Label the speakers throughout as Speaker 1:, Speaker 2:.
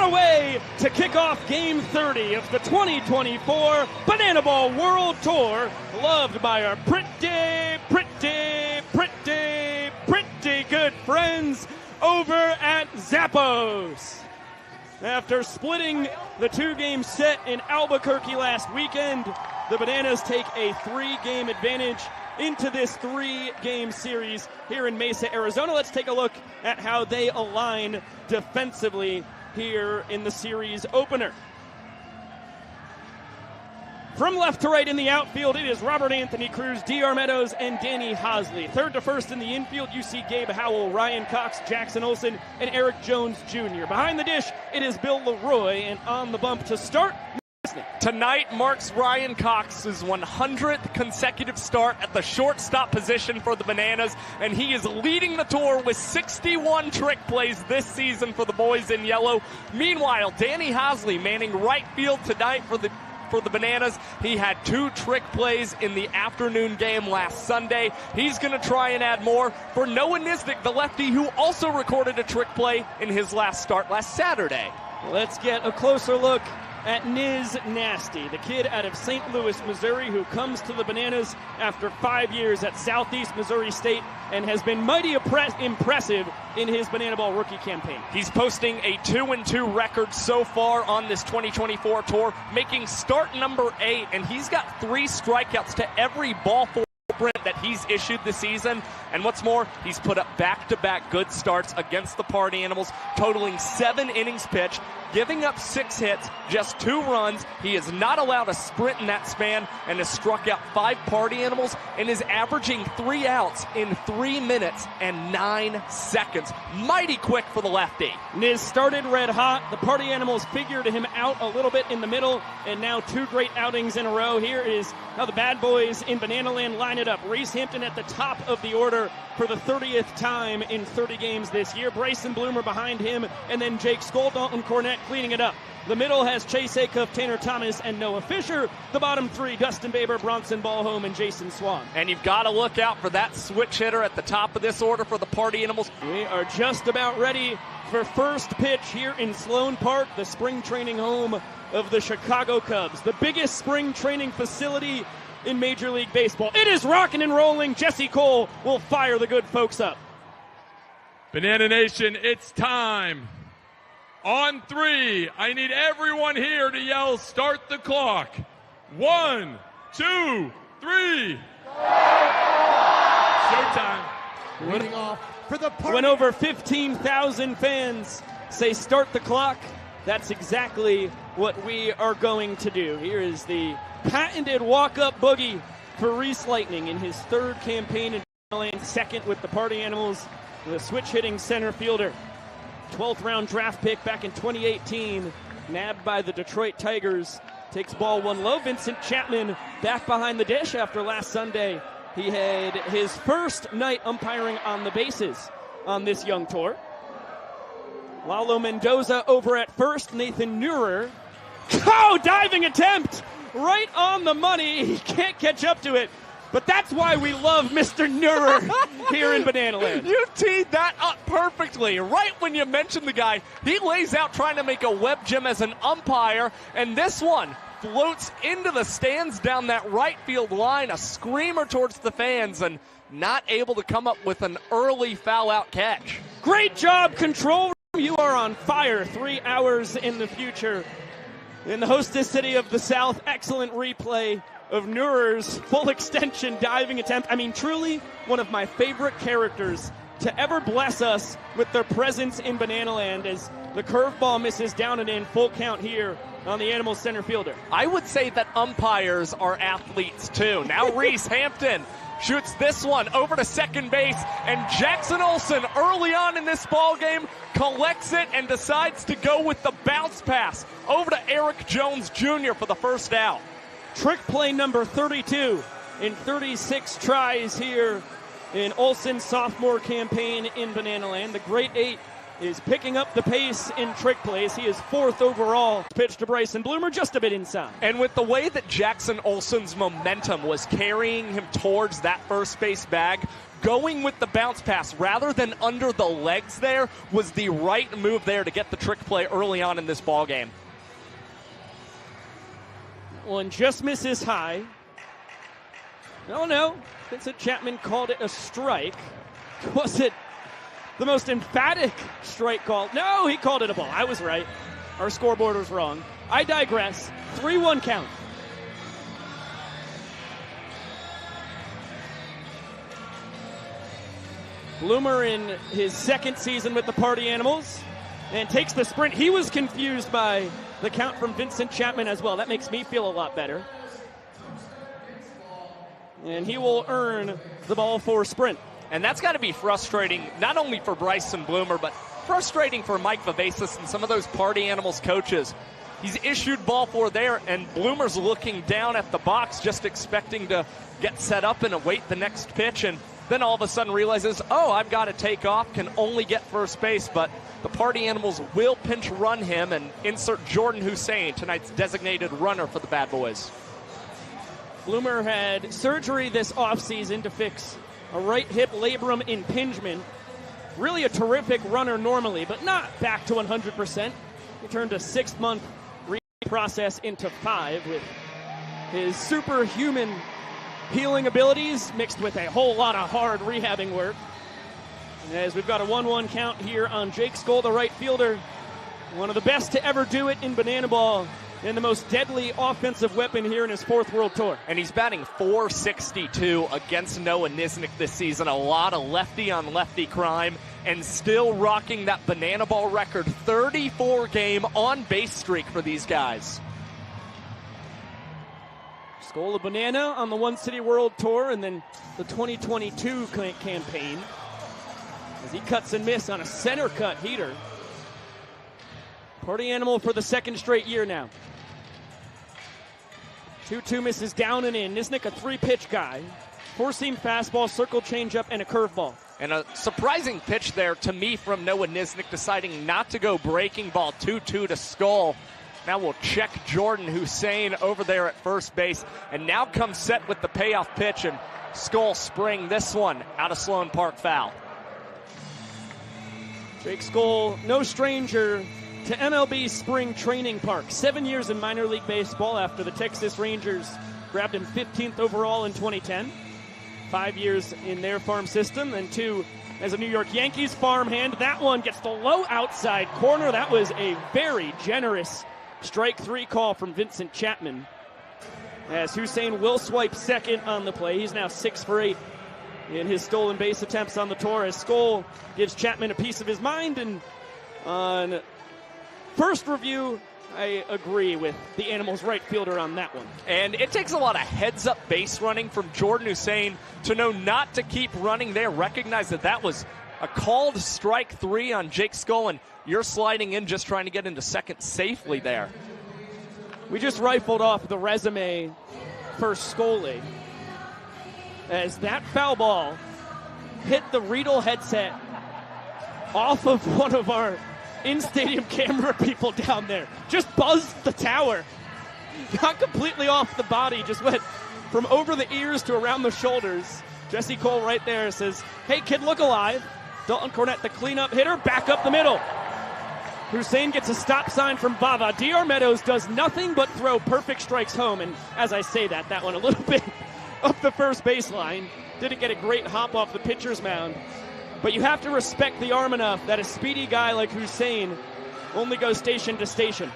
Speaker 1: our way to kick off Game 30 of the 2024 Banana Ball World Tour, loved by our pretty good friends over at Zappos. After splitting the two-game set in Albuquerque last weekend, the Bananas take a 3-game advantage into this 3-game series here in Mesa, Arizona. Let's take a look at how they align defensively here in the series opener. From left to right in the outfield, it is Robert Anthony Cruz, D.R. Meadows, and Danny Hosley. Third to first in the infield, you see Gabe Howell, Ryan Cox, Jackson Olsen, and Eric Jones Jr. Behind the dish, it is Bill Leroy, and on the bump to start,
Speaker 2: tonight marks Ryan Cox's 100th consecutive start at the shortstop position for the Bananas, and he is leading the tour with 61 trick plays this season for the boys in yellow. Meanwhile, Danny Hosley manning right field tonight for the Bananas. He had 2 trick plays in the afternoon game last Sunday. He's going to try and add more for Noah Nisnik, the lefty, who also recorded a trick play in his last start last Saturday.
Speaker 1: Let's get a closer look at Niz Nasty, the kid out of St. Louis, Missouri, who comes to the Bananas after 5 years at Southeast Missouri State and has been mighty impressive in his Banana Ball rookie campaign.
Speaker 2: He's posting a 2-2 record so far on this 2024 tour, making start number 8, and he's got 3 strikeouts to every ball footprint that he's issued this season. And what's more, he's put up back-to-back good starts against the Party Animals, totaling 7 innings pitched, giving up 6 hits, just 2 runs. He is not allowed a sprint in that span and has struck out 5 Party Animals and is averaging 3 outs in 3 minutes and 9 seconds. Mighty quick for the lefty.
Speaker 1: Niz started red hot. The Party Animals figured him out a little bit in the middle, and now 2 great outings in a row. Here is how the bad boys in Banana Land line it up. Reese Hampton at the top of the order for the 30th time in 30 games this year. Bryson Bloomer behind him, and then Jake Skoll, Dalton Cornett cleaning it up. The middle has Chase Acuff, Tanner Thomas, and Noah Fisher. The bottom 3, Dustin Baber, Bronson Ballholm, and Jason Swan.
Speaker 2: And you've got to look out for that switch hitter at the top of this order for the Party Animals.
Speaker 1: We are just about ready for first pitch here in Sloan Park, the spring training home of the Chicago Cubs, the biggest spring training facility in Major League Baseball. It is rocking and rolling. Jesse Cole will fire the good folks up.
Speaker 3: Banana Nation, it's time. On 3, I need everyone here to yell, start the clock. 1, 2, 3. Showtime.
Speaker 4: Leading off for the Party.
Speaker 1: When over 15,000 fans say start the clock, that's exactly what we are going to do. Here is the patented walk-up boogie for Reese Lightning in his 3rd campaign in Land, 2nd with the Party Animals, the switch-hitting center fielder. 12th round draft pick back in 2018, nabbed by the Detroit Tigers. Takes ball 1 low. Vincent Chapman back behind the dish after last Sunday. He had his first night umpiring on the bases on this young tour. Lalo Mendoza over at first. Nathan Neurer. Oh, diving attempt! Right on the money. He can't catch up to it. But that's why we love Mr. Neurer here in Banana Land.
Speaker 2: You teed that up perfectly. Right when you mentioned the guy, he lays out trying to make a web gem as an umpire, and this one floats into the stands down that right field line, a screamer towards the fans, and not able to come up with an early foul-out catch.
Speaker 1: Great job, control room. You are on fire. 3 hours in the future. In the hostess city of the South, excellent replay of Neurer's full extension diving attempt. I mean, truly one of my favorite characters to ever bless us with their presence in Banana Land as the curveball misses down and in. Full count here on the Animals center fielder.
Speaker 2: I would say that umpires are athletes too. Now Reese Hampton shoots this one over to second base, and Jackson Olsen early on in this ball game collects it and decides to go with the bounce pass over to Eric Jones Jr. for the first out.
Speaker 1: Trick play number 32 in 36 tries here in Olsen's sophomore campaign in Banana Land. The Great 8 is picking up the pace in trick plays. He is 4th overall. Pitch to Bryson Bloomer, just a bit inside.
Speaker 2: And with the way that Jackson Olsen's momentum was carrying him towards that first base bag, going with the bounce pass rather than under the legs there was the right move there to get the trick play early on in this ball game.
Speaker 1: One just misses high. No. Vincent Chapman called it a strike. Was it the most emphatic strike call? No, he called it a ball. I was right. Our scoreboard was wrong. I digress. 3-1 count. Bloomer in his second season with the Party Animals and takes the sprint. He was confused by the count from Vincent Chapman as well. That makes me feel a lot better. And he will earn the ball for sprint.
Speaker 2: And that's got to be frustrating, not only for Bryson Bloomer, but frustrating for Mike Vivacis and some of those Party Animals coaches. He's issued ball four there, and Bloomer's looking down at the box, just expecting to get set up and await the next pitch, and then all of a sudden realizes, oh, I've got to take off, can only get first base, but the Party Animals will pinch run him and insert Jordan Hussein, tonight's designated runner for the Bad Boys.
Speaker 1: Bloomer had surgery this offseason to fix a right hip labrum impingement. Really a terrific runner normally, but not back to 100%. He turned a 6-month process into 5 with his superhuman healing abilities mixed with a whole lot of hard rehabbing work. And as we've got a 1-1 count here on Jake Skoll, the right fielder, one of the best to ever do it in banana ball, and the most deadly offensive weapon here in his 4th World Tour. And
Speaker 2: he's batting .462 against Noah Nisnik this season. A lot of lefty-on-lefty crime, and still rocking that banana ball record 34-game on-base streak for these guys.
Speaker 1: Skoll a banana on the One City World Tour and then the 2022 campaign as he cuts and miss on a center cut heater. Party Animal for the 2nd straight year now. 2-2 misses down and in. Nisnik a 3-pitch guy. 4-seam fastball, circle changeup, and a curveball.
Speaker 2: And a surprising pitch there to me from Noah Nisnik, deciding not to go breaking ball. 2-2 to Skoll. Now we'll check Jordan Hussein over there at first base. And now comes set with the payoff pitch, and Skoll spring this one out of Sloan Park foul.
Speaker 1: Jake Skoll, no stranger to MLB Spring Training Park. 7 years in minor league baseball after the Texas Rangers grabbed him 15th overall in 2010. 5 years in their farm system, and 2 as a New York Yankees farmhand. That one gets the low outside corner. That was a very generous strike 3 call from Vincent Chapman. As Hussein will swipe second on the play. He's now 6 for 8 in his stolen base attempts on the tour, as Skoll gives Chapman a piece of his mind. And on first review, I agree with the Animals right fielder on that one.
Speaker 2: And it takes a lot of heads-up base running from Jordan Hussein to know not to keep running there. Recognize that that was a called strike 3 on Jake Skoll, and you're sliding in just trying to get into second safely there.
Speaker 1: We just rifled off the resume for Skoll, as that foul ball hit the Riedel headset off of one of our in-stadium camera people down there. Just buzzed the tower. Not completely off the body, just went from over the ears to around the shoulders. Jesse Cole right there says, hey kid, look alive. Dalton Cornett, the cleanup hitter, back up the middle. Hussein gets a stop sign from Bava. DR Meadows does nothing but throw perfect strikes home, and as I say that, that one a little bit up the first baseline. Didn't get a great hop off the pitcher's mound. But you have to respect the arm enough that a speedy guy like Hussein only goes station to station.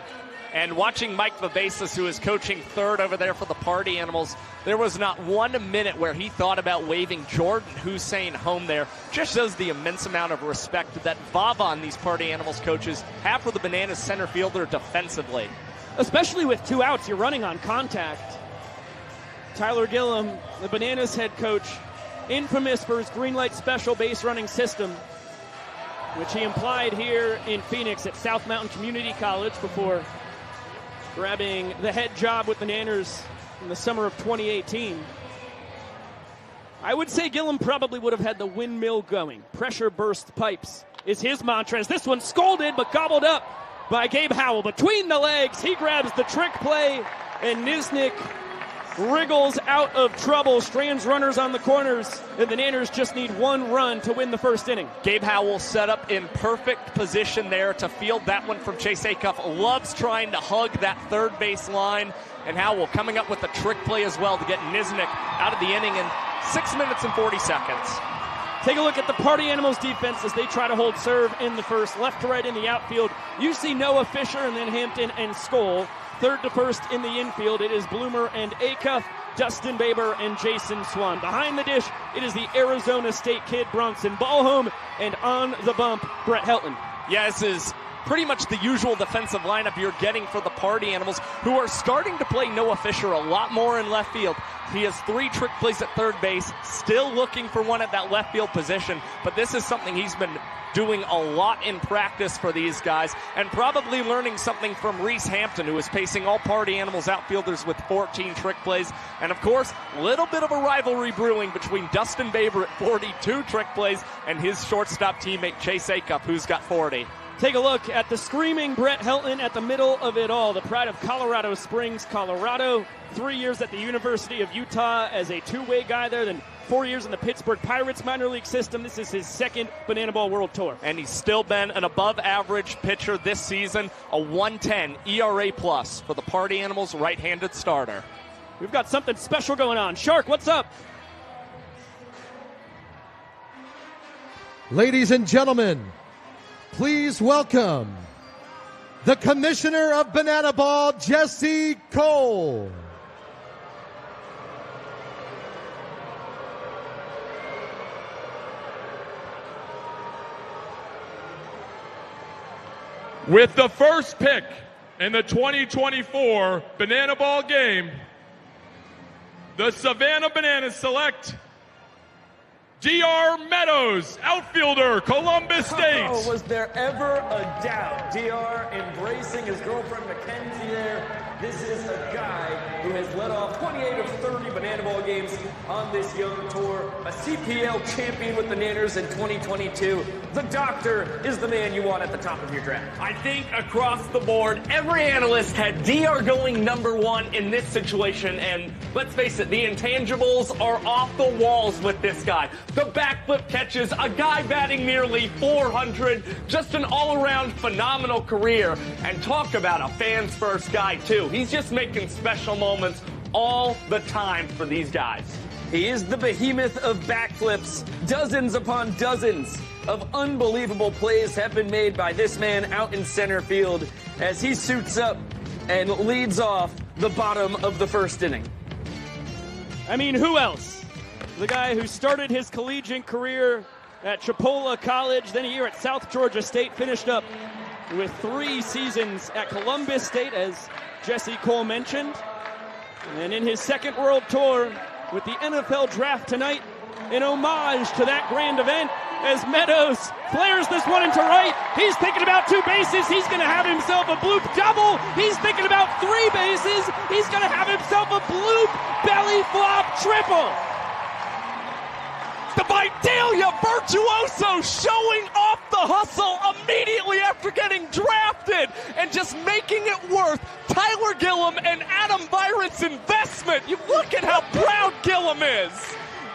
Speaker 2: And watching Mike Vivacis, who is coaching third over there for the Party Animals, there was not 1 minute where he thought about waving Jordan Hussein home there. Just shows the immense amount of respect that Bava and these Party Animals coaches have for the Bananas center fielder defensively.
Speaker 1: Especially with 2 outs, you're running on contact. Tyler Gillum, the Bananas head coach, infamous for his green light special base running system, which he implied here in Phoenix at South Mountain Community College before grabbing the head job with the Nanners in the summer of 2018. I would say Gillum probably would have had the windmill going. Pressure burst pipes is his mantra, as this one scolded but gobbled up by Gabe Howell. Between the legs, he grabs the trick play, and Nisnik wriggles out of trouble, strands runners on the corners, and the Nanners just need one run to win the first inning.
Speaker 2: Gabe Howell set up in perfect position there to field that one from Chase Acuff. Loves trying to hug that third base line, and Howell coming up with a trick play as well to get Nisnik out of the inning in 6 minutes and 40 seconds.
Speaker 1: Take a look at the Party Animals defense as they try to hold serve in the first. Left to right in the outfield, you see Noah Fisher and then Hampton and Skoll. Third to first in the infield, it is Bloomer and Acuff, Dustin Baber and Jason Swan. Behind the dish, it is the Arizona State kid Bronson Ballhome, and on the bump, Brett Helton.
Speaker 2: Yeah, this is pretty much the usual defensive lineup you're getting for the Party Animals, who are starting to play Noah Fisher a lot more in left field. He has 3 trick plays at third base, still looking for one at that left field position, but this is something he's been doing a lot in practice for these guys, and probably learning something from Reese Hampton, who is pacing all Party Animals outfielders with 14 trick plays. And of course, a little bit of a rivalry brewing between Dustin Baber at 42 trick plays and his shortstop teammate Chase Acuff, who's got 40.
Speaker 1: Take a look at the screaming Brett Helton at the middle of it all. The pride of Colorado Springs, Colorado. 3 years at the University of Utah as a two-way guy there, then 4 years in the Pittsburgh Pirates minor league system. This is his second Banana Ball World Tour.
Speaker 2: And he's still been an above-average pitcher this season, a 110 ERA plus for the Party Animals right-handed starter.
Speaker 1: We've got something special going on. Shark, what's up?
Speaker 4: Ladies and gentlemen, please welcome the Commissioner of Banana Ball, Jesse Cole.
Speaker 3: With the first pick in the 2024 Banana Ball game, the Savannah Bananas select DR Meadows, outfielder, Columbus State.
Speaker 5: Oh, was there ever a doubt? DR embracing his girlfriend Mackenzie there. This is a guy who has led off 28 of 30 Banana Ball games on this young tour. A CPL champion with the Nanners in 2022. The doctor is the man you want at the top of your draft.
Speaker 6: I think across the board, every analyst had DR going number 1 in this situation. And let's face it, the intangibles are off the walls with this guy. The backflip catches, a guy batting nearly 400, just an all-around phenomenal career. And talk about a fans first guy too. He's just making special moments all the time for these guys.
Speaker 5: He is the behemoth of backflips. Dozens upon dozens of unbelievable plays have been made by this man out in center field as he suits up and leads off the bottom of the first inning.
Speaker 1: I mean, who else? The guy who started his collegiate career at Chipola College, then a year at South Georgia State, finished up with 3 seasons at Columbus State, as Jesse Cole mentioned. And in his second World Tour with the NFL Draft tonight, in homage to that grand event, as Meadows flares this one into right. He's thinking about 2 bases. He's going to have himself a bloop double. He's thinking about 3 bases. He's going to have himself a bloop belly flop triple.
Speaker 2: The Vidalia virtuoso showing off the hustle immediately after getting drafted and just making it worth Tyler Gillum and Adam Byron's investment. You look at how proud Gillum is.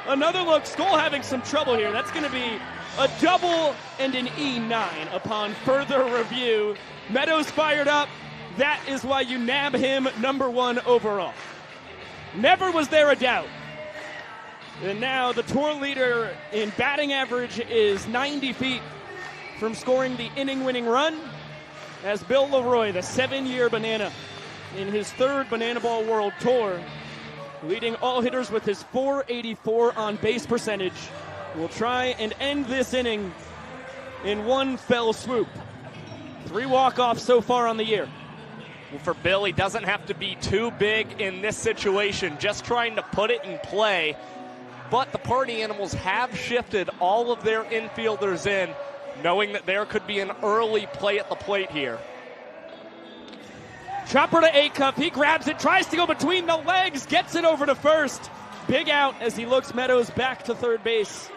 Speaker 1: Another look, Skoll having some trouble here. That's going to be a double and an E9 upon further review. Meadows fired up. That is why you nab him number 1 overall. Never was there a doubt. And now the tour leader in batting average is 90 feet from scoring the inning-winning run, as Bill Leroy, the 7-year Banana, in his 3rd Banana Ball World Tour, leading all hitters with his .484 on base percentage, will try and end this inning in one fell swoop. 3 walk-offs so far on the year.
Speaker 2: Well, for Bill, he doesn't have to be too big in this situation, just trying to put it in play. But the Party Animals have shifted all of their infielders in, knowing that there could be an early play at the plate here.
Speaker 1: Chopper to Acuff. He grabs it, tries to go between the legs, gets it over to first. Big out as he looks Meadows back to third base.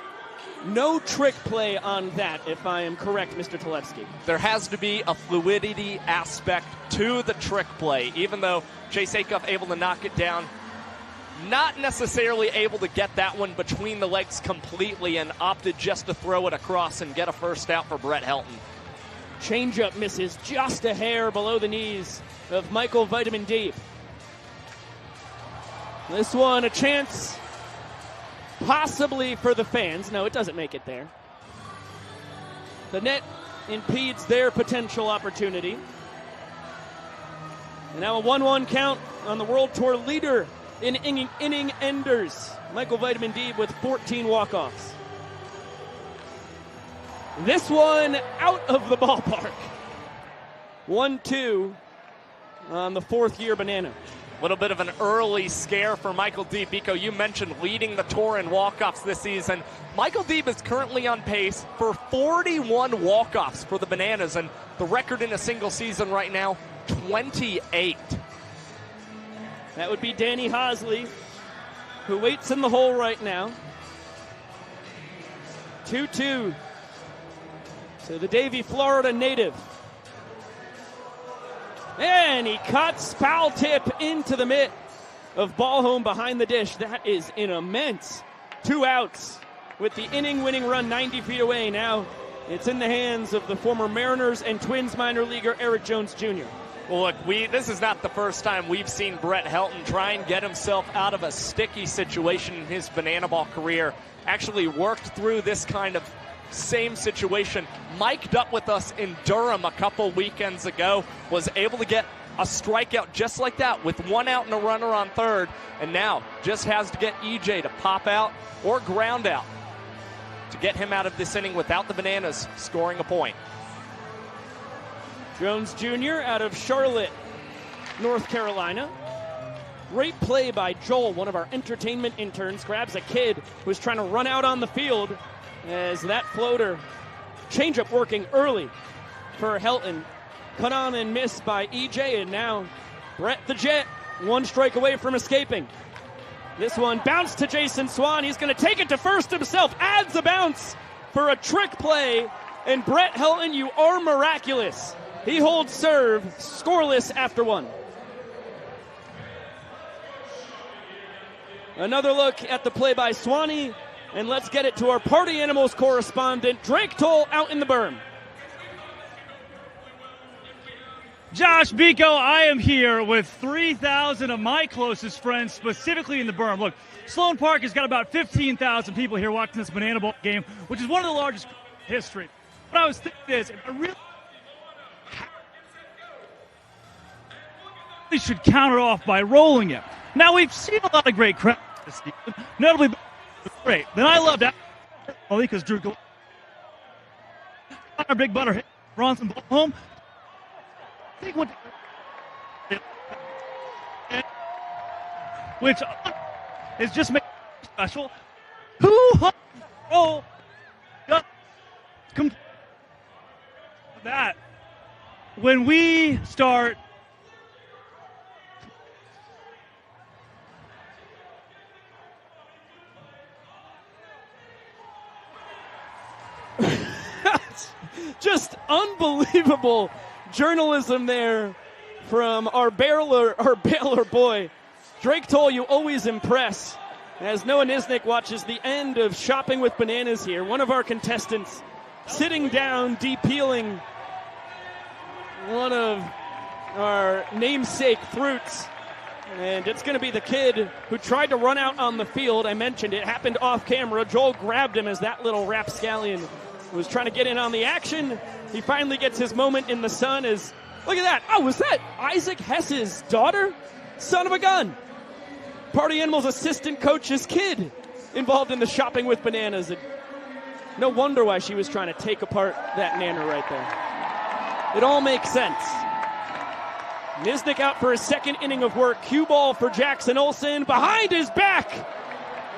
Speaker 1: No trick play on that, if I am correct, Mr. Talevsky.
Speaker 2: There has to be a fluidity aspect to the trick play, even though Chase Acuff able to knock it down not necessarily able to get that one between the legs completely and opted just to throw it across and get a first out for Brett Helton.
Speaker 1: Changeup misses just a hair below the knees of Michael Vitamin D. This one a chance possibly for the fans. No, it doesn't make it there. The net impedes their potential opportunity. And now a 1-1 count on the World Tour leader in inning enders, Michael Vitamin D, with 14 walk-offs. This one out of the ballpark. 1-2 on the fourth-year Banana.
Speaker 2: A little bit of an early scare for Michael Deeb. Biko, you mentioned leading the tour in walk-offs this season. Michael Deeb is currently on pace for 41 walk-offs for the Bananas, and the record in a single season right now, 28.
Speaker 1: That would be Danny Hosley, who waits in the hole right now. 2-2 to the Davie, Florida native. And he cuts, foul tip into the mitt of ball home behind the dish. That is an immense 2 outs with the inning-winning run 90 feet away. Now it's in the hands of the former Mariners and Twins minor leaguer Eric Jones Jr.
Speaker 2: Well, look, this is not the first time we've seen Brett Helton try and get himself out of a sticky situation in his banana ball career. Actually worked through this kind of same situation, mic'd up with us in Durham a couple weekends ago, was able to get a strikeout just like that with 1 out and a runner on third, and now just has to get EJ to pop out or ground out to get him out of this inning without the Bananas scoring a point.
Speaker 1: Jones Jr. out of Charlotte, North Carolina. Great play by Joel, one of our entertainment interns, grabs a kid who was trying to run out on the field as that floater, changeup working early for Helton. Cut on and missed by EJ, and now Brett the Jet, 1 strike away from escaping. This one bounced to Jason Swan. He's going to take it to first himself, adds a bounce for a trick play, and Brett Helton, you are miraculous. He holds serve, scoreless after 1. Another look at the play by Swanee. And let's get it to our Party Animals correspondent, Drake Toll, out in the berm.
Speaker 7: Josh Biko, I am here with 3,000 of my closest friends, specifically in the berm. Look, Sloan Park has got about 15,000 people here watching this banana ball game, which is one of the largest in history. But I was thinking this, if I really should counter off by rolling it. Now, we've seen a lot of great crowds this season, notably great. Then I loved that because Drew our big butter hit Bronson ball home. I think what which is just making it special. That when we start
Speaker 1: just unbelievable journalism there from our Baylor boy. Drake Toll, you always impress. As Noah Nisnik watches the end of Shopping with Bananas here, one of our contestants sitting down, de-peeling one of our namesake fruits. And it's going to be the kid who tried to run out on the field. I mentioned it happened off camera. Joel grabbed him as that little rapscallion was trying to get in on the action. He finally gets his moment in the sun. Look at that. Oh, was that Isaac Hess's daughter? Son of a gun. Party Animals assistant coach's kid involved in the Shopping with Bananas. No wonder why she was trying to take apart that nana right there. It all makes sense. Nisnik out for his second inning of work. Cue ball for Jackson Olsen. Behind his back.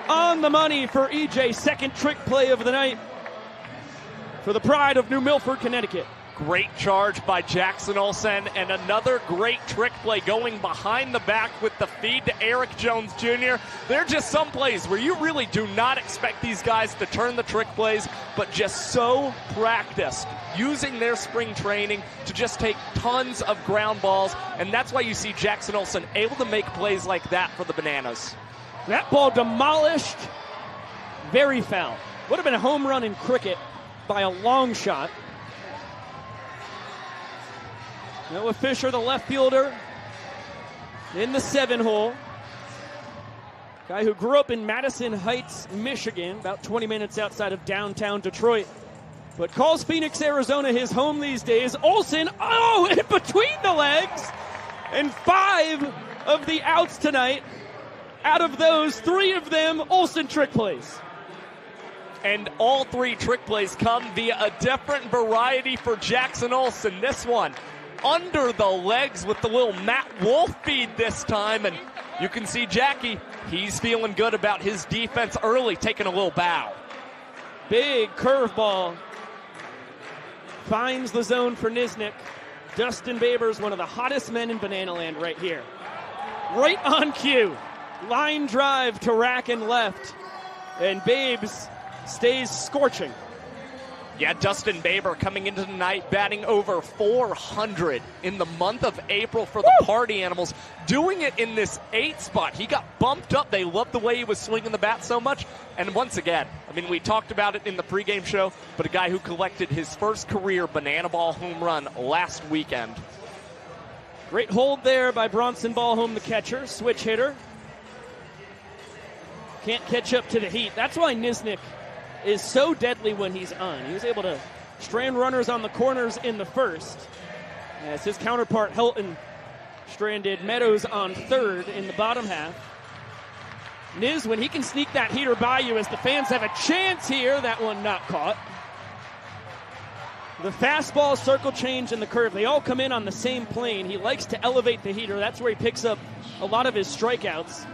Speaker 1: On the money for EJ. Second trick play of the night for the pride of New Milford, Connecticut.
Speaker 2: Great charge by Jackson Olsen, and another great trick play going behind the back with the feed to Eric Jones Jr. There are just some plays where you really do not expect these guys to turn the trick plays, but just so practiced, using their spring training to just take tons of ground balls, and that's why you see Jackson Olsen able to make plays like that for the Bananas.
Speaker 1: That ball demolished. Very foul. Would have been a home run in cricket by a long shot. Noah Fisher, the left fielder, in the 7-hole. Guy who grew up in Madison Heights, Michigan, about 20 minutes outside of downtown Detroit, but calls Phoenix, Arizona his home these days. Olsen, in between the legs, and 5 of the outs tonight. Out of those, 3 of them Olsen trick plays.
Speaker 2: And all 3 trick plays come via a different variety for Jackson Olsen. This one under the legs with the little Matt Wolf feed this time. And you can see Jackie, he's feeling good about his defense early, taking a little bow.
Speaker 1: Big curveball. Finds the zone for Nisnik. Dustin Babers, one of the hottest men in Banana Land right here. Right on cue. Line drive to rack and left. And Babes stays scorching.
Speaker 2: Yeah, Dustin Baber coming into the night, batting over 400 in the month of April for the Party Animals. Doing it in this 8 spot. He got bumped up. They loved the way he was swinging the bat so much. And once again, I mean, we talked about it in the pregame show, but a guy who collected his first career banana ball home run last weekend.
Speaker 1: Great hold there by Bronson Ballholm, the catcher, switch hitter. Can't catch up to the heat. That's why Nisnik is so deadly when he's on. He was able to strand runners on the corners in the first, as his counterpart Helton stranded Meadows on third in the bottom half. Niz, when he can sneak that heater by you, as the fans have a chance here, that one not caught. The fastball, circle change, and the curve, they all come in on the same plane. He likes to elevate the heater. That's where he picks up a lot of his strikeouts.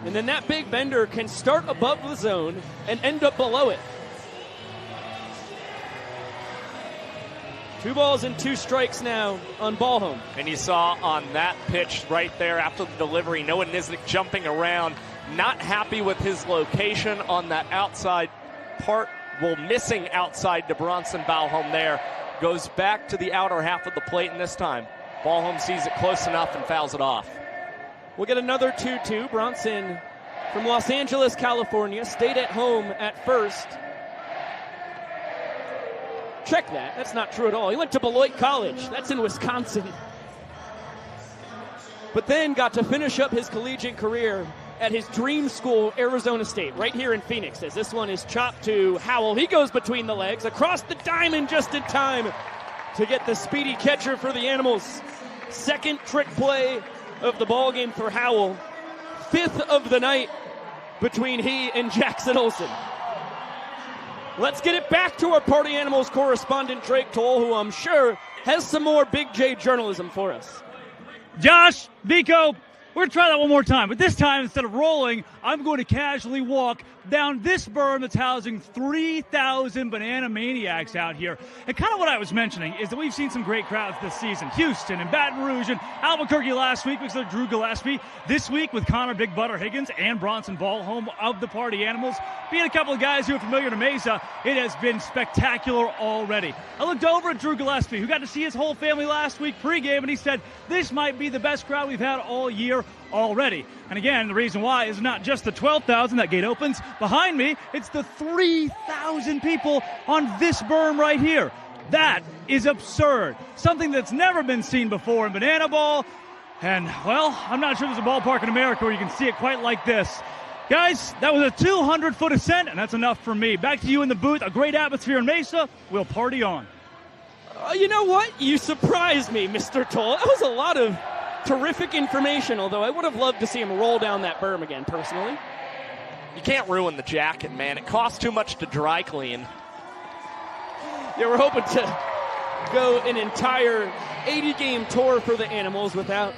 Speaker 1: And then that big bender can start above the zone and end up below it. 2 balls and 2 strikes now on Ballholm.
Speaker 2: And you saw on that pitch right there after the delivery, Noah Nisnik jumping around, not happy with his location on that outside part. Well, missing outside to Bronson Ballholm there. Goes back to the outer half of the plate, and this time Ballholm sees it close enough and fouls it off.
Speaker 1: We'll get another 2-2. Bronson from Los Angeles, California, stayed at home at first. Check that. That's not true at all. He went to Beloit College. That's in Wisconsin. But then got to finish up his collegiate career at his dream school, Arizona State, right here in Phoenix. As this one is chopped to Howell. He goes between the legs, across the diamond just in time to get the speedy catcher for the Animals. Second trick play of the ball game for Howell. 5th of the night between he and Jackson Olsen. Let's get it back to our Party Animals correspondent, Drake Toll, who I'm sure has some more Big J journalism for us.
Speaker 7: Josh, Biko, we're going to try that one more time. But this time, instead of rolling, I'm going to casually walk down this berm that's housing 3,000 Banana Maniacs out here. And kind of what I was mentioning is that we've seen some great crowds this season. Houston and Baton Rouge and Albuquerque last week because of Drew Gillespie. This week with Connor Big Butter Higgins and Bronson Ballholm of the Party Animals. Being a couple of guys who are familiar to Mesa, it has been spectacular already. I looked over at Drew Gillespie, who got to see his whole family last week pregame, and he said, this might be the best crowd we've had all year already. And again, the reason why is not just the 12,000 that gate opens behind me, it's the 3,000 people on this berm right here. That is absurd. Something that's never been seen before in Banana Ball. And, well, I'm not sure there's a ballpark in America where you can see it quite like this. Guys, that was a 200-foot ascent, and that's enough for me. Back to you in the booth. A great atmosphere in Mesa. We'll party on.
Speaker 1: You know what? You surprised me, Mr. Toll. That was a lot of terrific information, although I would have loved to see him roll down that berm again, personally.
Speaker 2: You can't ruin the jacket, man. It costs too much to dry clean.
Speaker 1: Yeah, we're hoping to go an entire 80-game tour for the Animals without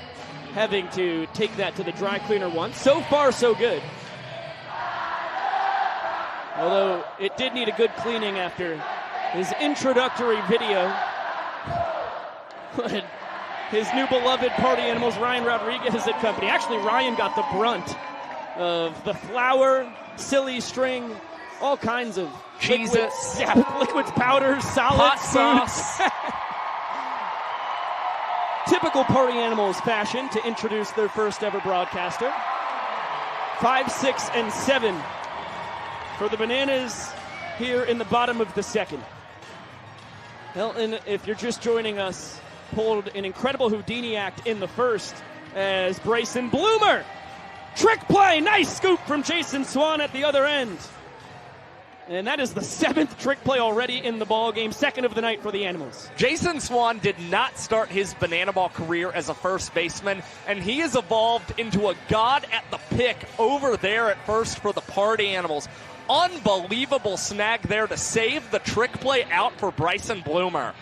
Speaker 1: having to take that to the dry cleaner once. So far, so good. Although it did need a good cleaning after his introductory video. His new beloved Party Animals, Ryan Rodriguez and company. Actually, Ryan got the brunt of the flour, silly string, all kinds of
Speaker 2: Cheez-Its.
Speaker 1: Liquids, powders, solids,
Speaker 2: hot sauce.
Speaker 1: Typical Party Animals fashion to introduce their first ever broadcaster. 5, 6, and 7 for the Bananas here in the bottom of the second. Helton, if you're just joining us, pulled an incredible Houdini act in the first as Bryson Bloomer. Trick play, nice scoop from Jason Swan at the other end. And that is the 7th trick play already in the ball game, second of the night for the Animals.
Speaker 2: Jason Swan did not start his banana ball career as a first baseman, and he has evolved into a god at the pick over there at first for the Party Animals. Unbelievable snag there to save the trick play out for Bryson Bloomer.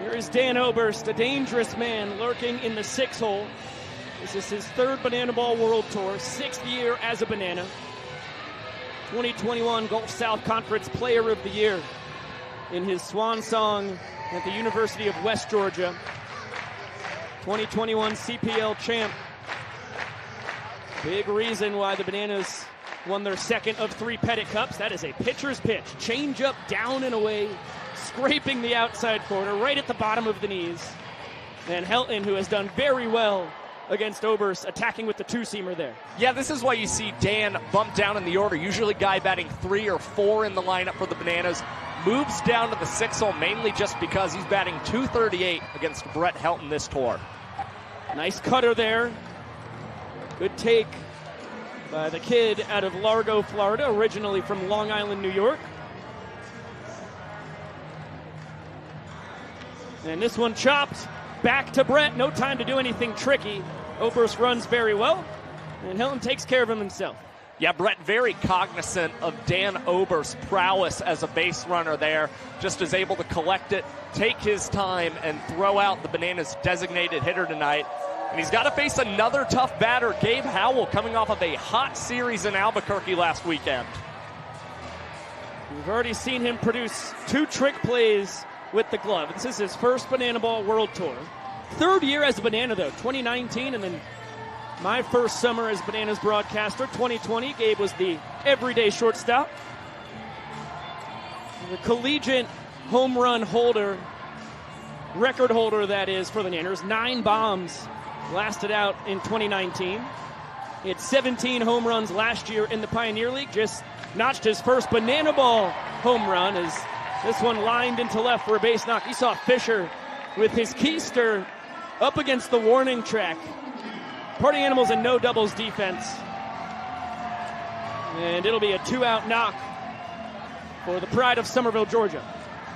Speaker 1: Here is Dan Oberst, a dangerous man lurking in the 6-hole. This is his 3rd Banana Ball World Tour, 6th year as a Banana. 2021 Gulf South Conference Player of the Year in his swan song at the University of West Georgia. 2021 CPL champ. Big reason why the Bananas won their 2nd of 3 Pettit Cups. That is a pitcher's pitch. Change up, down and away, scraping the outside corner, right at the bottom of the knees. And Helton, who has done very well against Oberst, attacking with the 2-seamer there.
Speaker 2: Yeah, this is why you see Dan bump down in the order. Usually guy batting 3 or 4 in the lineup for the Bananas. Moves down to the 6-hole mainly just because he's batting .238 against Brett Helton this tour.
Speaker 1: Nice cutter there. Good take by the kid out of Largo, Florida, originally from Long Island, New York. And this one chopped back to Brett. No time to do anything tricky. Oberst runs very well, and Helton takes care of him himself.
Speaker 2: Yeah, Brett very cognizant of Dan Oberst's prowess as a base runner there. Just is able to collect it, take his time, and throw out the Bananas' designated hitter tonight. And he's got to face another tough batter, Gabe Howell, coming off of a hot series in Albuquerque last weekend.
Speaker 1: We've already seen him produce 2 trick plays with the glove. This is his 1st Banana Ball World Tour. 3rd year as a Banana, though, 2019, and then my first summer as Bananas broadcaster, 2020. Gabe was the everyday shortstop. The collegiate home run holder, record holder that is for the Nanners. 9 bombs lasted out in 2019. He had 17 home runs last year in the Pioneer League. Just notched his first Banana Ball home run as this one lined into left for a base knock. He saw Fisher with his keister up against the warning track. Party Animals in no doubles defense. And it'll be a 2-out knock for the pride of Somerville, Georgia.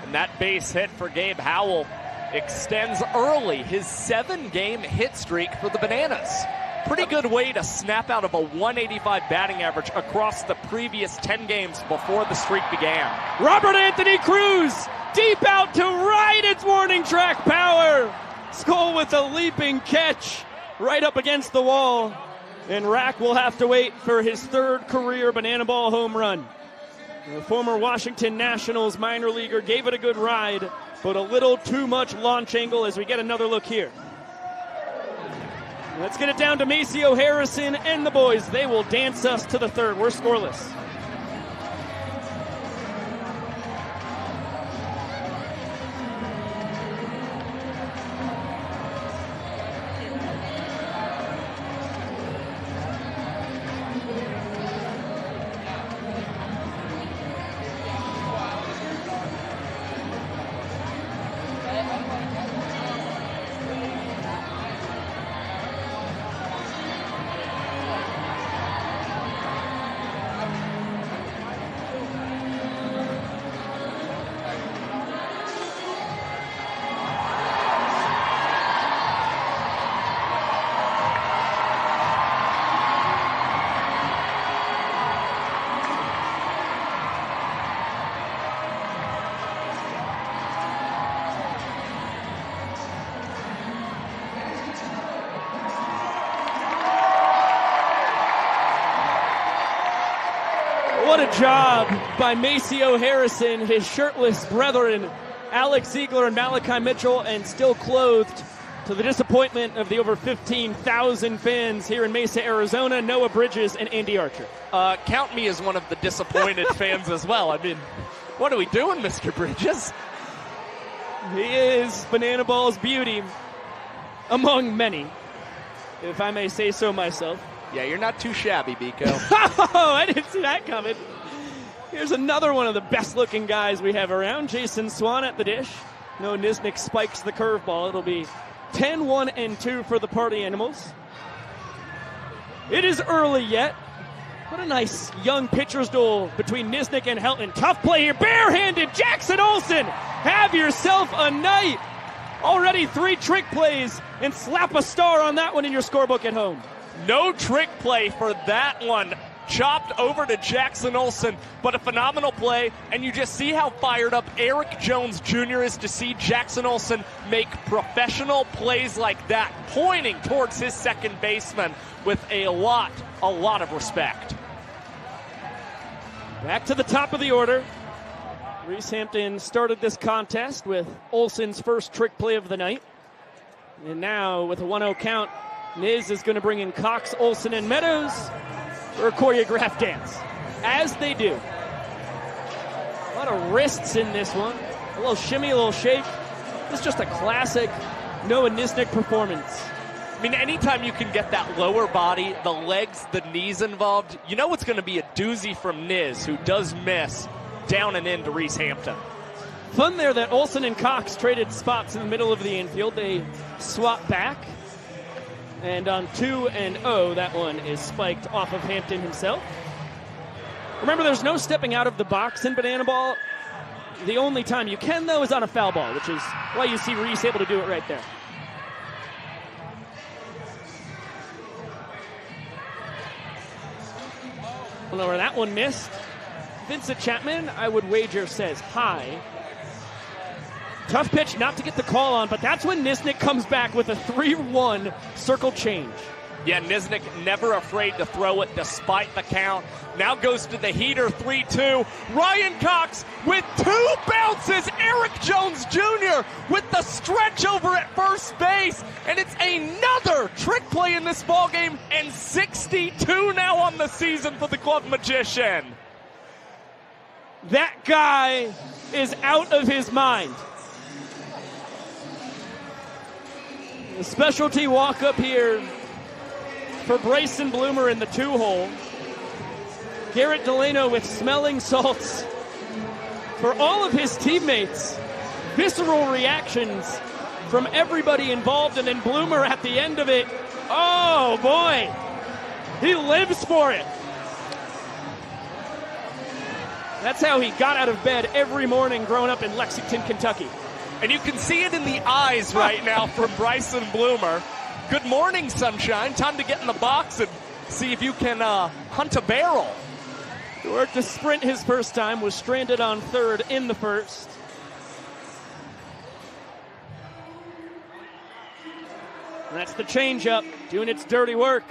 Speaker 2: And that base hit for Gabe Howell extends early his 7-game hit streak for the Bananas. Pretty good way to snap out of a 185 batting average across the previous 10 games before the streak began.
Speaker 1: Robert Anthony Cruz, deep out to right, it's warning track power. Skoll with a leaping catch right up against the wall. And Rack will have to wait for his 3rd career Banana Ball home run. The former Washington Nationals minor leaguer gave it a good ride, but a little too much launch angle as we get another look here. Let's get it down to Maceo Harrison and the boys. They will dance us to the 3rd. We're scoreless. What a job by Maceo Harrison, his shirtless brethren, Alex Ziegler and Malachi Mitchell, and still clothed to the disappointment of the over 15,000 fans here in Mesa, Arizona, Noah Bridges and Andy Archer.
Speaker 2: Count me as one of the disappointed fans as well. I mean, what are we doing, Mr. Bridges?
Speaker 1: He is Banana Ball's beauty among many. if I may say so myself.
Speaker 2: Yeah, you're not too shabby, Biko.
Speaker 1: Oh, I didn't see that coming. Here's another one of the best-looking guys we have around, Jason Swan at the dish. No, Nisnik spikes the curveball. It'll be 10-1-2 for the Party Animals. It is early yet. What a nice young pitcher's duel between Nisnik and Helton. Tough play here, barehanded, Jackson Olsen. Have yourself a night. Already 3 trick plays, and slap a star on that one in your scorebook at home.
Speaker 2: No trick play for that one. Chopped over to Jackson Olsen, but a phenomenal play, and you just see how fired up Eric Jones Jr. is to see Jackson Olsen make professional plays like that, pointing towards his second baseman with a lot of respect.
Speaker 1: Back to the top of the order. Reese Hampton started this contest with Olsen's first trick play of the night. And now, with a 1-0 count, Niz is going to bring in Cox, Olsen, and Meadows for a choreographed dance, as they do. A lot of wrists in this one. A little shimmy, a little shake. This is just a classic Noah Nisnik performance.
Speaker 2: I mean, anytime you can get that lower body, the legs, the knees involved, you know it's going to be a doozy from Niz, who does miss down and into Reese Hampton.
Speaker 1: Fun there that Olsen and Cox traded spots in the middle of the infield. They swap back. And on 2-0, that one is spiked off of Hampton himself. Remember, there's no stepping out of the box in banana ball. The only time you can, though, is on a foul ball, which is why you see Reese able to do it right there. I don't know where that one missed. Vincent Chapman, I would wager, says high. Tough pitch not to get the call on, but that's when Nisnik comes back with a 3-1 circle change.
Speaker 2: Yeah, Nisnik never afraid to throw it despite the count. Now goes to the heater, 3-2. Ryan Cox with 2 bounces. Eric Jones Jr. with the stretch over at first base. And it's another trick play in this ballgame, and 62 now on the season for the Glove Magician.
Speaker 1: That guy is out of his mind. The specialty walk up here for Bryson Bloomer in the 2-hole. Garrett Delano with smelling salts. For all of his teammates, visceral reactions from everybody involved, and then Bloomer at the end of it. Oh boy, he lives for it. That's how he got out of bed every morning growing up in Lexington, Kentucky.
Speaker 2: And you can see it in the eyes right now from Bryson Bloomer. Good morning, sunshine. Time to get in the box and see if you can hunt a barrel.
Speaker 1: He worked a sprint his first time, was stranded on third in the first. And that's the changeup, doing its dirty work.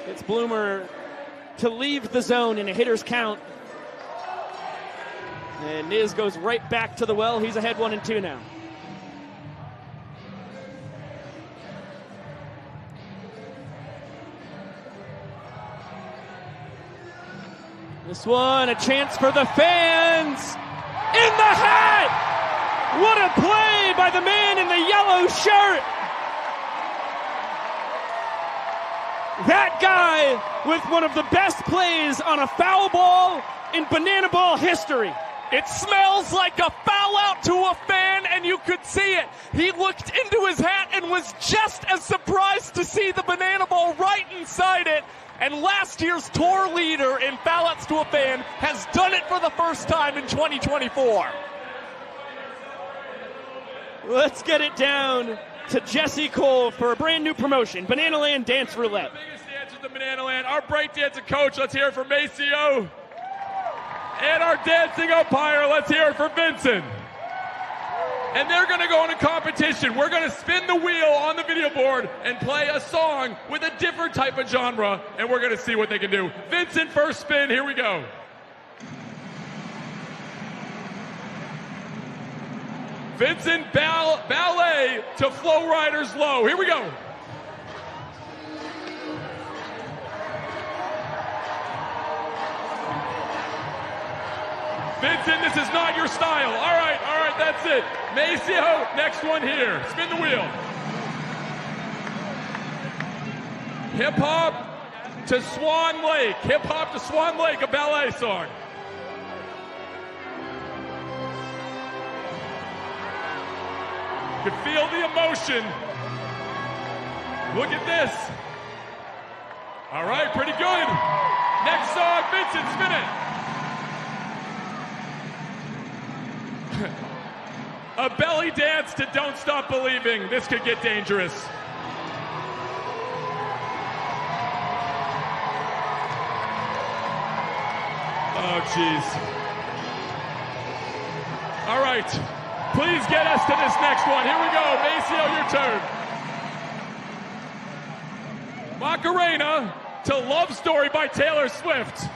Speaker 1: It's Bloomer to leave the zone in a hitter's count. And Niz goes right back to the well. He's ahead 1-2 now. This one, a chance for the fans. In the hat! What a play by the man in the yellow shirt. That guy with one of the best plays on a foul ball in banana ball history.
Speaker 2: It smells like a foul out to a fan, and you could see it. He looked into his hat and was just as surprised to see the banana ball right inside it. And last year's tour leader in foul outs to a fan has done it for the first time in 2024.
Speaker 1: Let's get it down to Jesse Cole for a brand new promotion, Banana Land Dance Roulette.
Speaker 3: The biggest dance with the Banana Land, our breakdancing coach, let's hear it for Maceo. And our dancing umpire, let's hear it for Vincent. And they're going to go in a competition. We're going to spin the wheel on the video board and play a song with a different type of genre, and we're going to see what they can do. Vincent, first spin, here we go. Vincent, ballet to Flow Riders Low. Here we go. Vincent, this is not your style. All right, that's it. Maceo, next one here. Spin the wheel. Hip hop to Swan Lake. Hip hop to Swan Lake, a ballet song. You can feel the emotion. Look at this. All right, pretty good. Next song, Vincent, spin it. A belly dance to Don't Stop Believing. This could get dangerous. Oh, jeez. All right. Please get us to this next one. Here we go. Maceo, your turn. Macarena to Love Story by Taylor Swift.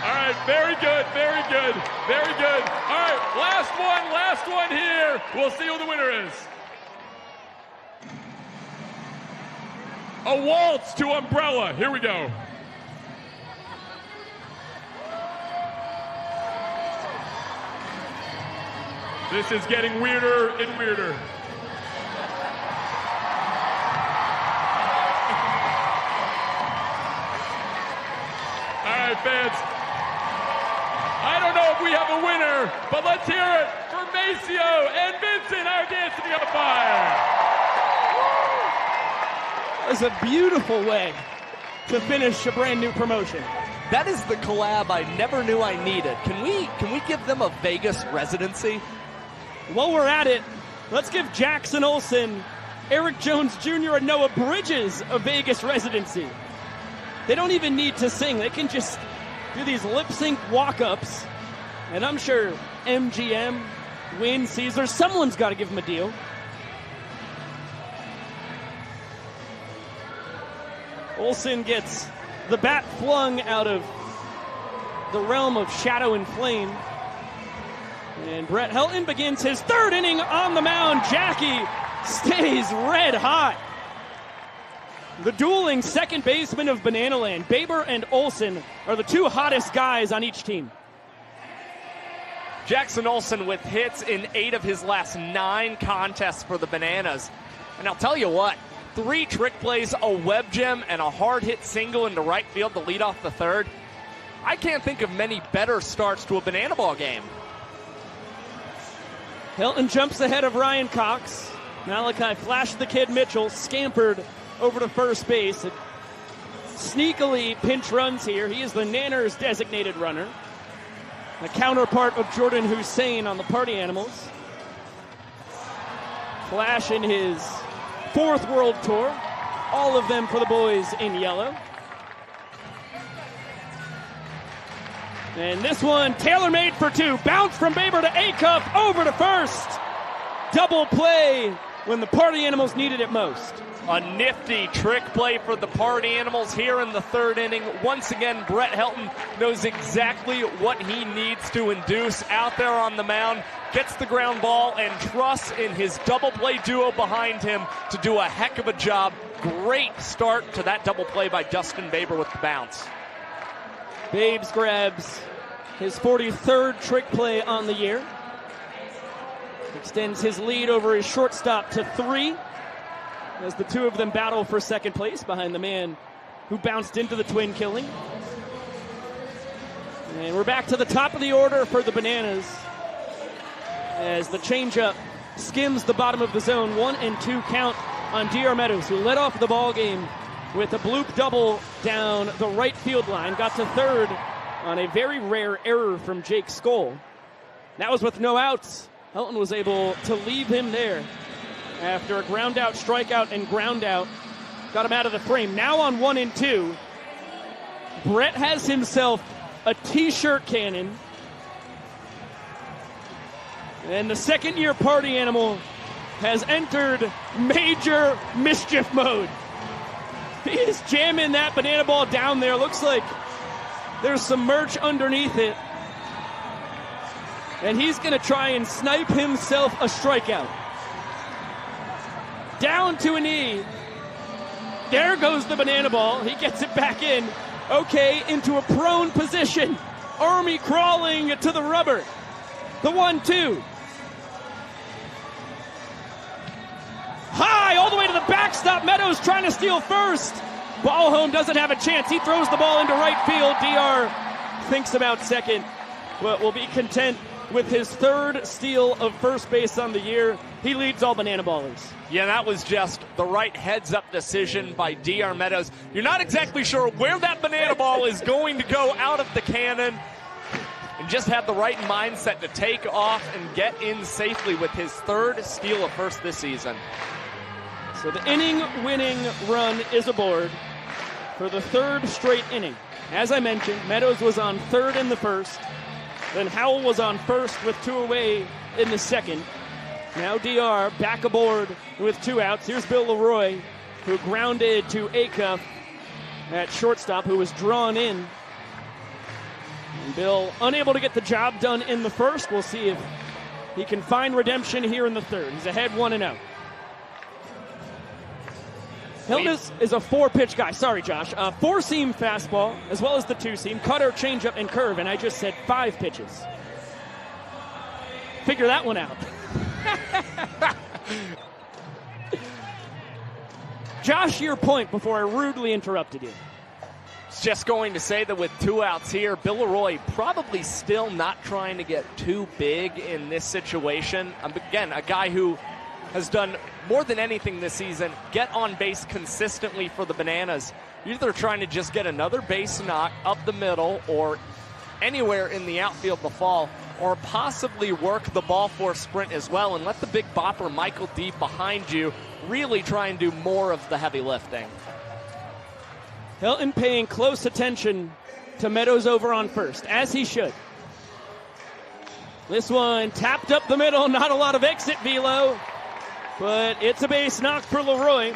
Speaker 3: All right, very good, very good, very good. All right, last one here. We'll see who the winner is. A waltz to Umbrella. Here we go. This is getting weirder and weirder. All right, fans. I don't know if we have a winner, but let's hear it for Maceo and Vincent, our dancing on fire.
Speaker 1: That was a beautiful way to finish a brand new promotion.
Speaker 2: That is the collab I never knew I needed. Can we give them a Vegas residency?
Speaker 1: While we're at it, let's give Jackson Olsen, Eric Jones Jr., and Noah Bridges a Vegas residency. They don't even need to sing. They can just do these lip-sync walk-ups. And I'm sure MGM, Wynn, Caesar, someone's got to give them a deal. Olsen gets the bat flung out of the realm of shadow and flame. And Brett Helton begins his third inning on the mound. Jackie stays red hot. The dueling second baseman of Bananaland, Baber and Olsen, are the two hottest guys on each team.
Speaker 2: Jackson Olsen with hits in 8 of his last 9 contests for the Bananas. And I'll tell you what, 3 trick plays, a web gem, and a hard hit single into right field to lead off the third. I can't think of many better starts to a Banana Ball game.
Speaker 1: Helton jumps ahead of Ryan Cox. Malachi flashed the kid Mitchell, scampered over to first base. It sneakily pinch runs here. He is the Nanners designated runner. The counterpart of Jordan Hussein on the Party Animals. Flash in his 4th World Tour. All of them for the boys in yellow. And this one, tailor-made for 2. Bounce from Baber to Acuff, over to first. Double play when the Party Animals needed it most.
Speaker 2: A nifty trick play for the Party Animals here in the 3rd inning. Once again, Brett Helton knows exactly what he needs to induce out there on the mound. Gets the ground ball and trusts in his double play duo behind him to do a heck of a job. Great start to that double play by Dustin Baber with the bounce.
Speaker 1: Babes grabs his 43rd trick play on the year. Extends his lead over his shortstop to 3 as the two of them battle for second place behind the man who bounced into the twin killing. And we're back to the top of the order for the Bananas as the changeup skims the bottom of the zone. 1-2 count on DR Meadows, who led off the ball game with a bloop double down the right field line. Got to third on a very rare error from Jake Skoll. That was with no outs. Helton was able to leave him there after a ground out, strikeout, and ground out. Got him out of the frame. Now on 1-2, Brett has himself a t-shirt cannon. And the second-year Party Animal has entered major mischief mode. He is jamming that banana ball down there. Looks like there's some merch underneath it. And he's going to try and snipe himself a strikeout. Down to a knee. There goes the banana ball. He gets it back in. Okay, into a prone position. Army crawling to the rubber. The 1-2. High, all the way to the backstop. Meadows trying to steal first. Ball home doesn't have a chance. He throws the ball into right field. DR thinks about second, but will be content with his third steal of first base on the year. He leads all banana ballers.
Speaker 2: Yeah, that was just the right heads-up decision by DR Meadows. You're not exactly sure where that banana ball is going to go out of the cannon, and just had the right mindset to take off and get in safely with his third steal of first this season.
Speaker 1: So the inning-winning run is aboard for the third straight inning. As I mentioned, Meadows was on third in the first. Then Howell was on first with 2 away in the second. Now DR back aboard with 2 outs. Here's Bill Leroy, who grounded to Acuff at shortstop, who was drawn in. And Bill unable to get the job done in the first. We'll see if he can find redemption here in the third. He's ahead 1-0. Helton is a 4-pitch guy. Sorry, Josh. 4-seam fastball, as well as the 2-seam, cutter, changeup, and curve. And I just said 5 pitches. Figure that one out. Josh, your point before I rudely interrupted you.
Speaker 2: Just going to say that with 2 outs here, Bill Leroy probably still not trying to get too big in this situation. Again, a guy who has done more than anything this season, get on base consistently for the Bananas. Either trying to just get another base knock up the middle or anywhere in the outfield to fall, or possibly work the ball for a sprint as well and let the big bopper Michael Deeb behind you really try and do more of the heavy lifting.
Speaker 1: Helton paying close attention to Meadows over on first, as he should. This one tapped up the middle, not a lot of exit velo, but it's a base knock for Leroy.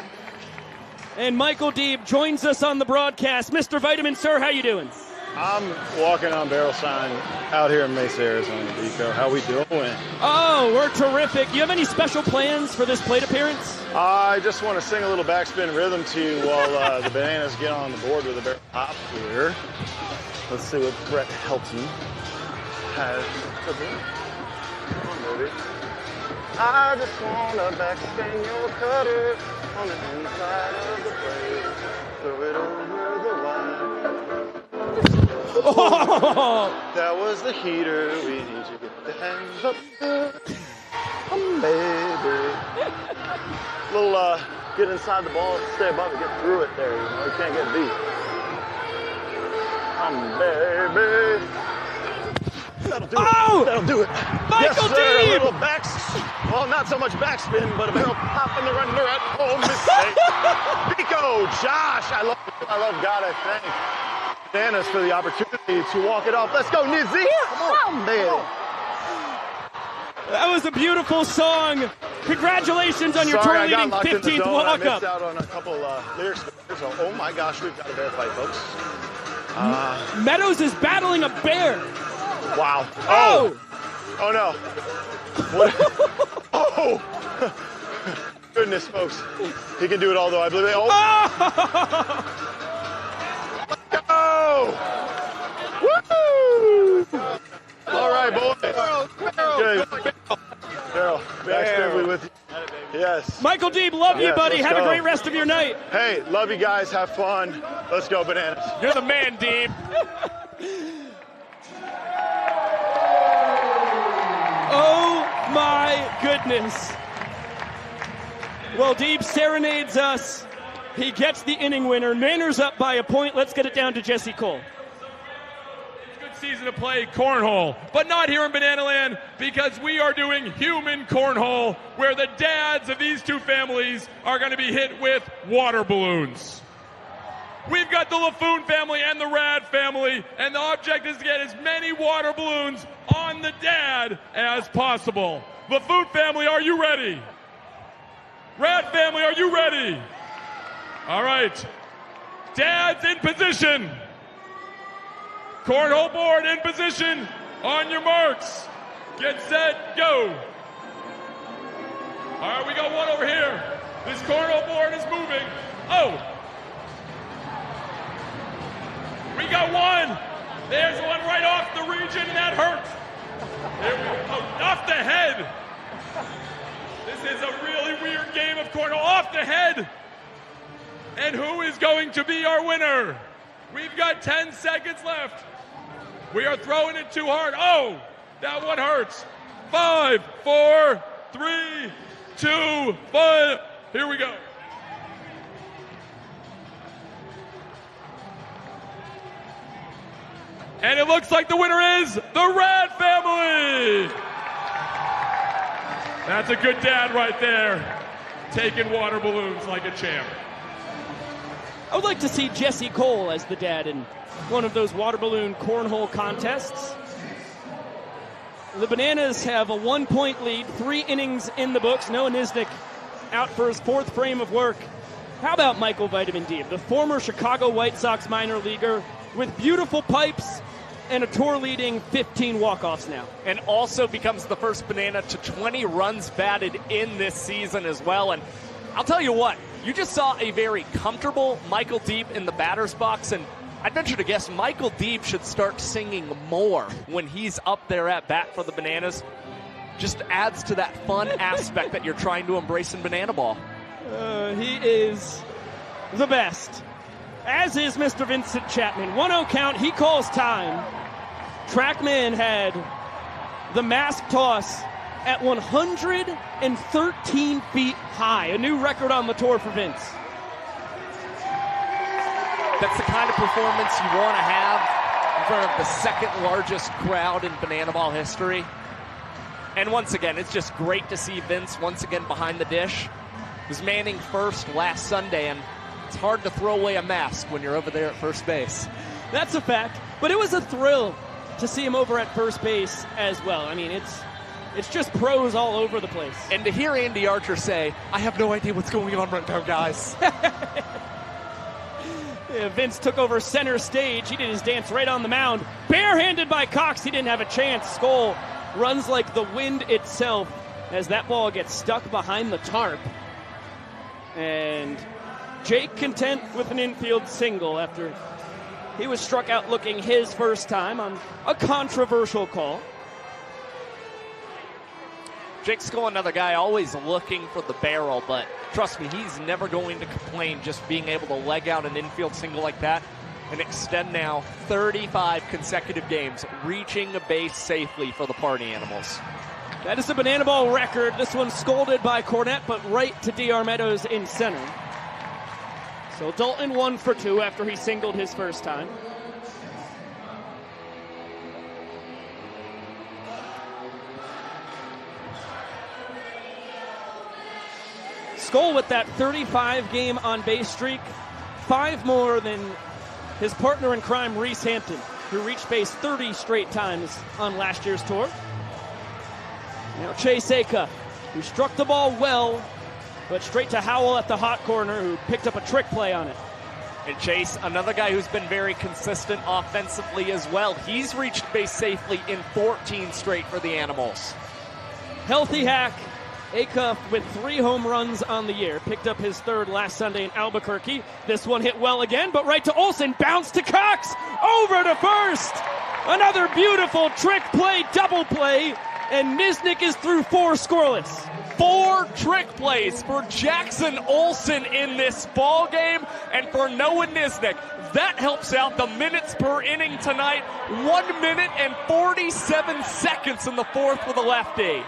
Speaker 1: And Michael Deeb joins us on the broadcast. Mr. Vitamin, sir, how you doing?
Speaker 8: I'm walking on barrel sign out here in Mesa, Arizona. Rico, how we doing?
Speaker 1: Oh, we're terrific. You have any special plans for this plate appearance?
Speaker 8: I just want to sing a little backspin rhythm to you while the Bananas get on the board with a barrel hop here. Let's see what Brett Helton has to do. Come on, baby. I just want to backspin your cutter on the inside of the plate. Throw it over the line.
Speaker 1: Oh!
Speaker 8: That was the heater. We need to get the hands up there. Baby. Little get inside the ball, stay above it, get through it there. You know, you can't get beat. Baby. That'll do it. That'll do it.
Speaker 1: Michael
Speaker 8: yes, sir.
Speaker 1: Deeb!
Speaker 8: A little well, not so much backspin, but a barrel pop in the runner at home mistake. Pico, Josh, I love God, I thank Bananas for the opportunity to walk it off. Let's go, Nizzy. Come on, baby.
Speaker 1: That was a beautiful song. Congratulations on your tour-leading 15th walk-up.
Speaker 8: I missed out on a couple lyrics. So, oh my gosh, we've got a bear fight, folks.
Speaker 1: Meadows is battling a bear.
Speaker 8: Wow.
Speaker 1: Oh!
Speaker 8: Oh no. What? Oh! Goodness, folks. He can do it all, though, I believe. Oh! Let's go! Woo! All right, boys. Good. Carol, backspin with you. Yes.
Speaker 1: Michael Deeb, love you, buddy. Have a great rest of your night.
Speaker 8: Hey, love you guys. Have fun. Let's go, Bananas.
Speaker 2: You're the man, Deeb.
Speaker 1: Oh, my goodness. Well, Deeb serenades us. He gets the inning winner. Manor's up by a point. Let's get it down to Jesse Cole.
Speaker 3: Good season to play cornhole, but not here in Banana Land because we are doing human cornhole where the dads of these two families are going to be hit with water balloons. We've got the LaFoon family and the Rad family, and the object is to get as many water balloons on the dad as possible. LaFoon family, are you ready? Rad family, are you ready? All right. Dads in position. Cornhole board in position. On your marks. Get set, go. All right, we got one over here. This cornhole board is moving. Oh. one. There's one right off the region. That hurts. There we go. Oh, off the head. This is a really weird game of cornhole. Off the head. And who is going to be our winner? We've got 10 seconds left. We are throwing it too hard. Oh, that one hurts. 5, 4, 3, 2, 1. Here we go. And it looks like the winner is the Red family. That's a good dad right there, taking water balloons like a champ.
Speaker 1: I would like to see Jesse Cole as the dad in one of those water balloon cornhole contests. The Bananas have a 1-point lead, 3 innings in the books. Noah Nisnik out for his 4th frame of work. How about Michael Vitamin D, the former Chicago White Sox minor leaguer with beautiful pipes and a tour-leading 15 walk-offs now.
Speaker 2: And also becomes the first Banana to 20 runs batted in this season as well. And I'll tell you what, you just saw a very comfortable Michael Deeb in the batter's box, and I'd venture to guess Michael Deeb should start singing more when he's up there at bat for the Bananas. Just adds to that fun aspect that you're trying to embrace in Banana Ball.
Speaker 1: He is the best. As is Mr. Vincent Chapman. 1-0 count, he calls time. Trackman had the mask toss at 113 feet high. A new record on the tour for Vince.
Speaker 2: That's the kind of performance you want to have in front of the second largest crowd in Banana Ball history. And once again, it's just great to see Vince once again behind the dish. He was manning first last Sunday, and it's hard to throw away a mask when you're over there at first base.
Speaker 1: That's a fact, but it was a thrill to see him over at first base as well. I mean, it's just pros all over the place.
Speaker 2: And to hear Andy Archer say, I have no idea what's going on right now, guys.
Speaker 1: Yeah, Vince took over center stage. He did his dance right on the mound. Barehanded by Cox. He didn't have a chance. Skoll runs like the wind itself as that ball gets stuck behind the tarp. And Jake content with an infield single after he was struck out looking his first time on a controversial call.
Speaker 2: Jake Skoll, another guy always looking for the barrel, but trust me, he's never going to complain just being able to leg out an infield single like that and extend now 35 consecutive games, reaching a base safely for the Party Animals.
Speaker 1: That is the Banana Ball record. This one scolded by Cornette, but right to DR Meadows in center. So Dalton 1 for 2 after he singled his first time. Skoll with that 35-game on-base streak, 5 more than his partner in crime, Reese Hampton, who reached base 30 straight times on last year's tour. Now Chase Acuff, who struck the ball well, but straight to Howell at the hot corner, who picked up a trick play on it.
Speaker 2: And Chase, another guy who's been very consistent offensively as well. He's reached base safely in 14 straight for the Animals.
Speaker 1: Healthy hack. Acuff with 3 home runs on the year. Picked up his 3rd last Sunday in Albuquerque. This one hit well again, but right to Olsen. Bounce to Cox. Over to first. Another beautiful trick play, double play. And Nisnik is through 4 scoreless.
Speaker 2: 4 trick plays for Jackson Olsen in this ball game, and for Noah Nisnik. That helps out the minutes per inning tonight. 1 minute and 47 seconds in the 4th with a lefty.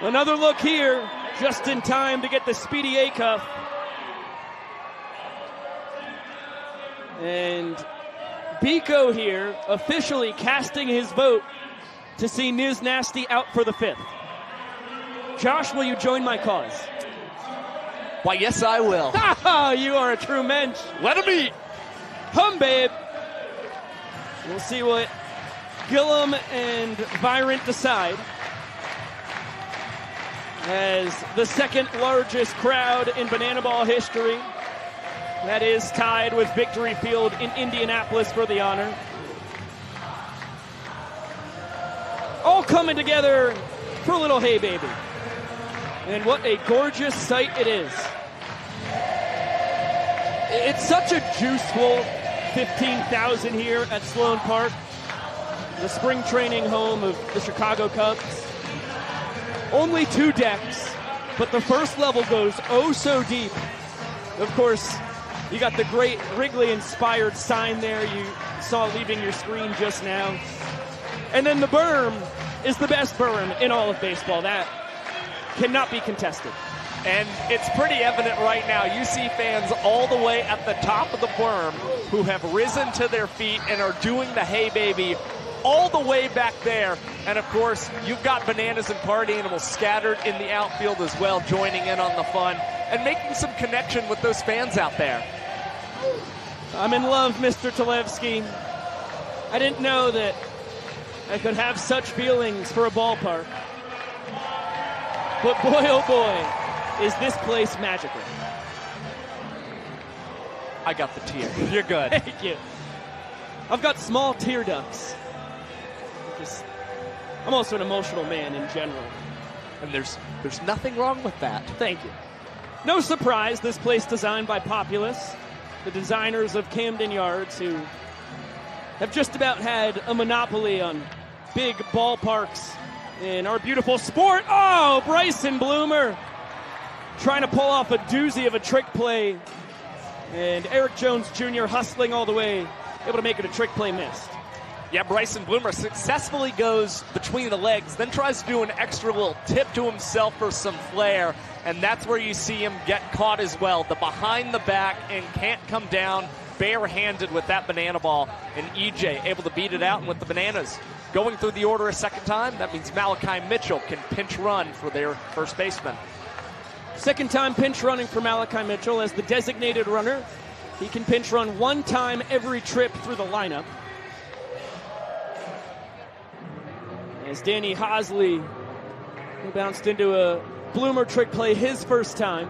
Speaker 1: Another look here, just in time to get the speedy Acuff. And Biko here officially casting his vote to see Niz Nasty out for the 5th. Josh, will you join my cause?
Speaker 2: Why, yes, I will.
Speaker 1: You are a true mensch.
Speaker 2: Let him eat.
Speaker 1: Hum, babe. We'll see what Gillum and Virant decide. As the second largest crowd in Banana Ball history, that is tied with Victory Field in Indianapolis for the honor. All coming together for a little Hey Baby. And what a gorgeous sight it is. It's such a juiceful, 15,000 here at Sloan Park, the spring training home of the Chicago Cubs. Only 2 decks, but the first level goes oh so deep. Of course, you got the great Wrigley-inspired sign there you saw leaving your screen just now. And then the berm is the best berm in all of baseball. That cannot be contested.
Speaker 2: And it's pretty evident right now. You see fans all the way at the top of the berm who have risen to their feet and are doing the hey baby all the way back there. And of course, you've got Bananas and Party Animals scattered in the outfield as well, joining in on the fun and making some connection with those fans out there.
Speaker 1: I'm in love, Mr. Talevsky. I didn't know that I could have such feelings for a ballpark. But boy, oh boy, is this place magical.
Speaker 2: I got the tear. You're good.
Speaker 1: Thank you. I've got small tear ducts. I'm also an emotional man in general.
Speaker 2: And there's nothing wrong with that.
Speaker 1: Thank you. No surprise, this place designed by Populous, the designers of Camden Yards, who have just about had a monopoly on big ballparks in our beautiful sport. Oh, Bryson Bloomer trying to pull off a doozy of a trick play. And Eric Jones Jr. hustling all the way, able to make it a trick play missed.
Speaker 2: Yeah, Bryson Bloomer successfully goes between the legs, then tries to do an extra little tip to himself for some flair, and that's where you see him get caught as well. The behind the back, and can't come down barehanded with that banana ball. And EJ able to beat it out, and with the Bananas going through the order a second time, that means Malachi Mitchell can pinch run for their first baseman.
Speaker 1: Second time pinch running for Malachi Mitchell as the designated runner. He can pinch run 1 time every trip through the lineup. As Danny Hosley bounced into a Bloomer trick play his first time.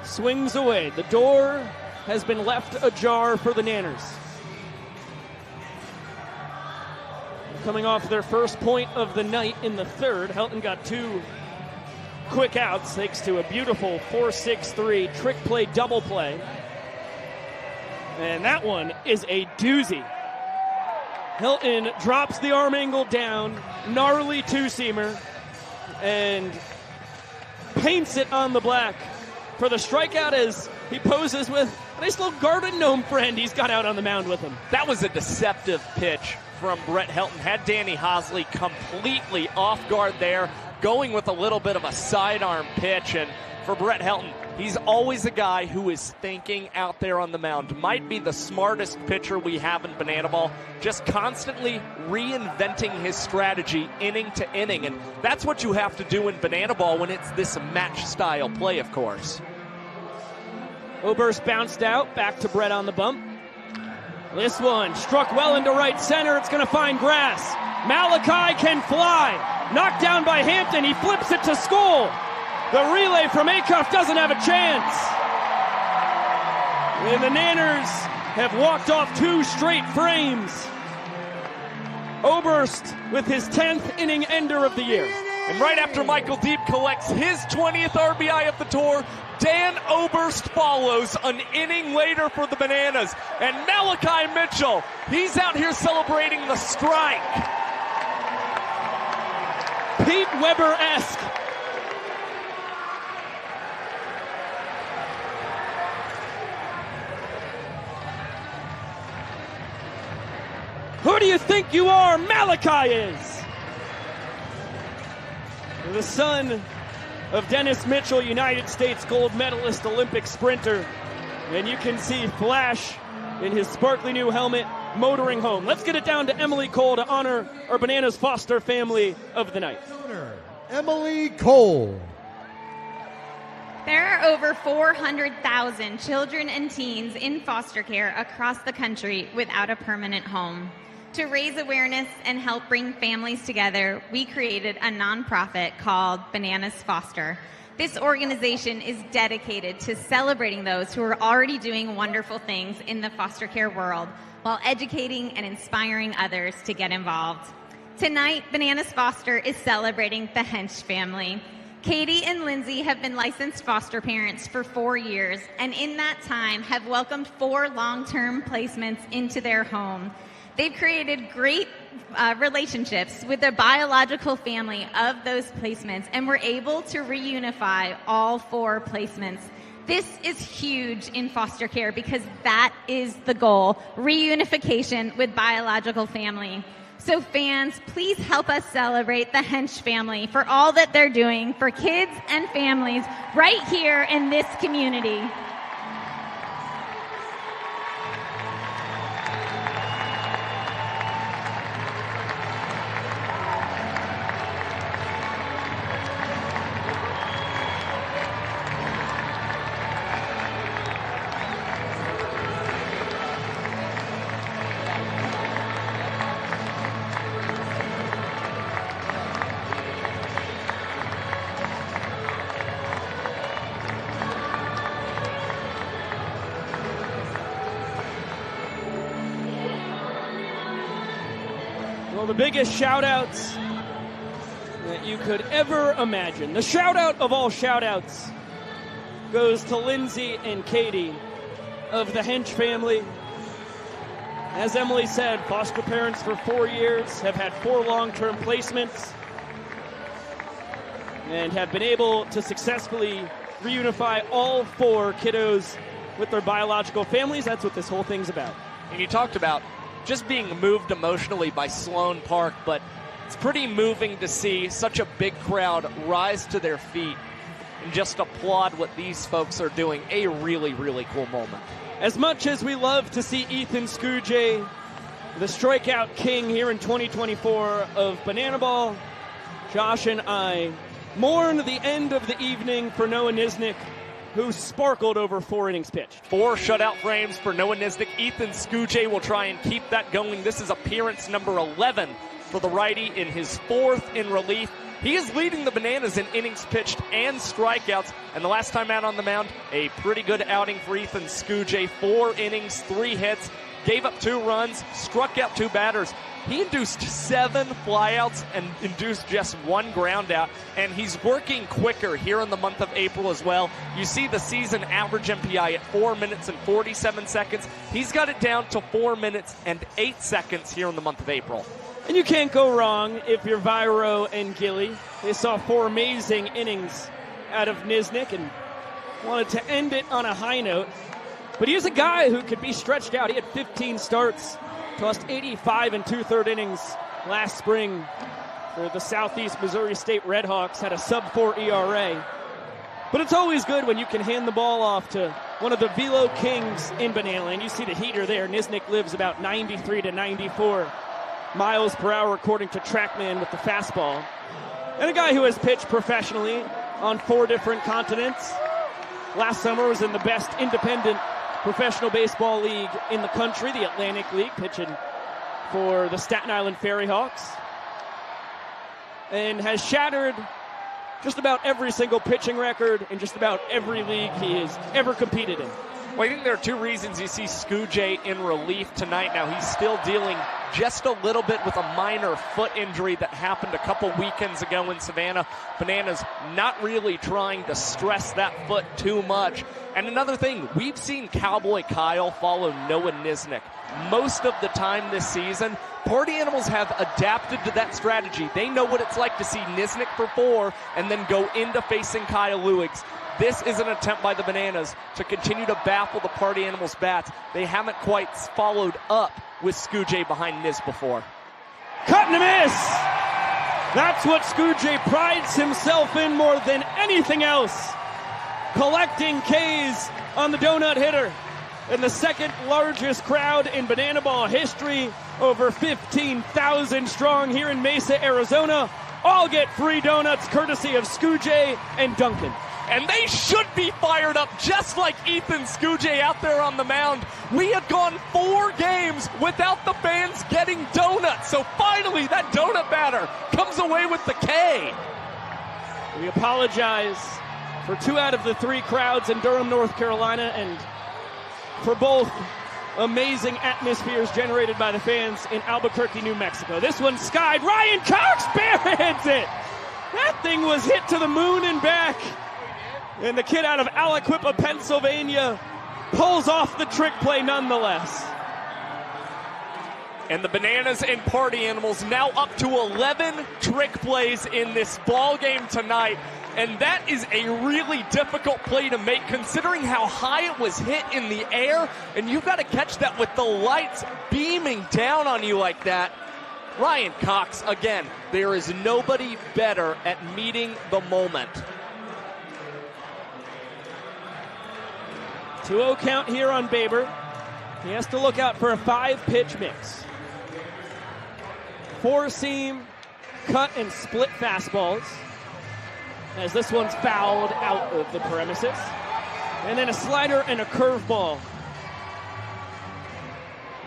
Speaker 1: Swings away. The door has been left ajar for the Nanners. Coming off their first point of the night in the third, Helton got 2 quick outs thanks to a beautiful 4-6-3 trick play double play. And that one is a doozy. Helton drops the arm angle down, gnarly 2-seamer, and paints it on the black for the strikeout as he poses with a nice little garden gnome friend he's got out on the mound with him.
Speaker 2: That was a deceptive pitch from Brett Helton. Had Danny Hosley completely off guard there, going with a little bit of a sidearm pitch. And for Brett Helton, he's always a guy who is thinking out there on the mound. Might be the smartest pitcher we have in Banana Ball, just constantly reinventing his strategy inning to inning. And that's what you have to do in Banana Ball when it's this match style play, of course.
Speaker 1: Oberst bounced out, back to Brett on the bump. This one struck well into right center. It's going to find grass. Malachi can fly. Knocked down by Hampton. He flips it to Skoll. The relay from Acuff doesn't have a chance. And the Nanners have walked off 2 straight frames. Oberst with his 10th inning ender of the year.
Speaker 2: And right after Michael Deep collects his 20th RBI of the tour, Dan Oberst follows an inning later for the Bananas. And Malachi Mitchell, he's out here celebrating the strike.
Speaker 1: Pete Weber-esque. Who do you think you are? Malachi is. The son of Dennis Mitchell, United States gold medalist, Olympic sprinter. And you can see Flash in his sparkly new helmet motoring home. Let's get it down to Emily Cole to honor our Bananas Foster family of the night.
Speaker 4: Emily Cole.
Speaker 9: There are over 400,000 children and teens in foster care across the country without a permanent home. To raise awareness and help bring families together, we created a nonprofit called Bananas Foster. This organization is dedicated to celebrating those who are already doing wonderful things in the foster care world while educating and inspiring others to get involved. Tonight, Bananas Foster is celebrating the Hench family. Katie and Lindsay have been licensed foster parents for 4 years, and in that time have welcomed 4 long-term placements into their home. They've created great relationships with the biological family of those placements, and were able to reunify all 4 placements. This is huge in foster care because that is the goal, reunification with biological family. So fans, please help us celebrate the Hench family for all that they're doing for kids and families right here in this community.
Speaker 1: The biggest shout-outs that you could ever imagine. The shout-out of all shout-outs goes to Lindsay and Katie of the Hench family. As Emily said, foster parents for 4 years, have had 4 long-term placements, and have been able to successfully reunify all 4 kiddos with their biological families. That's what this whole thing's about.
Speaker 2: And you talked about just being moved emotionally by Sloan Park, but it's pretty moving to see such a big crowd rise to their feet and just applaud what these folks are doing. A really, really cool moment.
Speaker 1: As much as we love to see Ethan Skujay, the strikeout king here in 2024 of Banana Ball, Josh and I mourn the end of the evening for Noah Nisnik, who sparkled over 4 innings pitched.
Speaker 2: 4 shutout frames for Noah Nisnik. Ethan Skujay will try and keep that going. This is appearance number 11 for the righty in his 4th in relief. He is leading the Bananas in innings pitched and strikeouts. And the last time out on the mound, a pretty good outing for Ethan Skujay. 4 innings, 3 hits, gave up 2 runs, struck out 2 batters. He induced 7 flyouts and induced just 1 ground out, and he's working quicker here in the month of April as well. You see the season average MPI at 4 minutes and 47 seconds. He's got it down to 4 minutes and 8 seconds here in the month of April.
Speaker 1: And you can't go wrong if you're Viro and Gilly. They saw 4 amazing innings out of Nisnik and wanted to end it on a high note. But he's a guy who could be stretched out. He had 15 starts, tossed 85 and 2/3 innings last spring for the Southeast Missouri State Redhawks, had a sub-4 ERA. But it's always good when you can hand the ball off to one of the velo kings in Banana Land. You see the heater there. Nisnik lives about 93 to 94 miles per hour according to TrackMan with the fastball. And a guy who has pitched professionally on 4 different continents. Last summer was in the best independent professional baseball league in the country, the Atlantic League, pitching for the Staten Island Ferry Hawks, and has shattered just about every single pitching record in just about every league he has ever competed in.
Speaker 2: Well, I think there are 2 reasons you see Skujay in relief tonight. Now, he's still dealing just a little bit with a minor foot injury that happened a couple weekends ago in Savannah. Bananas not really trying to stress that foot too much. And another thing, we've seen Cowboy Kyle follow Noah Nisnik most of the time this season. Party Animals have adapted to that strategy. They know what it's like to see Nisnik for 4 and then go into facing Kyle Luigs. This is an attempt by the Bananas to continue to baffle the Party Animals bats. They haven't quite followed up with Skujay behind Niz before.
Speaker 1: Cut and a miss! That's what Skujay prides himself in more than anything else. Collecting Ks on the donut hitter. And the second largest crowd in Banana Ball history, over 15,000 strong here in Mesa, Arizona. All get free donuts courtesy of Skujay and Duncan.
Speaker 2: And they should be fired up just like Ethan Skujay out there on the mound. We had gone 4 games without the fans getting donuts. So finally that donut batter comes away with the K.
Speaker 1: We apologize for 2 out of the 3 crowds in Durham, North Carolina, and for both amazing atmospheres generated by the fans in Albuquerque, New Mexico. This one skied. Ryan Cox barehands it. That thing was hit to the moon and back. And the kid out of Aliquippa, Pennsylvania, pulls off the trick play nonetheless.
Speaker 2: And the Bananas and Party Animals now up to 11 trick plays in this ball game tonight. And that is a really difficult play to make considering how high it was hit in the air. And you've got to catch that with the lights beaming down on you like that. Ryan Cox, again, there is nobody better at meeting the moment.
Speaker 1: 2-0 count here on Baber. He has to look out for a 5-pitch mix. 4-seam, cut and split fastballs, as this one's fouled out of the premises. And then a slider and a curveball.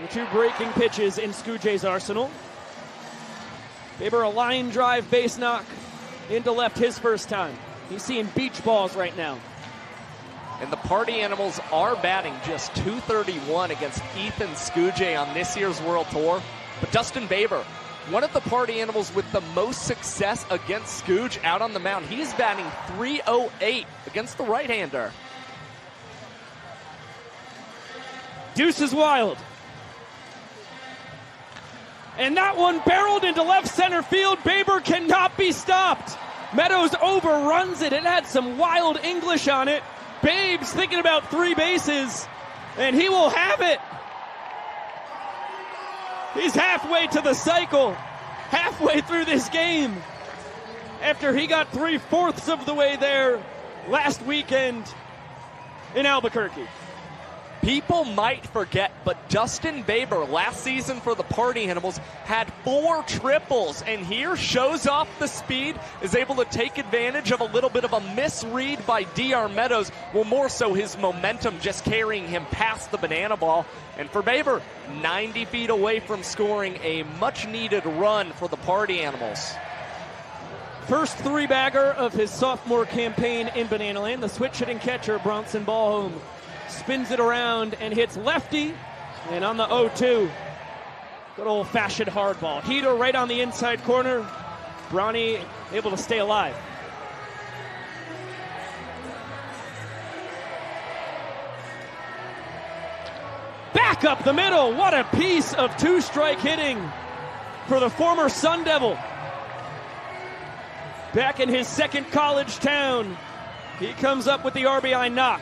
Speaker 1: The two breaking pitches in Scoojay's arsenal. Baber a line drive base knock into left his first time. He's seeing beach balls right now.
Speaker 2: And the Party Animals are batting just .231 against Ethan Scoojay on this year's World Tour. But Dustin Baber, one of the Party Animals with the most success against Scooj out on the mound. He is batting .308 against the right-hander.
Speaker 1: Deuce is wild. And that one barreled into left center field. Baber cannot be stopped. Meadows overruns it. It had some wild English on it. Babe's thinking about 3 bases, and he will have it. He's halfway to the cycle, halfway through this game, after he got 3/4 of the way there last weekend in Albuquerque.
Speaker 2: People might forget, but Dustin Baber last season for the Party Animals had 4 triples, and here shows off the speed, is able to take advantage of a little bit of a misread by DR Meadows. Well, more so his momentum just carrying him past the banana ball. And for Baber, 90 feet away from scoring a much-needed run for the Party Animals.
Speaker 1: First 3-bagger of his sophomore campaign in Banana Land. The switch-hitting catcher, Bronson Ballholm, spins it around and hits lefty, and on the 0-2, good old-fashioned hardball. Heater right on the inside corner. Bronny able to stay alive. Back up the middle. What a piece of 2-strike hitting for the former Sun Devil. Back in his second college town, he comes up with the RBI knock.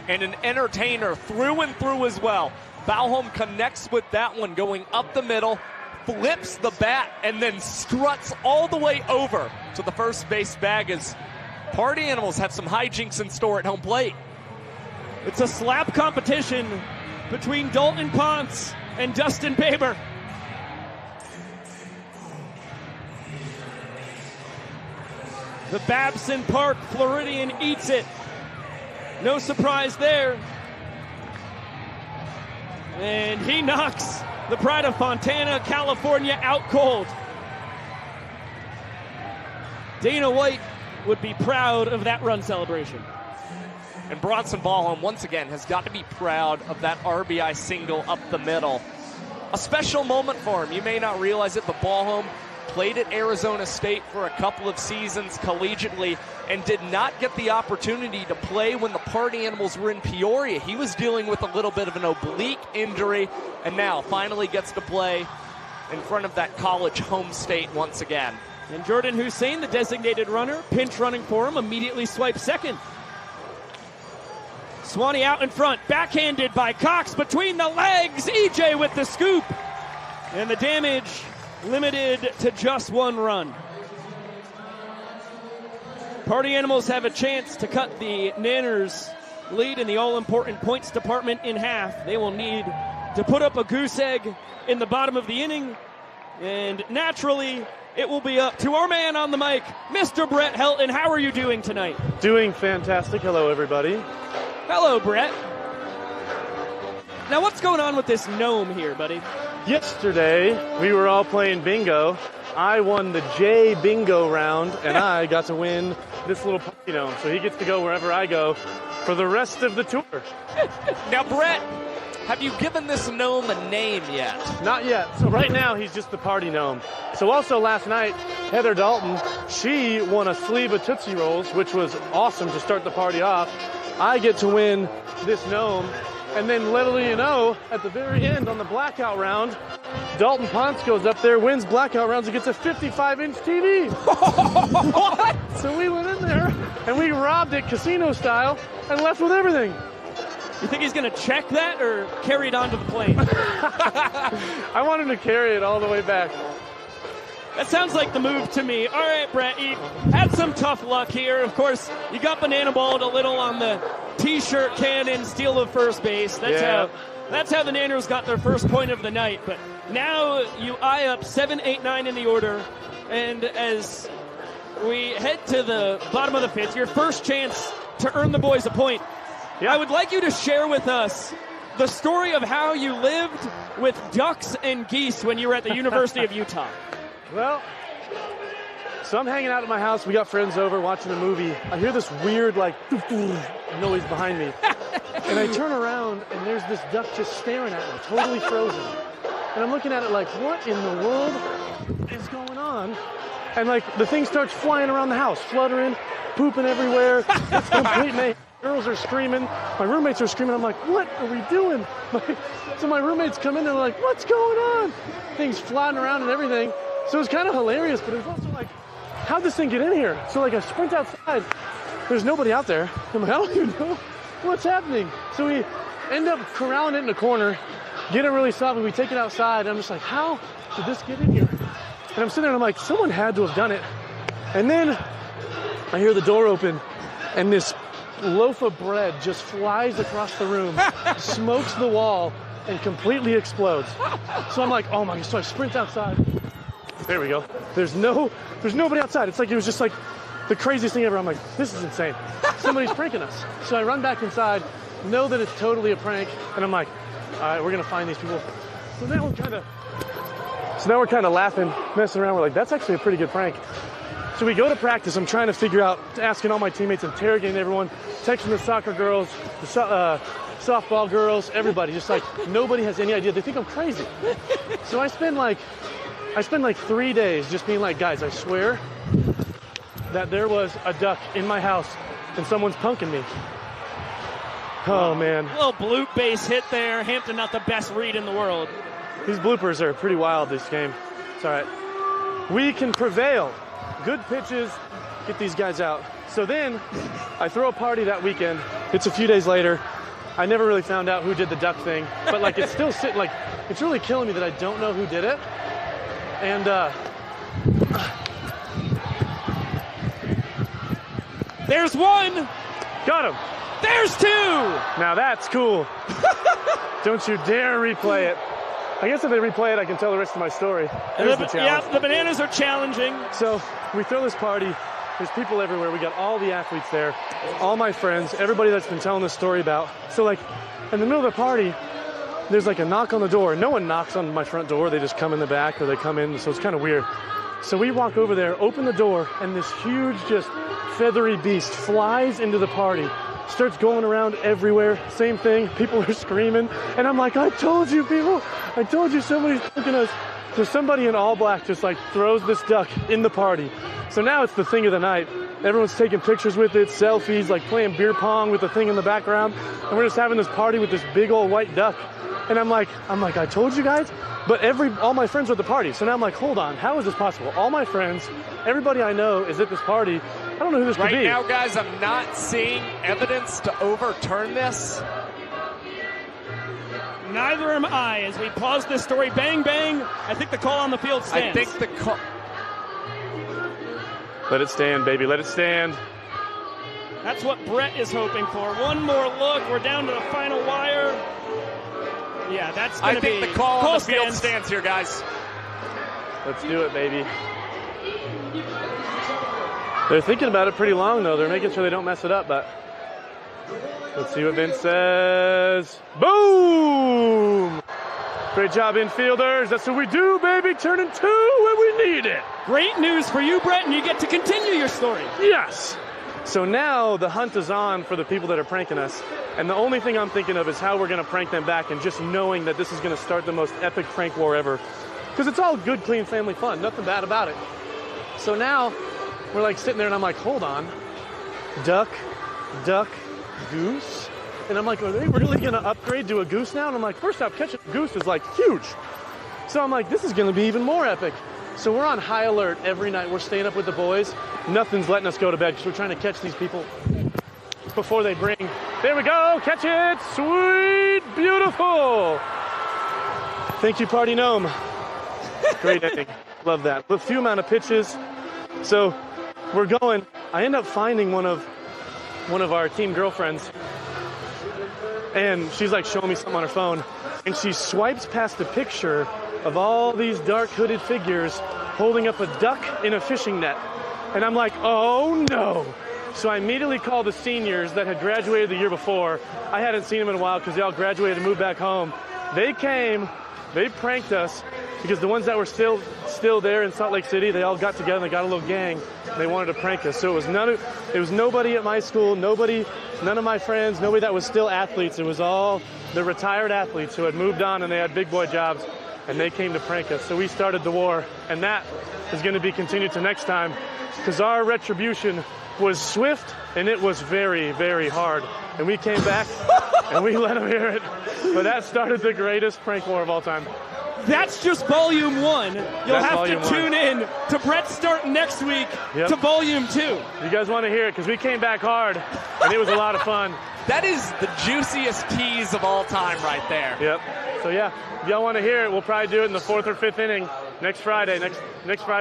Speaker 2: And an entertainer through and through as well. Ballholm connects with that one going up the middle, flips the bat, and then struts all the way over to the first base bag as Party Animals have some hijinks in store at home plate.
Speaker 1: It's a slap competition between Dalton Ponce and Dustin Baber. The Babson Park Floridian eats it. No surprise there. And he knocks the pride of Fontana, California, out cold. Dana White would be proud of that run celebration.
Speaker 2: And Bronson Ballholm, once again, has got to be proud of that RBI single up the middle. A special moment for him. You may not realize it, but Ballholm played at Arizona State for a couple of seasons collegiately and did not get the opportunity to play when the Party Animals were in Peoria. He was dealing with a little bit of an oblique injury and now finally gets to play in front of that college home state once again.
Speaker 1: And Jordan Hussein, the designated runner, pinch running for him, immediately swipes second. Swanee out in front, backhanded by Cox between the legs. EJ with the scoop. And the damage limited to just 1 run. Party Animals have a chance to cut the Nanners' lead in the all-important points department in half. They will need to put up a goose egg in the bottom of the inning. And naturally, it will be up to our man on the mic, Mr. Brett Helton. How are you doing tonight?
Speaker 10: Doing fantastic. Hello, everybody.
Speaker 1: Hello, Brett. Now, what's going on with this gnome here, buddy?
Speaker 10: Yesterday, we were all playing bingo. I won the J bingo round, and I got to win this little puppy gnome. So he gets to go wherever I go for the rest of the tour.
Speaker 2: Now, Brett, have you given this gnome a name yet?
Speaker 10: Not yet. So right now, he's just the party gnome. So also last night, Heather Dalton, she won a sleeve of Tootsie Rolls, which was awesome to start the party off. I get to win this gnome. And then little you know, at the very end on the blackout round, Dalton Ponce goes up there, wins blackout rounds, and gets a 55-inch TV. What? So we went in there, and we robbed it casino style and left with everything.
Speaker 1: You think he's going to check that or carry it onto the plane?
Speaker 10: I want him to carry it all the way back.
Speaker 1: That sounds like the move to me. All right, Brett, you had some tough luck here. Of course, you got banana balled a little on the T-shirt cannon, steal of first base. That's how the Nanners got their first point of the night. But now you eye up 7, 8, 9 in the order. And as we head to the bottom of the fifth, your first chance to earn the boys a point. Yeah. I would like you to share with us the story of how you lived with ducks and geese when you were at the University of Utah.
Speaker 10: Well, so I'm hanging out at my house. We got friends over watching a movie. I hear this weird, like, noise behind me. And I turn around, and there's this duck just staring at me, totally frozen. And I'm looking at it like, what in the world is going on? And, like, the thing starts flying around the house, fluttering, pooping everywhere. It's complete mayhem. Girls are screaming. My roommates are screaming. I'm like, what are we doing? So my roommates come in, and they're like, what's going on? Things flying around and everything. So it was kind of hilarious, but it was also like, how'd this thing get in here? So like I sprint outside, there's nobody out there. I'm like, I don't even know what's happening. So we end up corralling it in a corner, get it really soft, and we take it outside. And I'm just like, how did this get in here? And I'm sitting there and I'm like, someone had to have done it. And then I hear the door open and this loaf of bread just flies across the room, smokes the wall, and completely explodes. So I'm like, oh my God. So I sprint outside. There we go. There's nobody outside. It's like, it was just like the craziest thing ever. I'm like, this is insane. Somebody's pranking us. So I run back inside, know that it's totally a prank, and I'm like, all right, we're gonna find these people. So now we're kind of laughing, messing around. We're like, that's actually a pretty good prank. So we go to practice. I'm trying to figure out, asking all my teammates, interrogating everyone, texting the soccer girls, the softball girls, everybody. Just like, nobody has any idea. They think I'm crazy. So I spend like 3 days just being like, guys, I swear that there was a duck in my house and someone's punking me. Oh, man.
Speaker 1: A little bloop base hit there. Hampton not the best read in the world.
Speaker 10: These bloopers are pretty wild this game. It's all right. We can prevail. Good pitches, get these guys out. So then I throw a party that weekend. It's a few days later. I never really found out who did the duck thing, but like it's still sitting, like it's really killing me that I don't know who did it. And
Speaker 1: there's one.
Speaker 10: Got him.
Speaker 1: There's two.
Speaker 10: Now that's cool. Don't you dare replay it. I guess if they replay it, I can tell the rest of my story. There's the challenge.
Speaker 1: Yeah, the Bananas are challenging.
Speaker 10: So we throw this party. There's people everywhere. We got all the athletes there, all my friends, everybody that's been telling this story about. So like in the middle of the party, there's like a knock on the door. No one knocks on my front door. They just come in the back or they come in. So it's kind of weird. So we walk over there, open the door, and this huge, just feathery beast flies into the party, starts going around everywhere. Same thing. People are screaming. And I'm like, I told you, people. I told you somebody's looking at us. So somebody in all black just like throws this duck in the party. So now it's the thing of the night. Everyone's taking pictures with it, selfies, like playing beer pong with the thing in the background. And we're just having this party with this big old white duck. And I'm like, I told you guys. But all my friends were at the party. So now I'm like, hold on, how is this possible? All my friends, everybody I know is at this party. I don't know who this could be.
Speaker 2: Right now, guys, I'm not seeing evidence to overturn this.
Speaker 1: Neither am I. As we pause this story, bang, bang. I think the call on the field stands.
Speaker 2: I think the call.
Speaker 10: Let it stand, baby. Let it stand.
Speaker 1: That's what Brett is hoping for. One more look. We're down to the final wire. Yeah, that's going to be.
Speaker 2: I think the call on the field stands here, guys.
Speaker 10: Let's do it, baby. They're thinking about it pretty long, though. They're making sure they don't mess it up, but let's see what Vince says. Boom! Great job, infielders. That's what we do, baby. Turning two when we need it.
Speaker 1: Great news for you, Brett, and you get to continue your story.
Speaker 10: Yes. So now the hunt is on for the people that are pranking us. And the only thing I'm thinking of is how we're going to prank them back, and just knowing that this is going to start the most epic prank war ever. Because it's all good, clean family fun. Nothing bad about it. So now we're like sitting there and I'm like, hold on. Duck, goose. And I'm like, are they really going to upgrade to a goose now? And I'm like, first off, catching a goose is like huge. So I'm like, this is going to be even more epic. So we're on high alert every night. We're staying up with the boys. Nothing's letting us go to bed because we're trying to catch these people before they bring. There we go. Catch it. Sweet. Beautiful. Thank you, Party Gnome. Great ending. Love that. A few amount of pitches. So we're going. I end up finding one of our team girlfriends. And she's like showing me something on her phone. And she swipes past a picture of all these dark hooded figures holding up a duck in a fishing net. And I'm like, oh no. So I immediately called the seniors that had graduated the year before. I hadn't seen them in a while because they all graduated and moved back home. They came, they pranked us because the ones that were still there in Salt Lake City, they all got together and they got a little gang. And they wanted to prank us. So it was nobody at my school, none of my friends, nobody that was still athletes. It was all the retired athletes who had moved on and they had big boy jobs. And they came to prank us. So we started the war. And that is going to be continued to next time because our retribution was swift and it was very, very hard. And we came back and we let them hear it. But that started the greatest prank war of all time.
Speaker 1: That's just volume 1. You'll have to tune in to Brett's start next week to volume 2.
Speaker 10: You guys want to hear it because we came back hard and it was a lot of fun.
Speaker 2: That is the juiciest tease of all time right there.
Speaker 10: Yep. So yeah, if y'all want to hear it, we'll probably do it in the 4th or 5th inning next Friday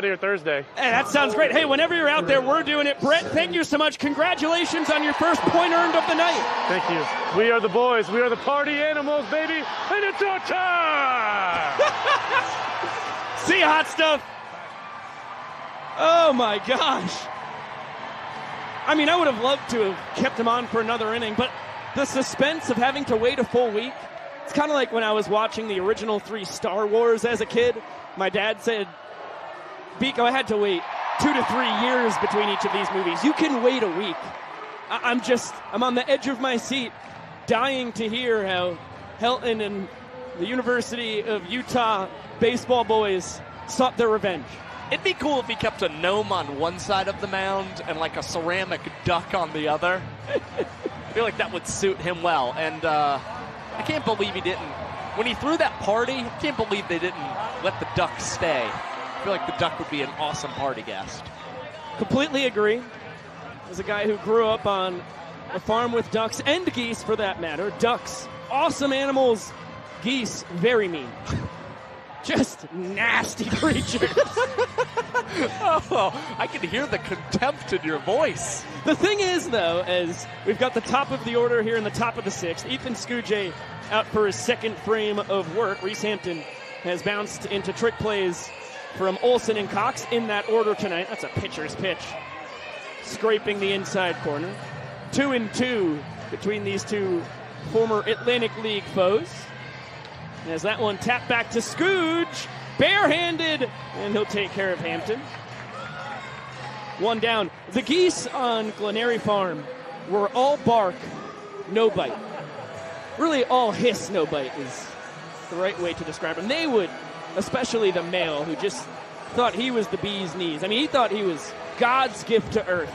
Speaker 10: or Thursday.
Speaker 1: Hey, that sounds great. Hey, whenever you're out there, we're doing it. Brett, thank you so much. Congratulations on your first point earned of the night.
Speaker 10: Thank you. We are the boys. We are the party animals, baby. And it's our time.
Speaker 1: See you, hot stuff. Oh, my gosh. I mean, I would have loved to have kept him on for another inning, but the suspense of having to wait a full week, it's kind of like when I was watching the original 3 Star Wars as a kid. My dad said, Biko, I had to wait 2 to 3 years between each of these movies. You can wait a week. I'm on the edge of my seat, dying to hear how Helton and the University of Utah baseball boys sought their revenge.
Speaker 2: It'd be cool if he kept a gnome on one side of the mound and like a ceramic duck on the other. I feel like that would suit him well. And I can't believe he didn't. When he threw that party, I can't believe they didn't let the duck stay. I feel like the duck would be an awesome party guest.
Speaker 1: Completely agree. As a guy who grew up on a farm with ducks and geese, for that matter. Ducks, awesome animals. Geese, very mean. Just nasty creatures.
Speaker 2: Oh, I can hear the contempt in your voice.
Speaker 1: The thing is, though, as we've got the top of the order here in the top of the 6th, Ethan Scujay out for his second frame of work. Reese Hampton has bounced into trick plays from Olsen and Cox in that order tonight. That's a pitcher's pitch. Scraping the inside corner. 2-2 between these two former Atlantic League foes. And as that one tapped back to Scooge, barehanded, and he'll take care of Hampton. 1 down. The geese on Glenary Farm were all bark, no bite. Really all hiss, no bite is the right way to describe them. They would, especially the male, who just thought he was the bee's knees. I mean, he thought he was God's gift to earth.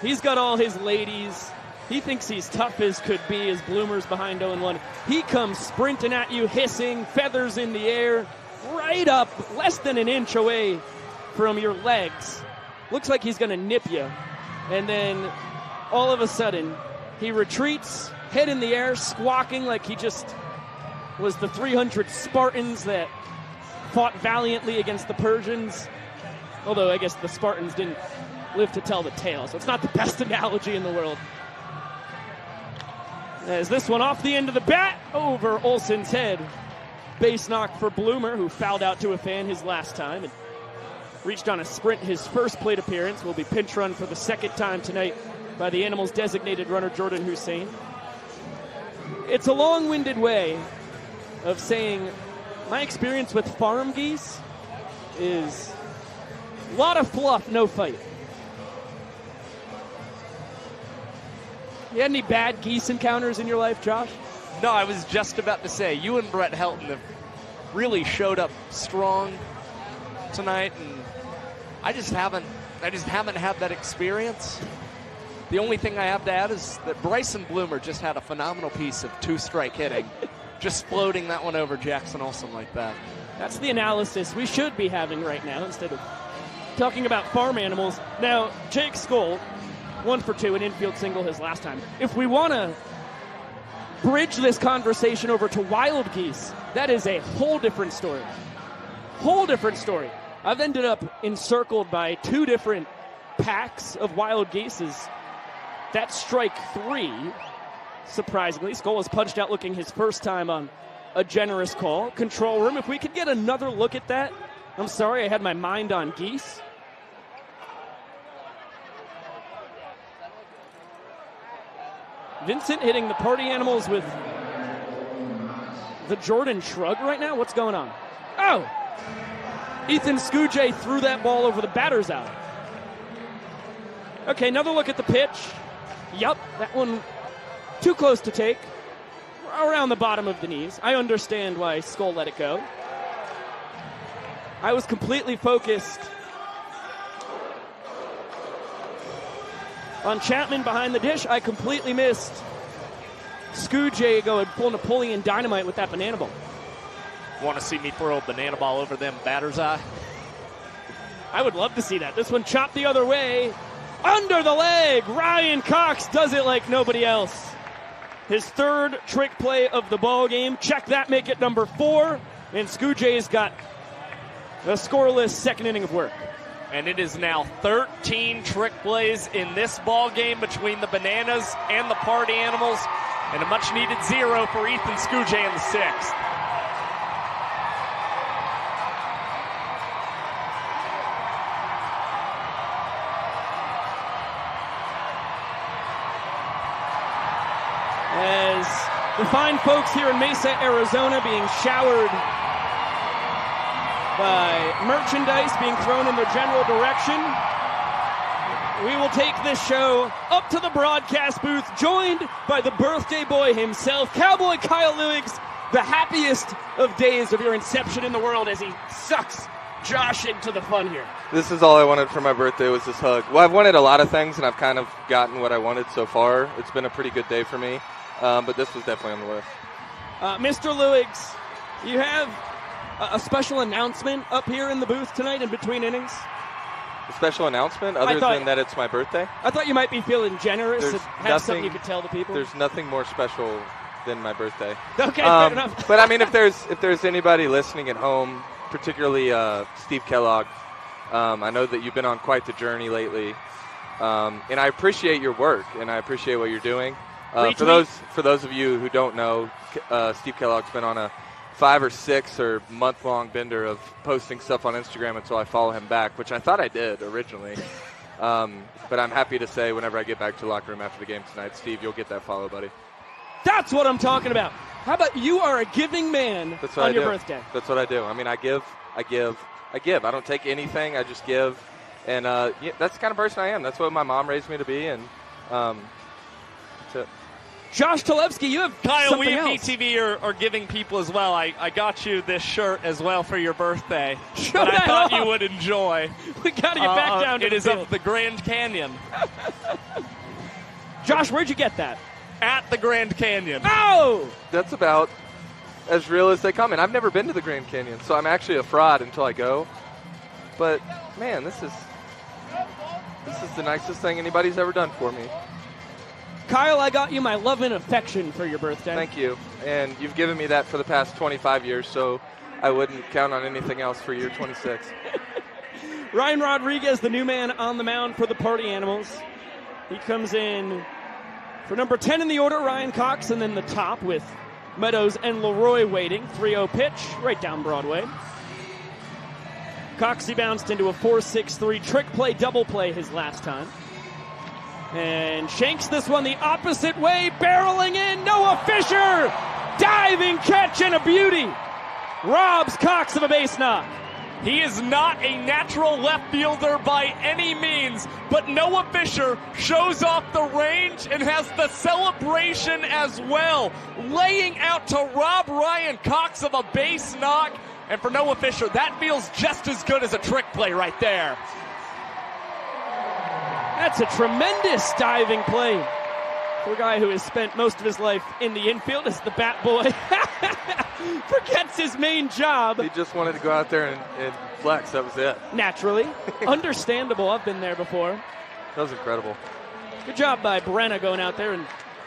Speaker 1: He's got all his ladies. He thinks he's tough as could be as Bloomer's behind 0-1. He comes sprinting at you, hissing, feathers in the air, right up, less than an inch away from your legs. Looks like he's going to nip you. And then all of a sudden, he retreats, head in the air, squawking like he just was the 300 Spartans that fought valiantly against the Persians. Although I guess the Spartans didn't live to tell the tale, so it's not the best analogy in the world. As this one off the end of the bat, over Olsen's head. Base knock for Bloomer, who fouled out to a fan his last time and reached on a sprint his first plate appearance. Will be pinch run for the second time tonight by the Animals' designated runner, Jordan Hussein. It's a long-winded way of saying my experience with farm geese is a lot of fluff, no fight. You had any bad geese encounters in your life, Josh?
Speaker 2: No, I was just about to say, you and Brett Helton have really showed up strong tonight, and I just haven't had that experience. The only thing I have to add is that Bryson Bloomer just had a phenomenal piece of two-strike hitting, just floating that one over Jackson Olsen like that.
Speaker 1: That's the analysis we should be having right now instead of talking about farm animals. Now, Jake Skoll, 1 for 2, an infield single his last time. If we want to bridge this conversation over to wild geese, that is a whole different story. Whole different story. I've ended up encircled by 2 different packs of wild geese. That's strike 3, surprisingly. Skoll has punched out looking his first time on a generous call. Control room, if we could get another look at that. I'm sorry, I had my mind on geese. Vincent hitting the party animals with the Jordan shrug right now. What's going on? Oh! Ethan Scujay threw that ball over the batter's eye. Okay, another look at the pitch. Yup, that one too close to take. Around the bottom of the knees. I understand why Skoll let it go. I was completely focused on Chapman behind the dish. I completely missed Scujay going full Napoleon Dynamite with that banana ball.
Speaker 2: Want to see me throw a banana ball over them batter's eye?
Speaker 1: I would love to see that. This one chopped the other way. Under the leg. Ryan Cox does it like nobody else. His 3rd trick play of the ball game. Check that, make it number 4. And Scujay's got a scoreless 2nd inning of work.
Speaker 2: And it is now 13 trick plays in this ball game between the Bananas and the Party Animals, and a much-needed 0 for Ethan Scujay in the 6th.
Speaker 1: As the fine folks here in Mesa, Arizona, being showered by merchandise being thrown in their general direction, we will take this show up to the broadcast booth, joined by the birthday boy himself, Cowboy Kyle Luigs, the happiest of days of your inception in the world as he sucks Josh into the fun here.
Speaker 11: This is all I wanted for my birthday was this hug. Well, I've wanted a lot of things, and I've kind of gotten what I wanted so far. It's been a pretty good day for me, but this was definitely on the list.
Speaker 1: Mr. Luigs, you have a special announcement up here in the booth tonight in between innings?
Speaker 11: A special announcement other than that it's my birthday?
Speaker 1: I thought you might be feeling generous and have something you could tell the people.
Speaker 11: There's nothing more special than my birthday.
Speaker 1: Okay, fair enough.
Speaker 11: But I mean, if there's anybody listening at home, particularly Steve Kellogg, I know that you've been on quite the journey lately, and I appreciate your work and I appreciate what you're doing. For those of you who don't know, Steve Kellogg's been on a 5 or 6 or month-long bender of posting stuff on Instagram until I follow him back, which I thought I did originally. But I'm happy to say whenever I get back to the locker room after the game tonight, Steve, you'll get that follow, buddy.
Speaker 1: That's what I'm talking about. How about you are a giving man on your birthday?
Speaker 11: That's what I do. I mean, I give. I don't take anything. I just give. And that's the kind of person I am. That's what my mom raised me to be. And that's it.
Speaker 1: Josh Talevsky, you have
Speaker 2: Kyle,
Speaker 1: something
Speaker 2: we at
Speaker 1: else.
Speaker 2: BTV are giving people as well. I got you this shirt as well for your birthday
Speaker 1: Show
Speaker 2: that I thought
Speaker 1: off.
Speaker 2: you would enjoy.
Speaker 1: We got to get back down to
Speaker 2: it
Speaker 1: the
Speaker 2: is
Speaker 1: field.
Speaker 2: of the Grand Canyon.
Speaker 1: Josh, where'd you get that?
Speaker 2: At the Grand Canyon.
Speaker 1: Oh!
Speaker 11: That's about as real as they come. And I've never been to the Grand Canyon, so I'm actually a fraud until I go. But, man, this is the nicest thing anybody's ever done for me.
Speaker 1: Kyle, I got you my love and affection for your birthday.
Speaker 11: Thank you. And you've given me that for the past 25 years, so I wouldn't count on anything else for year 26.
Speaker 1: Ryan Rodriguez, the new man on the mound for the Party Animals. He comes in for number 10 in the order, Ryan Cox, and then the top with Meadows and Leroy waiting. 3-0 pitch, right down Broadway. Coxie bounced into a 4-6-3 trick play, double play his last time. And shanks this one the opposite way, barreling in, Noah Fisher! Diving catch and a beauty! Robs Cox of a base knock.
Speaker 2: He is not a natural left fielder by any means, but Noah Fisher shows off the range and has the celebration as well, laying out to rob Ryan Cox of a base knock. And for Noah Fisher, that feels just as good as a trick play right there.
Speaker 1: That's a tremendous diving play for a guy who has spent most of his life in the infield as the bat boy. Forgets his main job.
Speaker 11: He just wanted to go out there and flex. That was it.
Speaker 1: Naturally. Understandable. I've been there before.
Speaker 11: That was incredible.
Speaker 1: Good job by Brenna going out there and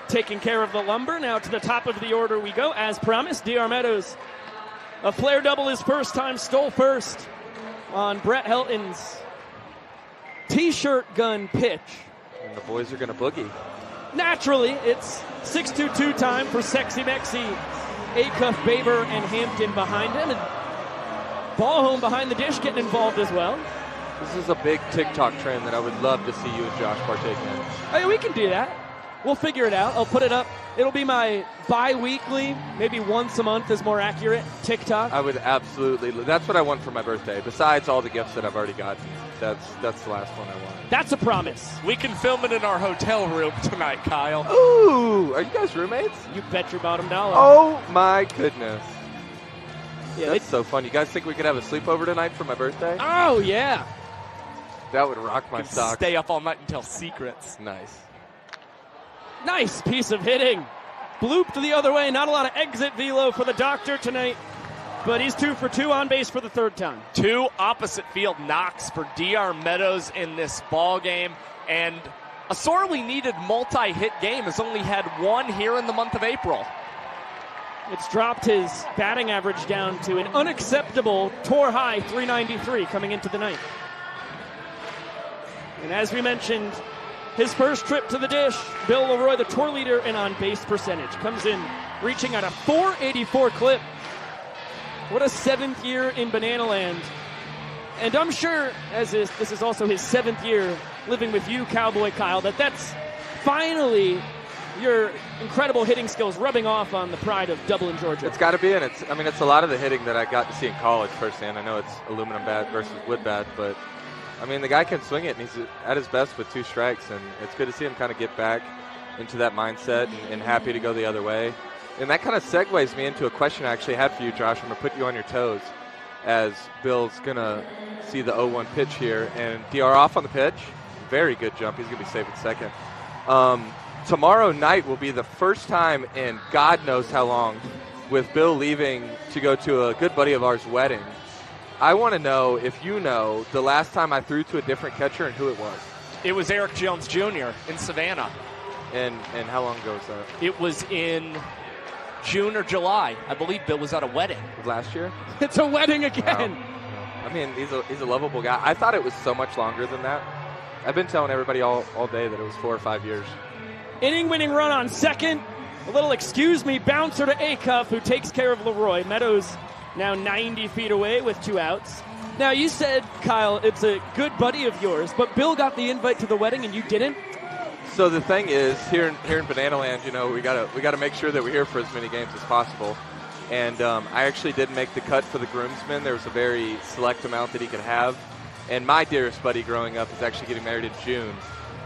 Speaker 1: taking care of the lumber. Now to the top of the order we go. As promised, DR Meadows. A flare double his first time, stole first on Brett Helton's T-shirt gun pitch.
Speaker 11: And the boys are going to boogie.
Speaker 1: Naturally, it's 6-2-2 time for Sexy Mexi, Acuff, Baber, and Hampton behind him. And ball home behind the dish getting involved as well.
Speaker 11: This is a big TikTok trend that I would love to see you and Josh partake in.
Speaker 1: Hey, we can do that. We'll figure it out. I'll put it up. It'll be my bi-weekly, maybe once a month is more accurate, TikTok.
Speaker 11: I would absolutely. That's what I want for my birthday. Besides all the gifts that I've already gotten, that's the last one I want.
Speaker 1: That's a promise.
Speaker 2: We can film it in our hotel room tonight, Kyle.
Speaker 11: Ooh, are you guys roommates?
Speaker 1: You bet your bottom dollar.
Speaker 11: Oh my goodness.
Speaker 1: Yeah,
Speaker 11: that's so fun. You guys think we could have a sleepover tonight for my birthday?
Speaker 1: Oh, yeah.
Speaker 11: That would rock my socks.
Speaker 2: Stay up all night and tell secrets.
Speaker 11: Nice.
Speaker 1: Nice piece of hitting. Blooped the other way. Not a lot of exit velo for the doctor tonight, but he's 2 for 2 on base for the third time.
Speaker 2: 2 opposite field knocks for DR Meadows in this ball game, and a sorely needed multi-hit game has only had 1 here in the month of April.
Speaker 1: It's dropped his batting average down to an unacceptable tour high 393 coming into the night. And as we mentioned, his first trip to the dish, Bill Leroy, the tour leader in on-base percentage, comes in reaching at a 484 clip. What a 7th year in Banana Land. And I'm sure, as this is also his 7th year living with you, Cowboy Kyle, that's finally your incredible hitting skills rubbing off on the pride of Dublin, Georgia.
Speaker 11: It's got to be, and it's a lot of the hitting that I got to see in college firsthand. I know it's aluminum bat versus wood bat, but I mean, the guy can swing it, and he's at his best with 2 strikes, and it's good to see him kind of get back into that mindset and happy to go the other way. And that kind of segues me into a question I actually had for you, Josh. I'm going to put you on your toes as Bill's going to see the 0-1 pitch here. And DR off on the pitch. Very good jump. He's going to be safe at second. Tomorrow night will be the first time in God knows how long with Bill leaving to go to a good buddy of ours' wedding. I want to know if you know the last time I threw to a different catcher and who it was.
Speaker 2: It was Eric Jones Jr. in Savannah.
Speaker 11: And how long ago was that?
Speaker 2: It was in June or July. I believe Bill was at a wedding.
Speaker 11: Last year?
Speaker 1: It's a wedding again.
Speaker 11: Wow. I mean, he's a lovable guy. I thought it was so much longer than that. I've been telling everybody all day that it was 4 or 5 years.
Speaker 1: Inning-winning run on second. A little excuse me bouncer to Acuff, who takes care of Leroy. Meadows now 90 feet away with 2 outs. Now, you said, Kyle, it's a good buddy of yours, but Bill got the invite to the wedding and you didn't?
Speaker 11: So the thing is, here in Banana Land, you know, we gotta make sure that we're here for as many games as possible. And I actually did make the cut for the groomsmen. There was a very select amount that he could have. And my dearest buddy growing up is actually getting married in June.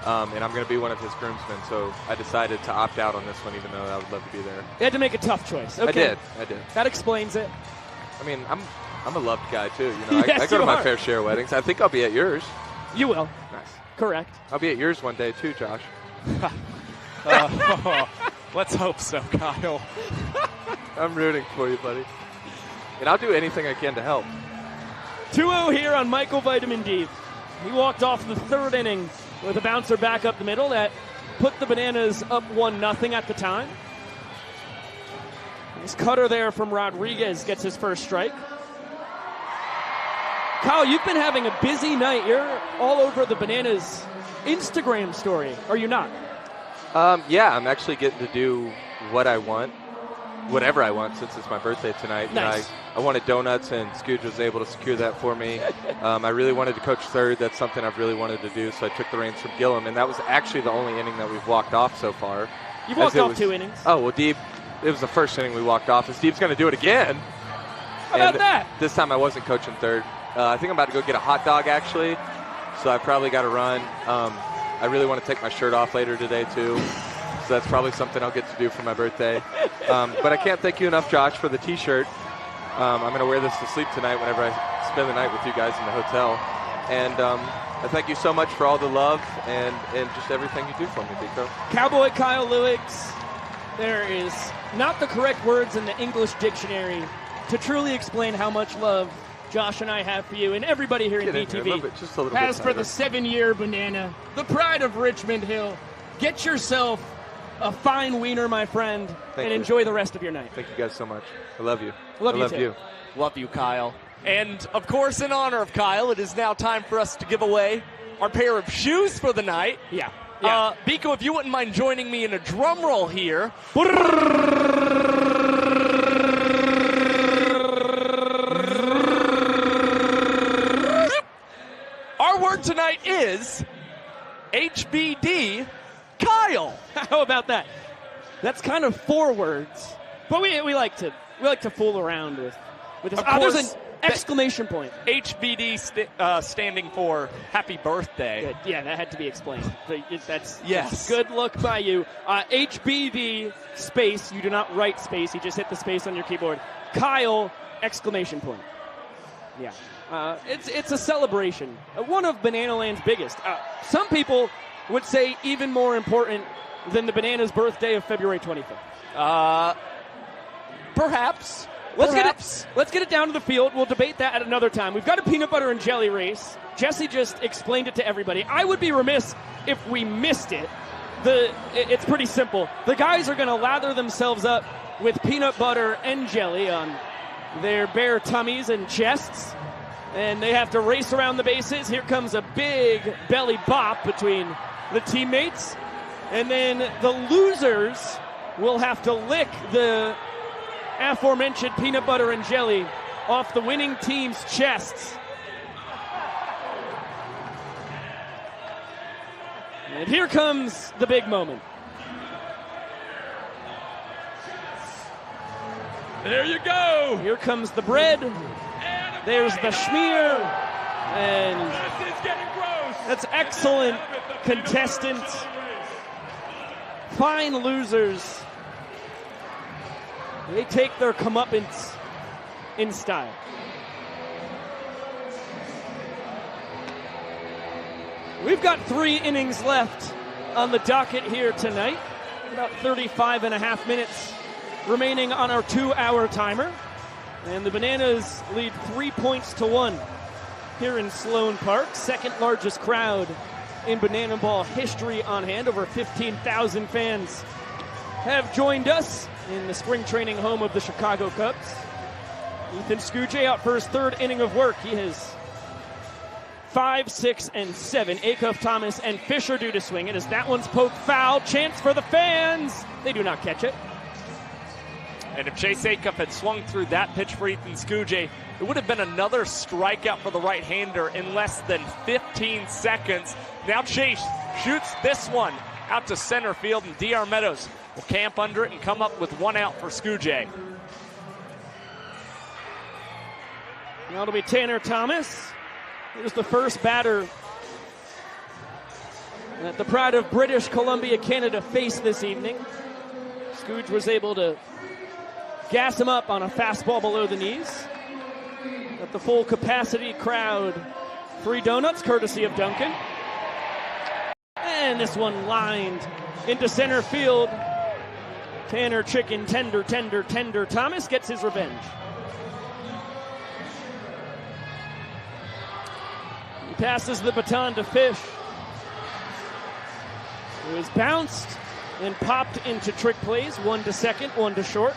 Speaker 11: And I'm going to be one of his groomsmen. So I decided to opt out on this one, even though I would love to be there.
Speaker 1: You had to make a tough choice. Okay.
Speaker 11: I did.
Speaker 1: That explains it.
Speaker 11: I mean, I'm a loved guy, too. You know,
Speaker 1: Yes,
Speaker 11: I go to my
Speaker 1: are.
Speaker 11: fair share of weddings. I think I'll be at yours.
Speaker 1: You will.
Speaker 11: Nice.
Speaker 1: Correct.
Speaker 11: I'll be at yours one day, too, Josh.
Speaker 2: Let's hope so, Kyle.
Speaker 11: I'm rooting for you, buddy. And I'll do anything I can to help.
Speaker 1: 2-0 here on Michael Vitamin D. He walked off the 3rd inning with a bouncer back up the middle that put the Bananas up 1-0 at the time. This cutter there from Rodriguez gets his first strike. Kyle, you've been having a busy night. You're all over the Bananas Instagram story, are you not?
Speaker 11: Yeah, I'm actually getting to do what I want, whatever I want, since it's my birthday tonight.
Speaker 1: Nice.
Speaker 11: I wanted donuts, and Scooge was able to secure that for me. I really wanted to coach third. That's something I've really wanted to do, so I took the reins from Gillum, and that was actually the only inning that we've walked off so far.
Speaker 1: You've walked off 2 innings.
Speaker 11: Oh, well, Deeb, it was the first inning we walked off, and Deeb's going to do it again.
Speaker 1: How about that?
Speaker 11: This time I wasn't coaching third. I think I'm about to go get a hot dog, actually, so I probably got to run. I really want to take my shirt off later today, too. So that's probably something I'll get to do for my birthday. But I can't thank you enough, Josh, for the T-shirt. I'm going to wear this to sleep tonight whenever I spend the night with you guys in the hotel. And I thank you so much for all the love and just everything you do for me, Biko.
Speaker 1: Cowboy Kyle Luigs. There is not the correct words in the English dictionary to truly explain how much love Josh and I have for you, and everybody here in BTV has for the 7-year Banana, the pride of Richmond Hill. Get yourself a fine wiener, my friend, and enjoy the rest of your night.
Speaker 11: Thank you guys so much. I love you.
Speaker 1: Love you too.
Speaker 2: Love you, Kyle. And, of course, in honor of Kyle, it is now time for us to give away our pair of shoes for the night.
Speaker 1: Yeah.
Speaker 2: Biko, if you wouldn't mind joining me in a drum roll here. Our word tonight is HBD Kyle.
Speaker 1: How about that? That's kind of 4 words, but we like to fool around with this. There's an exclamation point.
Speaker 2: HBD standing for Happy Birthday.
Speaker 1: Good. Yeah, that had to be explained. That's
Speaker 2: yes.
Speaker 1: Good luck by you. HBD space. You do not write space. You just hit the space on your keyboard. Kyle exclamation point. Yeah. It's a celebration. One of Banana Land's biggest. Some people would say even more important than the Banana's birthday of February 25th.
Speaker 2: Perhaps.
Speaker 1: Let's get it down to the field. We'll debate that at another time. We've got a peanut butter and jelly race. Jesse just explained it to everybody. I would be remiss if we missed it. It's pretty simple. The guys are going to lather themselves up with peanut butter and jelly on their bare tummies and chests, and they have to race around the bases. Here comes a big belly bop between the teammates, and then the losers will have to lick the aforementioned peanut butter and jelly off the winning team's chests. And here comes the big moment.
Speaker 3: There you go.
Speaker 1: Here comes the bread. There's the schmear. And that's excellent, contestants. Fine losers. They take their comeuppance in style. We've got 3 innings left on the docket here tonight. About 35 and a half minutes remaining on our 2-hour timer. And the Bananas lead 3-1 here in Sloan Park. Second largest crowd in Banana Ball history on hand. Over 15,000 fans have joined us in the spring training home of the Chicago Cubs. Ethan Scougé out for his 3rd inning of work. He has 5, 6, and 7. Acuff, Thomas, and Fisher due to swing it as that one's poked foul. Chance for the fans. They do not catch it.
Speaker 2: And if Chase Acuff had swung through that pitch for Ethan Scougé, it would have been another strikeout for the right-hander in less than 15 seconds. Now Chase shoots this one out to center field, and D.R. Meadows will camp under it and come up with 1 out for Scougé.
Speaker 1: Now it'll be Tanner Thomas. He was the first batter that the pride of British Columbia, Canada faced this evening. Scougé was able to gas him up on a fastball below the knees. Got the full capacity crowd. Free donuts courtesy of Duncan. And this one lined into center field. Tanner Chicken Tender Thomas gets his revenge. He passes the baton to Fish, who is bounced and popped into trick plays. 1 to second, 1 to short.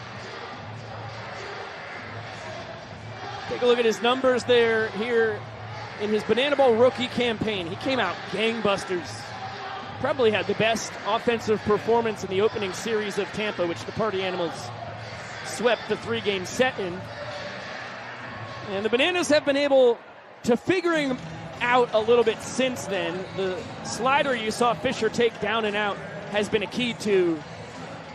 Speaker 1: Take a look at his numbers there here in his Banana Ball rookie campaign. He came out gangbusters. Probably had the best offensive performance in the opening series of Tampa, which the Party Animals swept the 3-game set in. And the Bananas have been able to figure him out a little bit since then. The slider you saw Fisher take down and out has been a key to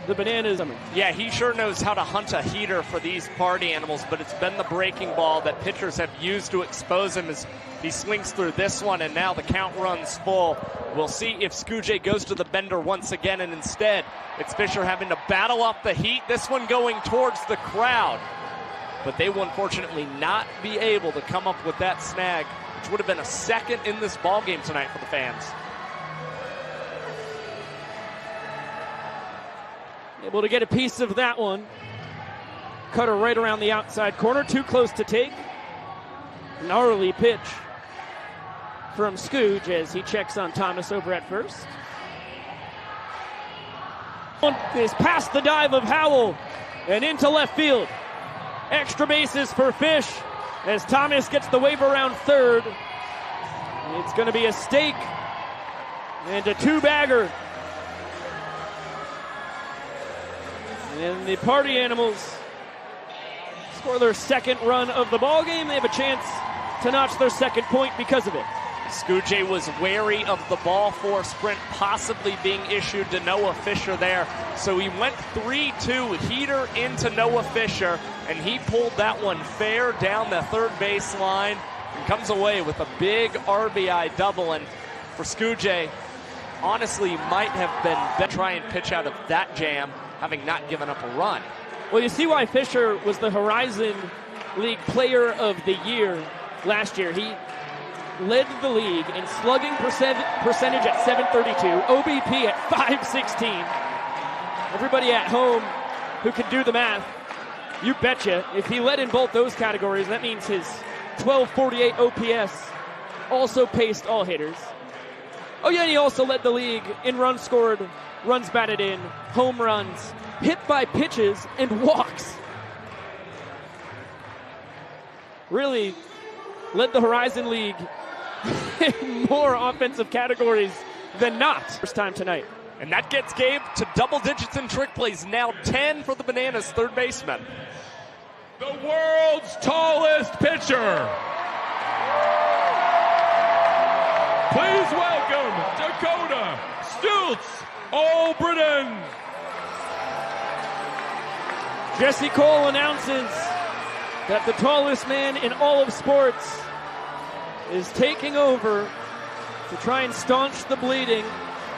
Speaker 1: the Bananas.
Speaker 2: Yeah, he sure knows how to hunt a heater for these Party Animals, but it's been the breaking ball that pitchers have used to expose him as he swings through this one, and now the count runs full. We'll see if Scougé goes to the bender once again, and instead it's Fisher having to battle off the heat. This one going towards the crowd, but they will unfortunately not be able to come up with that snag which would have been a second in this ball game tonight for the fans.
Speaker 1: Able to get a piece of that one. Cutter right around the outside corner, too close to take. Gnarly pitch from Scooge as he checks on Thomas over at first. Is past the dive of Howell and into left field. Extra bases for Fish as Thomas gets the wave around third. It's going to be a stake and a two-bagger. And the Party Animals score their second run of the ball game. They have a chance to notch their second point because of it.
Speaker 2: Scooge was wary of the ball four sprint possibly being issued to Noah Fisher there. So he went 3-2 heater into Noah Fisher, and he pulled that one fair down the third base line and comes away with a big RBI double. And for Scooge, honestly, might have been better to try and pitch out of that jam, having not given up a run.
Speaker 1: Well, you see why Fisher was the Horizon League Player of the Year last year. He led the league in slugging percentage at 732, OBP at 516. Everybody at home who can do the math, you betcha, if he led in both those categories, that means his 1248 OPS also paced all hitters. Oh yeah, and he also led the league in runs scored, runs batted in, home runs, hit by pitches, and walks. Really led the Horizon League in more offensive categories than not. First time tonight.
Speaker 2: And that gets Gabe to double digits in trick plays. Now 10 for the Bananas third baseman.
Speaker 3: The world's tallest pitcher. Please welcome Dakota Stilts, All-Britain.
Speaker 1: Jesse Cole announces that the tallest man in all of sports is taking over to try and staunch the bleeding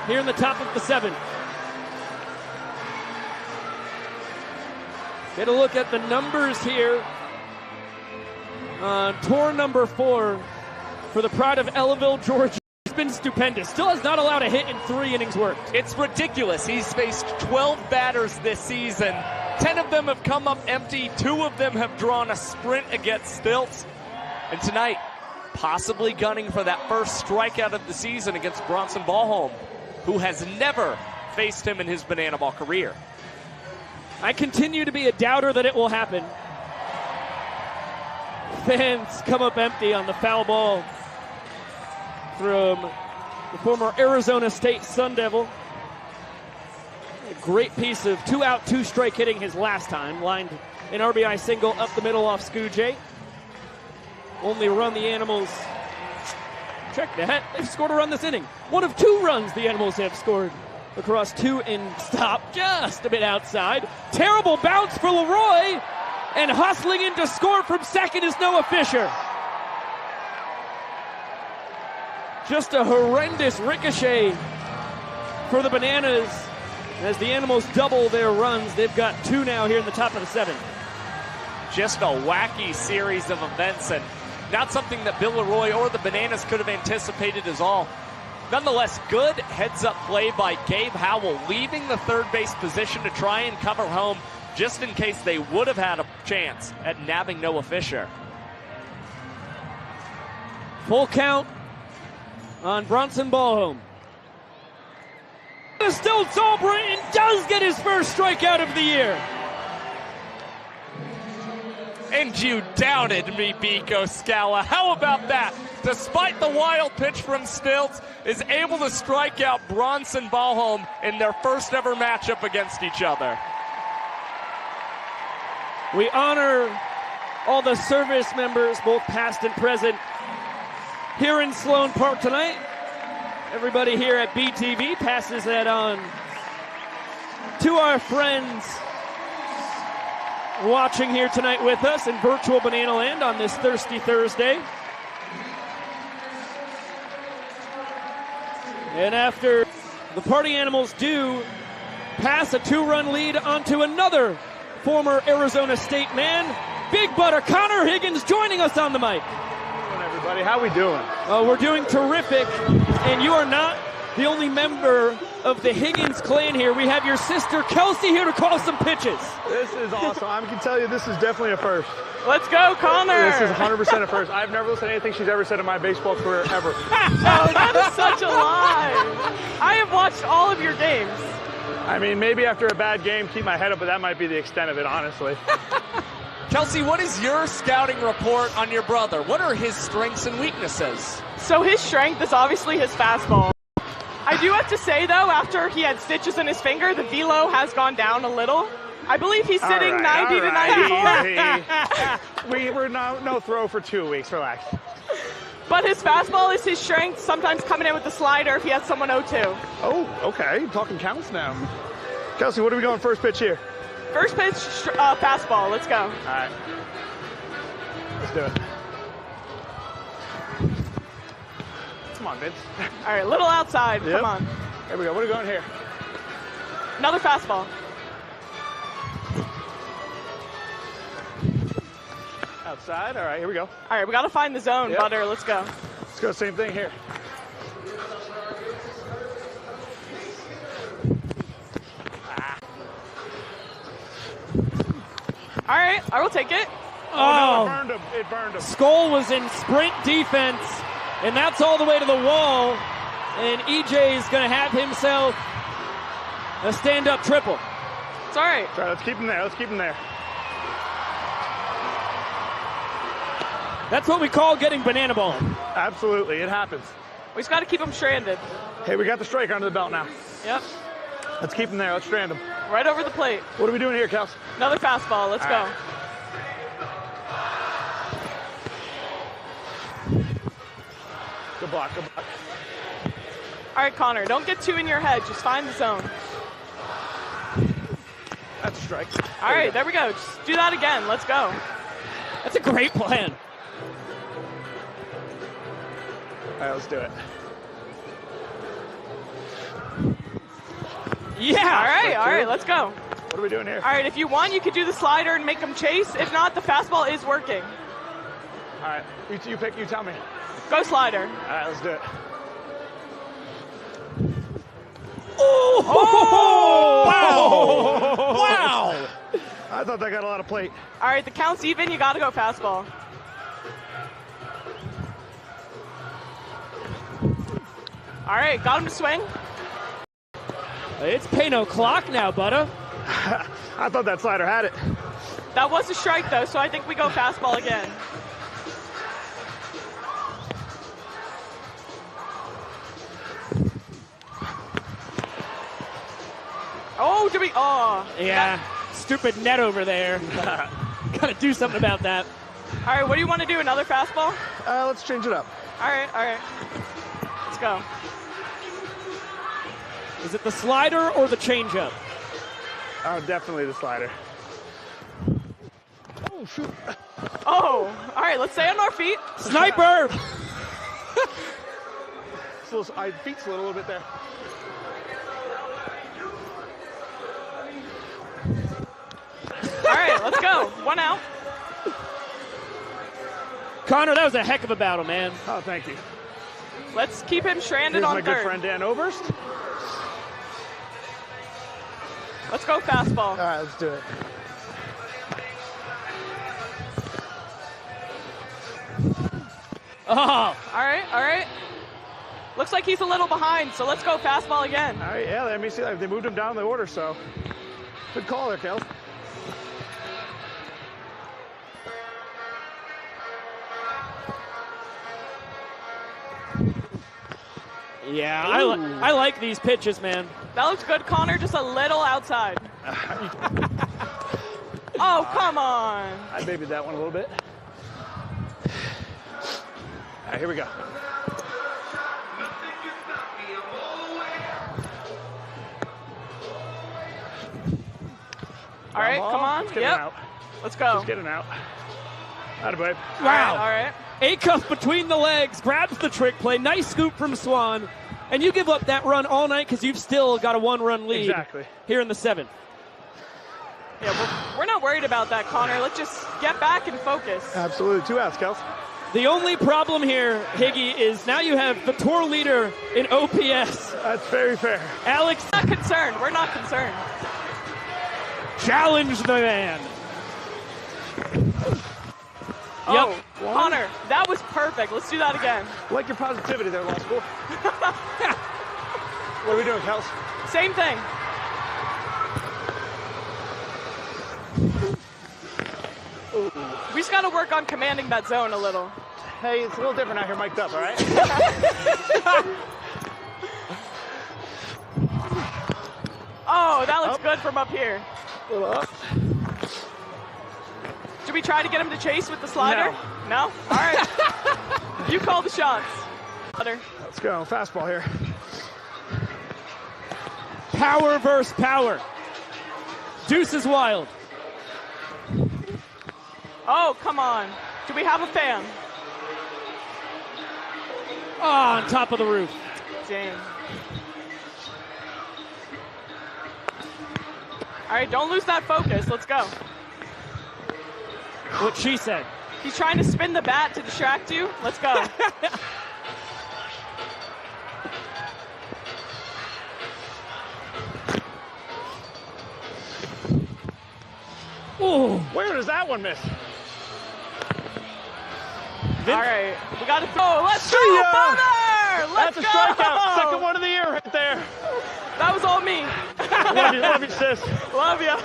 Speaker 1: here in the top of the seventh. Get a look at the numbers here on tour number 4 for the pride of Ellaville, Georgia. He's been stupendous. Still has not allowed a hit in 3 innings worked.
Speaker 2: It's ridiculous. He's faced 12 batters this season. 10 of them have come up empty. 2 of them have drawn a sprint against Stilts. And tonight, possibly gunning for that first strikeout of the season against Bronson Ballholm, who has never faced him in his banana ball career.
Speaker 1: I continue to be a doubter that it will happen. Fans come up empty on the foul ball from the former Arizona State Sun Devil. A great piece of 2-out, 2-strike hitting his last time. Lined an RBI single up the middle off Scooge. Only run the Animals. Check that. They've scored a run this inning. One of 2 runs the Animals have scored across 2 and stop just a bit outside. Terrible bounce for Leroy. And hustling in to score from second is Noah Fisher. Just a horrendous ricochet for the Bananas as the Animals double their runs. They've got 2 now here in the top of the 7th.
Speaker 2: Just a wacky series of events, and not something that Bill Leroy or the Bananas could have anticipated as all. Nonetheless, good heads-up play by Gabe Howell, leaving the third base position to try and cover home just in case they would have had a chance at nabbing Noah Fisher.
Speaker 1: Full count on Bronson Ballholm. Still All-Britain does get his first strikeout of the year.
Speaker 2: And you doubted me, Biko Scala. How about that? Despite the wild pitch from Stilts, is able to strike out Bronson Ballholm in their first ever matchup against each other.
Speaker 1: We honor all the service members, both past and present, here in Sloan Park tonight. Everybody here at BTV passes that on to our friends watching here tonight with us in virtual Banana Land on this Thirsty Thursday. And after the Party Animals do pass a 2-run lead onto another former Arizona State man, Big Butter Connor Higgins joining us on the mic.
Speaker 12: Everybody.
Speaker 8: buddy. How we doing?
Speaker 1: We're doing terrific, and you are not the only member of the Higgins clan here. We have your sister Kelsey here to call some pitches.
Speaker 8: This is awesome. I can tell you this is definitely a first.
Speaker 12: Let's go, Connor.
Speaker 8: This is 100% a first. I've never listened to anything she's ever said in my baseball career, ever.
Speaker 12: Oh, that is such a lie. I have watched all of your games.
Speaker 8: I mean, maybe after a bad game, keep my head up, but that might be the extent of it, honestly.
Speaker 2: Kelsey, what is your scouting report on your brother? What are his strengths and weaknesses?
Speaker 12: So his strength is obviously his fastball. I do have to say, though, after he had stitches in his finger, the velo has gone down a little. I believe he's sitting 90 to 94.
Speaker 8: We're no throw for 2 weeks. Relax.
Speaker 12: But his fastball is his strength, sometimes coming in with the slider if he has someone 0-2.
Speaker 8: Oh, okay. Talking counts now. Kelsey, what are we going first pitch here?
Speaker 12: First pitch, fastball. Let's go.
Speaker 8: All right. Let's do it. Come on, Vince.
Speaker 12: All right, little outside.
Speaker 8: Yep.
Speaker 12: Come on.
Speaker 8: Here we go. What are we going here?
Speaker 12: Another fastball.
Speaker 8: Outside. All right, here we go.
Speaker 12: All right, we got to find the zone,
Speaker 8: Yep.
Speaker 12: Butter. Let's go.
Speaker 8: Let's go. Same thing here.
Speaker 12: All right, I will take it.
Speaker 8: Oh, no, it burned him. It burned him.
Speaker 1: Skull was in sprint defense, and that's all the way to the wall. And EJ is going to have himself a stand-up triple.
Speaker 12: It's all right.
Speaker 8: All right, let's keep him there. Let's keep him there.
Speaker 1: That's what we call getting banana ball.
Speaker 8: Absolutely, it happens.
Speaker 12: We just got to keep him stranded.
Speaker 8: Hey, we got the strike under the belt now.
Speaker 12: Yep.
Speaker 8: Let's keep him there. Let's strand him.
Speaker 12: Right over the plate.
Speaker 8: What are we doing here, Kels?
Speaker 12: Another fastball. Let's go.
Speaker 8: Right. Good block, good block.
Speaker 12: All right, Connor, don't get too in your head. Just find the zone.
Speaker 8: That's a strike.
Speaker 12: All right, there we go. Just do that again. Let's go.
Speaker 1: That's a great plan.
Speaker 8: All right, let's do it.
Speaker 1: Yeah.
Speaker 12: All right, let's go.
Speaker 8: What are we doing here?
Speaker 12: All right, if you want, you could do the slider and make them chase. If not, the fastball is working.
Speaker 8: All right, you pick, you tell me.
Speaker 12: Go slider.
Speaker 8: All right, let's do it.
Speaker 1: Oh! Wow! Wow!
Speaker 8: I thought that got a lot of plate.
Speaker 12: All right, the count's even. You got to go fastball. All right, got him to swing.
Speaker 1: It's pay no clock now, Butter.
Speaker 8: I thought that slider had it.
Speaker 12: That was a strike, though, so I think we go fastball again. Oh, did we? Oh.
Speaker 1: Yeah, stupid net over there. Got to do something about that.
Speaker 12: All right, what do you want to do? Another fastball?
Speaker 8: Let's change it up.
Speaker 12: All right. Let's go.
Speaker 1: Is it the slider or the changeup?
Speaker 8: Oh, definitely the slider. Oh, shoot.
Speaker 12: Oh, all right, let's stay on our feet.
Speaker 1: Sniper!
Speaker 8: Feet slid a little bit there.
Speaker 12: All right, let's go. One out.
Speaker 1: Connor, that was a heck of a battle, man.
Speaker 8: Oh, thank you.
Speaker 12: Let's keep him stranded
Speaker 8: Here's
Speaker 12: on
Speaker 8: my
Speaker 12: third.
Speaker 8: good friend Dan Oberst.
Speaker 12: Let's go fastball.
Speaker 8: All right, let's do it.
Speaker 1: Oh.
Speaker 12: All right. Looks like he's a little behind, so let's go fastball again.
Speaker 8: All right, yeah, let me see. They moved him down the order, so good call there, Kel.
Speaker 1: Yeah, I like these pitches, man.
Speaker 12: That looks good, Connor, just a little outside. Oh, come on.
Speaker 8: I babied that one a little bit. All right, here we go.
Speaker 12: All right, come on.
Speaker 8: Let's get it out.
Speaker 12: Let's go.
Speaker 8: Just get it out. Attaboy.
Speaker 1: Wow.
Speaker 12: All right.
Speaker 1: A-cuff between the legs, grabs the trick play. Nice scoop from Swan. And you give up that run all night because you've still got a one-run lead here in the seventh.
Speaker 12: Yeah, we're not worried about that, Connor. Let's just get back and focus.
Speaker 8: Absolutely. 2 outs, Kels.
Speaker 1: The only problem here, Higgy, is now you have the tour leader in OPS.
Speaker 10: That's very fair.
Speaker 1: Alex.
Speaker 12: Not concerned. We're not concerned.
Speaker 1: Challenge the man.
Speaker 12: Oh, yep. Connor, that was perfect. Let's do that again.
Speaker 10: Like your positivity there, Law School. What are we doing, Kels?
Speaker 12: Same thing.
Speaker 10: Ooh.
Speaker 12: We just got to work on commanding that zone a little.
Speaker 10: Hey, it's a little different out here mic'd up, all right?
Speaker 12: Oh, that looks good from up here.
Speaker 10: A little up.
Speaker 12: Should we try to get him to chase with the slider? No? All right. You call the shots.
Speaker 10: Let's go. Fastball here.
Speaker 1: Power versus power. Deuce is wild.
Speaker 12: Oh, come on. Do we have a fan?
Speaker 1: Oh, on top of the roof.
Speaker 12: Dang. All right, don't lose that focus. Let's go.
Speaker 1: What she said.
Speaker 12: He's trying to spin the bat to distract you. Let's go.
Speaker 1: Ooh.
Speaker 10: Where does that one miss?
Speaker 12: All right, we got to throw. Let's go, Bunter!
Speaker 10: That's a strikeout. Second one of the year right there.
Speaker 12: That was all me.
Speaker 10: Love you, sis.
Speaker 12: Love you.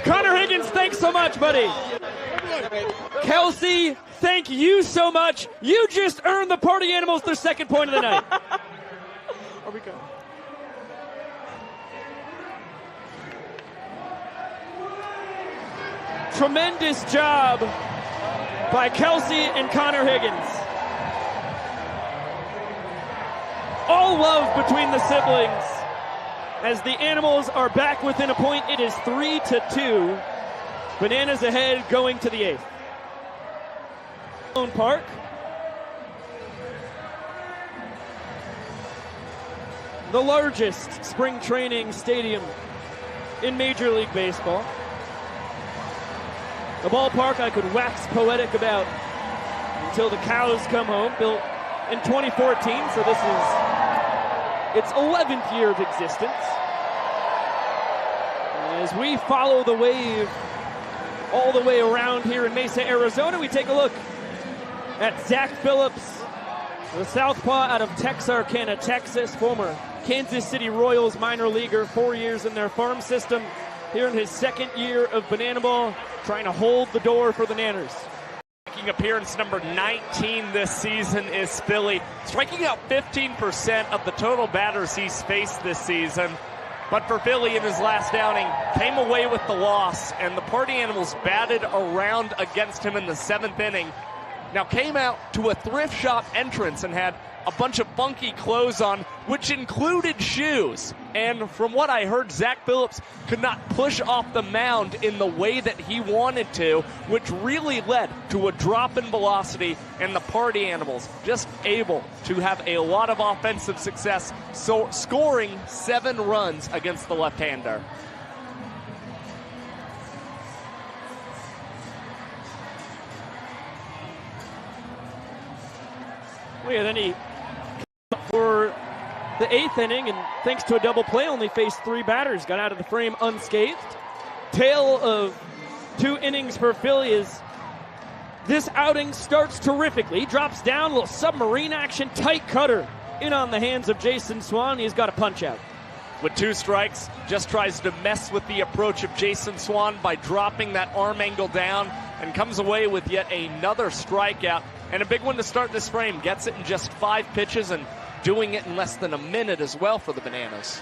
Speaker 1: Connor Higgins, thanks so much, buddy. Kelsey, thank you so much. You just earned the Party Animals their second point of the night.
Speaker 12: Are we good?
Speaker 1: Tremendous job by Kelsey and Connor Higgins. All love between the siblings. As the Animals are back within a point, it is 3-2. Bananas ahead going to the 8th. Park. The largest spring training stadium in Major League Baseball. A ballpark I could wax poetic about until the cows come home, built in 2014, so this is its 11th year of existence. As we follow the wave all the way around here in Mesa, Arizona, we take a look at Zach Phillips, the southpaw out of Texarkana, Texas, former Kansas City Royals minor leaguer, 4 years in their farm system. Here in his second year of Banana Ball, trying to hold the door for the Nanners.
Speaker 2: Making appearance number 19 this season is Philly, striking out 15% of the total batters he's faced this season. But for Philly in his last outing, came away with the loss, and the Party Animals batted around against him in the 7th inning. Now came out to a thrift shop entrance and had a bunch of funky clothes on, which included shoes. And from what I heard, Zach Phillips could not push off the mound in the way that he wanted to, which really led to a drop in velocity, and the Party Animals just able to have a lot of offensive success, so scoring 7 runs against the left-hander.
Speaker 1: Yeah, then he for the 8th inning, and thanks to a double play, only faced 3 batters, got out of the frame unscathed. Tale of 2 innings for Philly as this outing starts terrifically. He drops down, a little submarine action, tight cutter in on the hands of Jason Swan. He's got a punch out.
Speaker 2: With 2 strikes, just tries to mess with the approach of Jason Swan by dropping that arm angle down, and comes away with yet another strikeout. And a big one to start this frame. Gets it in just 5 pitches and doing it in less than a minute as well for the Bananas.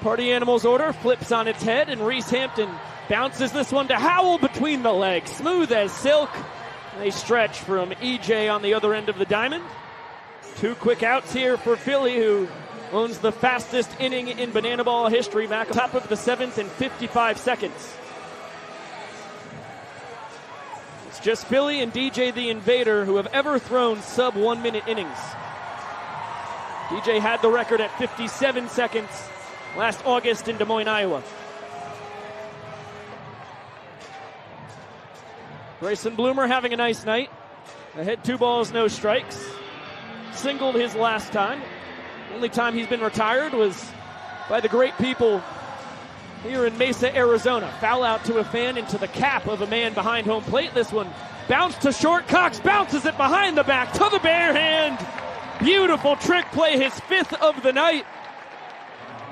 Speaker 1: Party Animals order flips on its head, and Reese Hampton bounces this one to Howell between the legs. Smooth as silk. They stretch from EJ on the other end of the diamond. 2 quick outs here for Philly, who owns the fastest inning in Banana Ball history, back on top of the 7th in 55 seconds. It's just Philly and DJ the Invader who have ever thrown sub 1 minute innings. DJ had the record at 57 seconds last August in Des Moines, Iowa. Grayson Bloomer having a nice night. Ahead 2 balls, no strikes. Singled his last time. Only time he's been retired was by the great people here in Mesa, Arizona. Foul out to a fan into the cap of a man behind home plate. This one bounced to short. Cox bounces it behind the back to the bare hand. Beautiful trick play, his 5th of the night.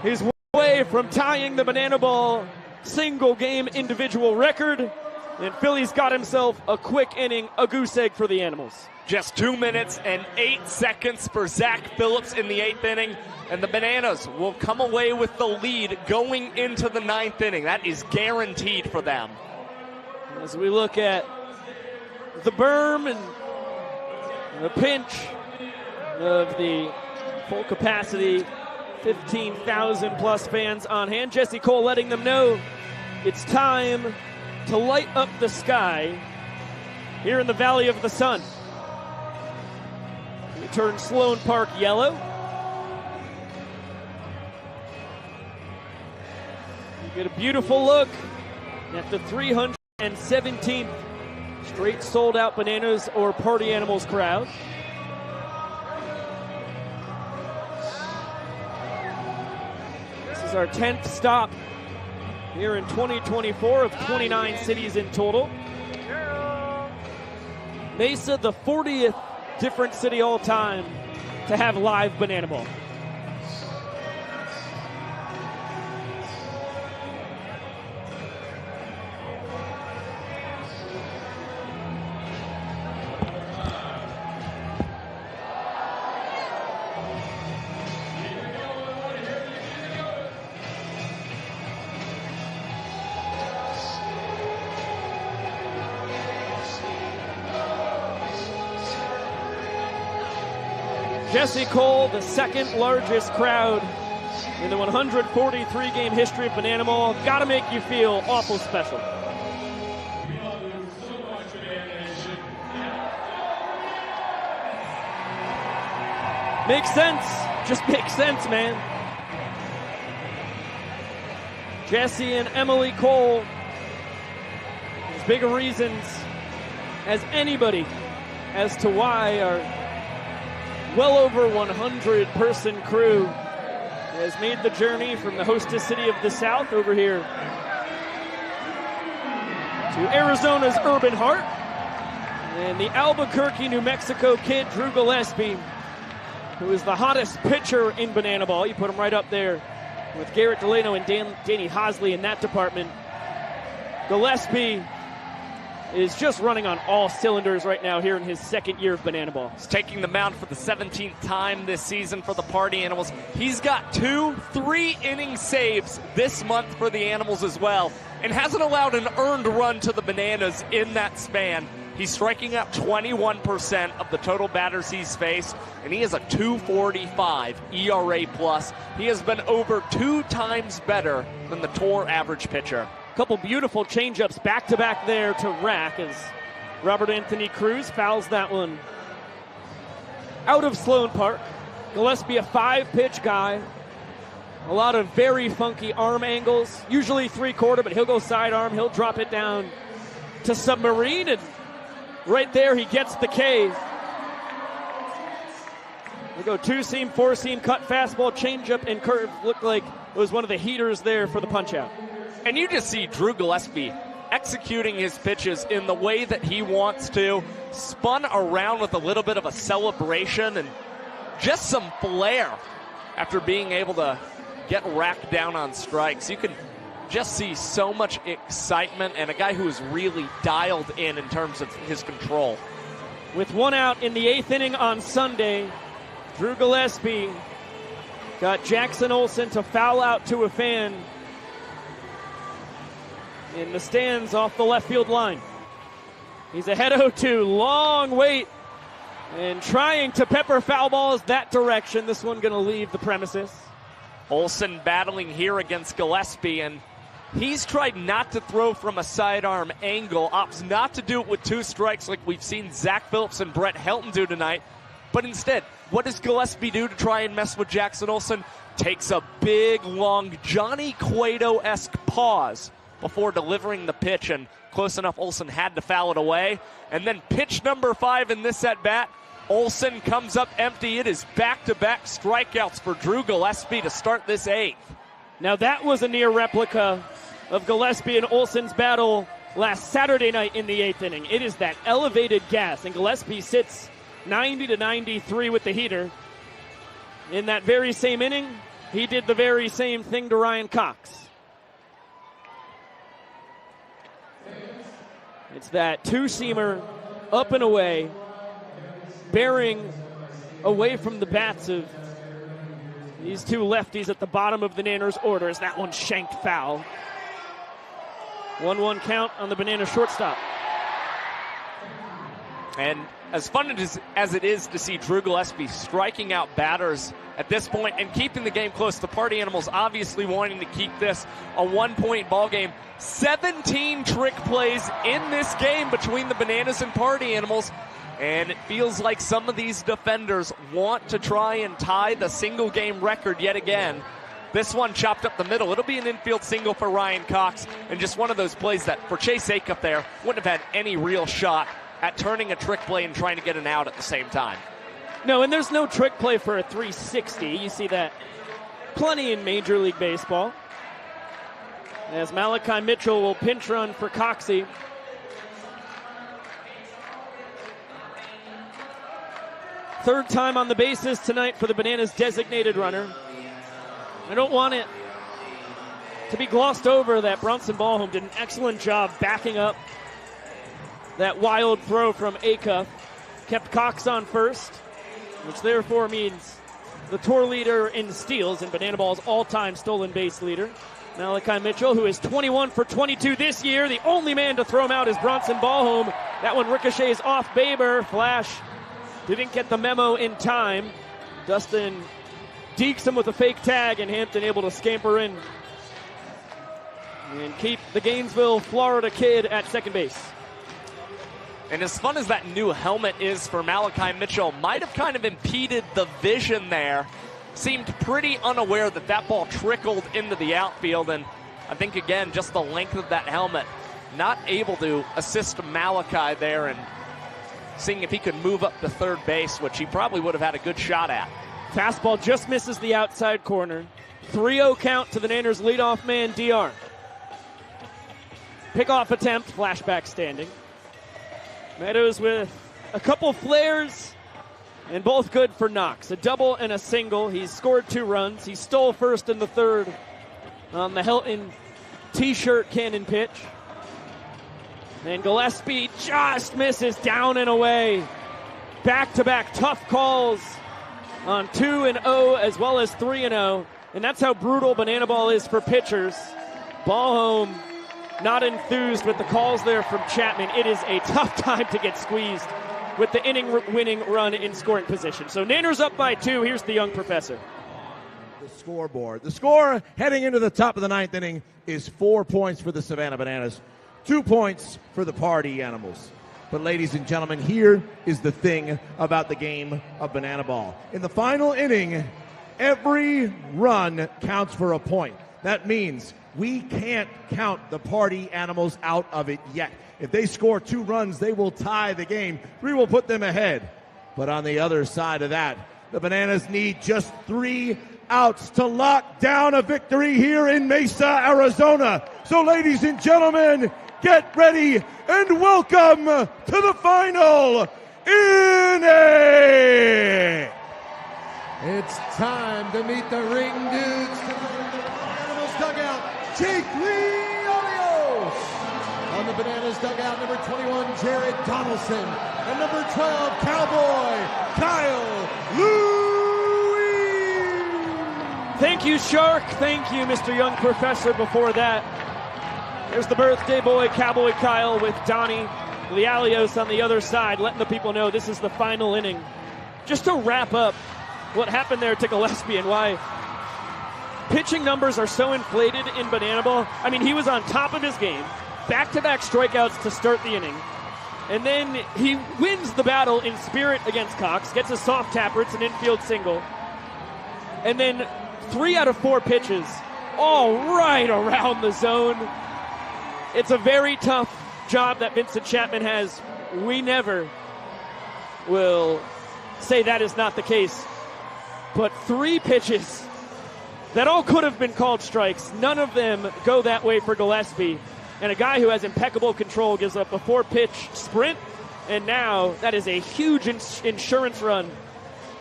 Speaker 1: His way from tying the banana ball single game individual record. And Philly's got himself a quick inning, a goose egg for the Animals.
Speaker 2: Just 2 minutes and 8 seconds for Zach Phillips in the 8th inning. And the Bananas will come away with the lead going into the 9th inning. That is guaranteed for them.
Speaker 1: As we look at the berm and the pinch of the full capacity, 15,000 plus fans on hand. Jesse Cole letting them know it's time to light up the sky here in the Valley of the Sun. We turn Sloan Park yellow. You get a beautiful look at the 317th straight sold out Bananas or Party Animals crowd. This is our 10th stop here in 2024 of 29 cities in total. Mesa, the 40th different city all time to have live banana ball. Jesse Cole, the 2nd largest crowd in the 143 game history of Banana Ball. Gotta make you feel awful special. Makes sense. Just makes sense, man. Jesse and Emily Cole, as big a reasons as anybody as to why our well over 100-person crew has made the journey from the hostess city of the South over here to Arizona's urban heart. And the Albuquerque, New Mexico kid, Drew Gillespie, who is the hottest pitcher in Banana Ball. You put him right up there with Garrett Delano and Danny Hosley in that department. Gillespie is just running on all cylinders right now here in his 2nd year of Banana Ball.
Speaker 2: He's taking the mound for the 17th time this season for the Party Animals. He's got 2 3-inning saves this month for the Animals as well, and hasn't allowed an earned run to the Bananas in that span. He's striking out 21% of the total batters he's faced, and he has a 2.45 ERA plus. He has been over 2 times better than the tour average pitcher.
Speaker 1: Couple beautiful changeups back-to-back there to rack as Robert Anthony Cruz fouls that one out of Sloan Park. Gillespie, a 5-pitch guy. A lot of very funky arm angles, usually 3/4, but he'll go sidearm. He'll drop it down to submarine, and right there he gets the K. We go 2-seam, 4-seam, cut fastball, changeup, and curve. Looked like it was one of the heaters there for the punch-out.
Speaker 2: And you just see Drew Gillespie executing his pitches in the way that he wants to. Spun around with a little bit of a celebration and just some flair after being able to get racked down on strikes. You can just see so much excitement and a guy who is really dialed in terms of his control.
Speaker 1: With 1 out in the 8th inning on Sunday, Drew Gillespie got Jackson Olsen to foul out to a fan in the stands off the left field line. He's ahead 0-2, long wait, and trying to pepper foul balls that direction. This one going to leave the premises.
Speaker 2: Olsen battling here against Gillespie, and he's tried not to throw from a sidearm angle, opts not to do it with 2 strikes like we've seen Zach Phillips and Brett Helton do tonight. But instead, what does Gillespie do to try and mess with Jackson Olsen? Takes a big, long Johnny Cueto-esque pause before delivering the pitch, and close enough. Olsen had to foul it away. And then pitch number 5 in this at-bat. Olsen comes up empty. It is back-to-back strikeouts for Drew Gillespie to start this 8th.
Speaker 1: Now that was a near replica of Gillespie and Olsen's battle last Saturday night in the 8th inning. It is that elevated gas, and Gillespie sits 90 to 93 with the heater. In that very same inning, he did the very same thing to Ryan Cox. It's that two-seamer up and away, bearing away from the bats of these two lefties at the bottom of the Nanners' orders. That one shanked foul. 1-1 count on the Banana shortstop.
Speaker 2: And as fun as it is to see Drew Gillespie striking out batters at this point and keeping the game close, the Party Animals obviously wanting to keep this a 1-point ball game. 17 trick plays in this game between the Bananas and Party Animals. And it feels like some of these defenders want to try and tie the single game record yet again. This one chopped up the middle. It'll be an infield single for Ryan Cox. And just one of those plays that for Chase Acuff there wouldn't have had any real shot at turning a trick play and trying to get an out at the same time.
Speaker 1: No, and there's no trick play for a 360. You see that plenty in Major League Baseball. As Malachi Mitchell will pinch run for Coxie. Third time on the bases tonight for the Bananas designated runner. I don't want it to be glossed over that Bronson Ballholm did an excellent job backing up that wild throw from Acuff. Kept Cox on first, which therefore means the tour leader in steals and Banana Ball's all-time stolen base leader. Malachi Mitchell, who is 21 for 22 this year. The only man to throw him out is Bronson Ballholm. That one ricochets off Baber. Flash didn't get the memo in time. Dustin dekes him with a fake tag, and Hampton able to scamper in and keep the Gainesville, Florida kid at second base.
Speaker 2: And as fun as that new helmet is for Malachi Mitchell, might have kind of impeded the vision there. Seemed pretty unaware that that ball trickled into the outfield, and I think, again, just the length of that helmet, not able to assist Malachi there and seeing if he could move up to third base, which he probably would have had a good shot at.
Speaker 1: Fastball just misses the outside corner. 3-0 count to the Nanners' leadoff man, DR. Pickoff attempt, flashback standing. Meadows with a couple flares, and both good for Knox. A double and a single. He's scored 2 runs. He stole first and the third on the Helton T-shirt cannon pitch. And Gillespie just misses down and away. Back-to-back tough calls on 2-0 as well as 3-0. And that's how brutal Banana Ball is for pitchers. Ballholm not enthused with the calls there from Chapman. It is a tough time to get squeezed with the inning-winning run in scoring position. So Nanners up by 2. Here's the young professor.
Speaker 13: The scoreboard. The score heading into the top of the 9th inning is 4 points for the Savannah Bananas, 2 points for the Party Animals. But ladies and gentlemen, here is the thing about the game of Banana Ball. In the final inning, every run counts for a point. That means we can't count the Party Animals out of it yet. If they score 2 runs, they will tie the game. 3 will put them ahead. But on the other side of that, the Bananas need just 3 outs to lock down a victory here in Mesa, Arizona. So ladies and gentlemen, get ready and welcome to the final inning.
Speaker 4: It's time to meet the ring dudes tonight in the Animals dugout. Jake Leonios. On the Bananas dugout, number 21, Jared Donaldson. And number 12, Cowboy Kyle Luigs.
Speaker 1: Thank you, Shark. Thank you, Mr. Young Professor. Before that, there's the birthday boy, Cowboy Kyle, with Donnie Lealios on the other side, letting the people know this is the final inning. Just to wrap up what happened there to Gillespie and why pitching numbers are so inflated in Banana Ball. I mean, he was on top of his game, back-to-back strikeouts to start the inning, and then he wins the battle in spirit against Cox, gets a soft tapper, it's an infield single, and then 3 out of 4 pitches, all right around the zone. It's a very tough job that Vincent Chapman has, we never will say that is not the case. But 3 pitches that all could have been called strikes, none of them go that way for Gillespie. And a guy who has impeccable control gives up a 4-pitch sprint, and now that is a huge insurance run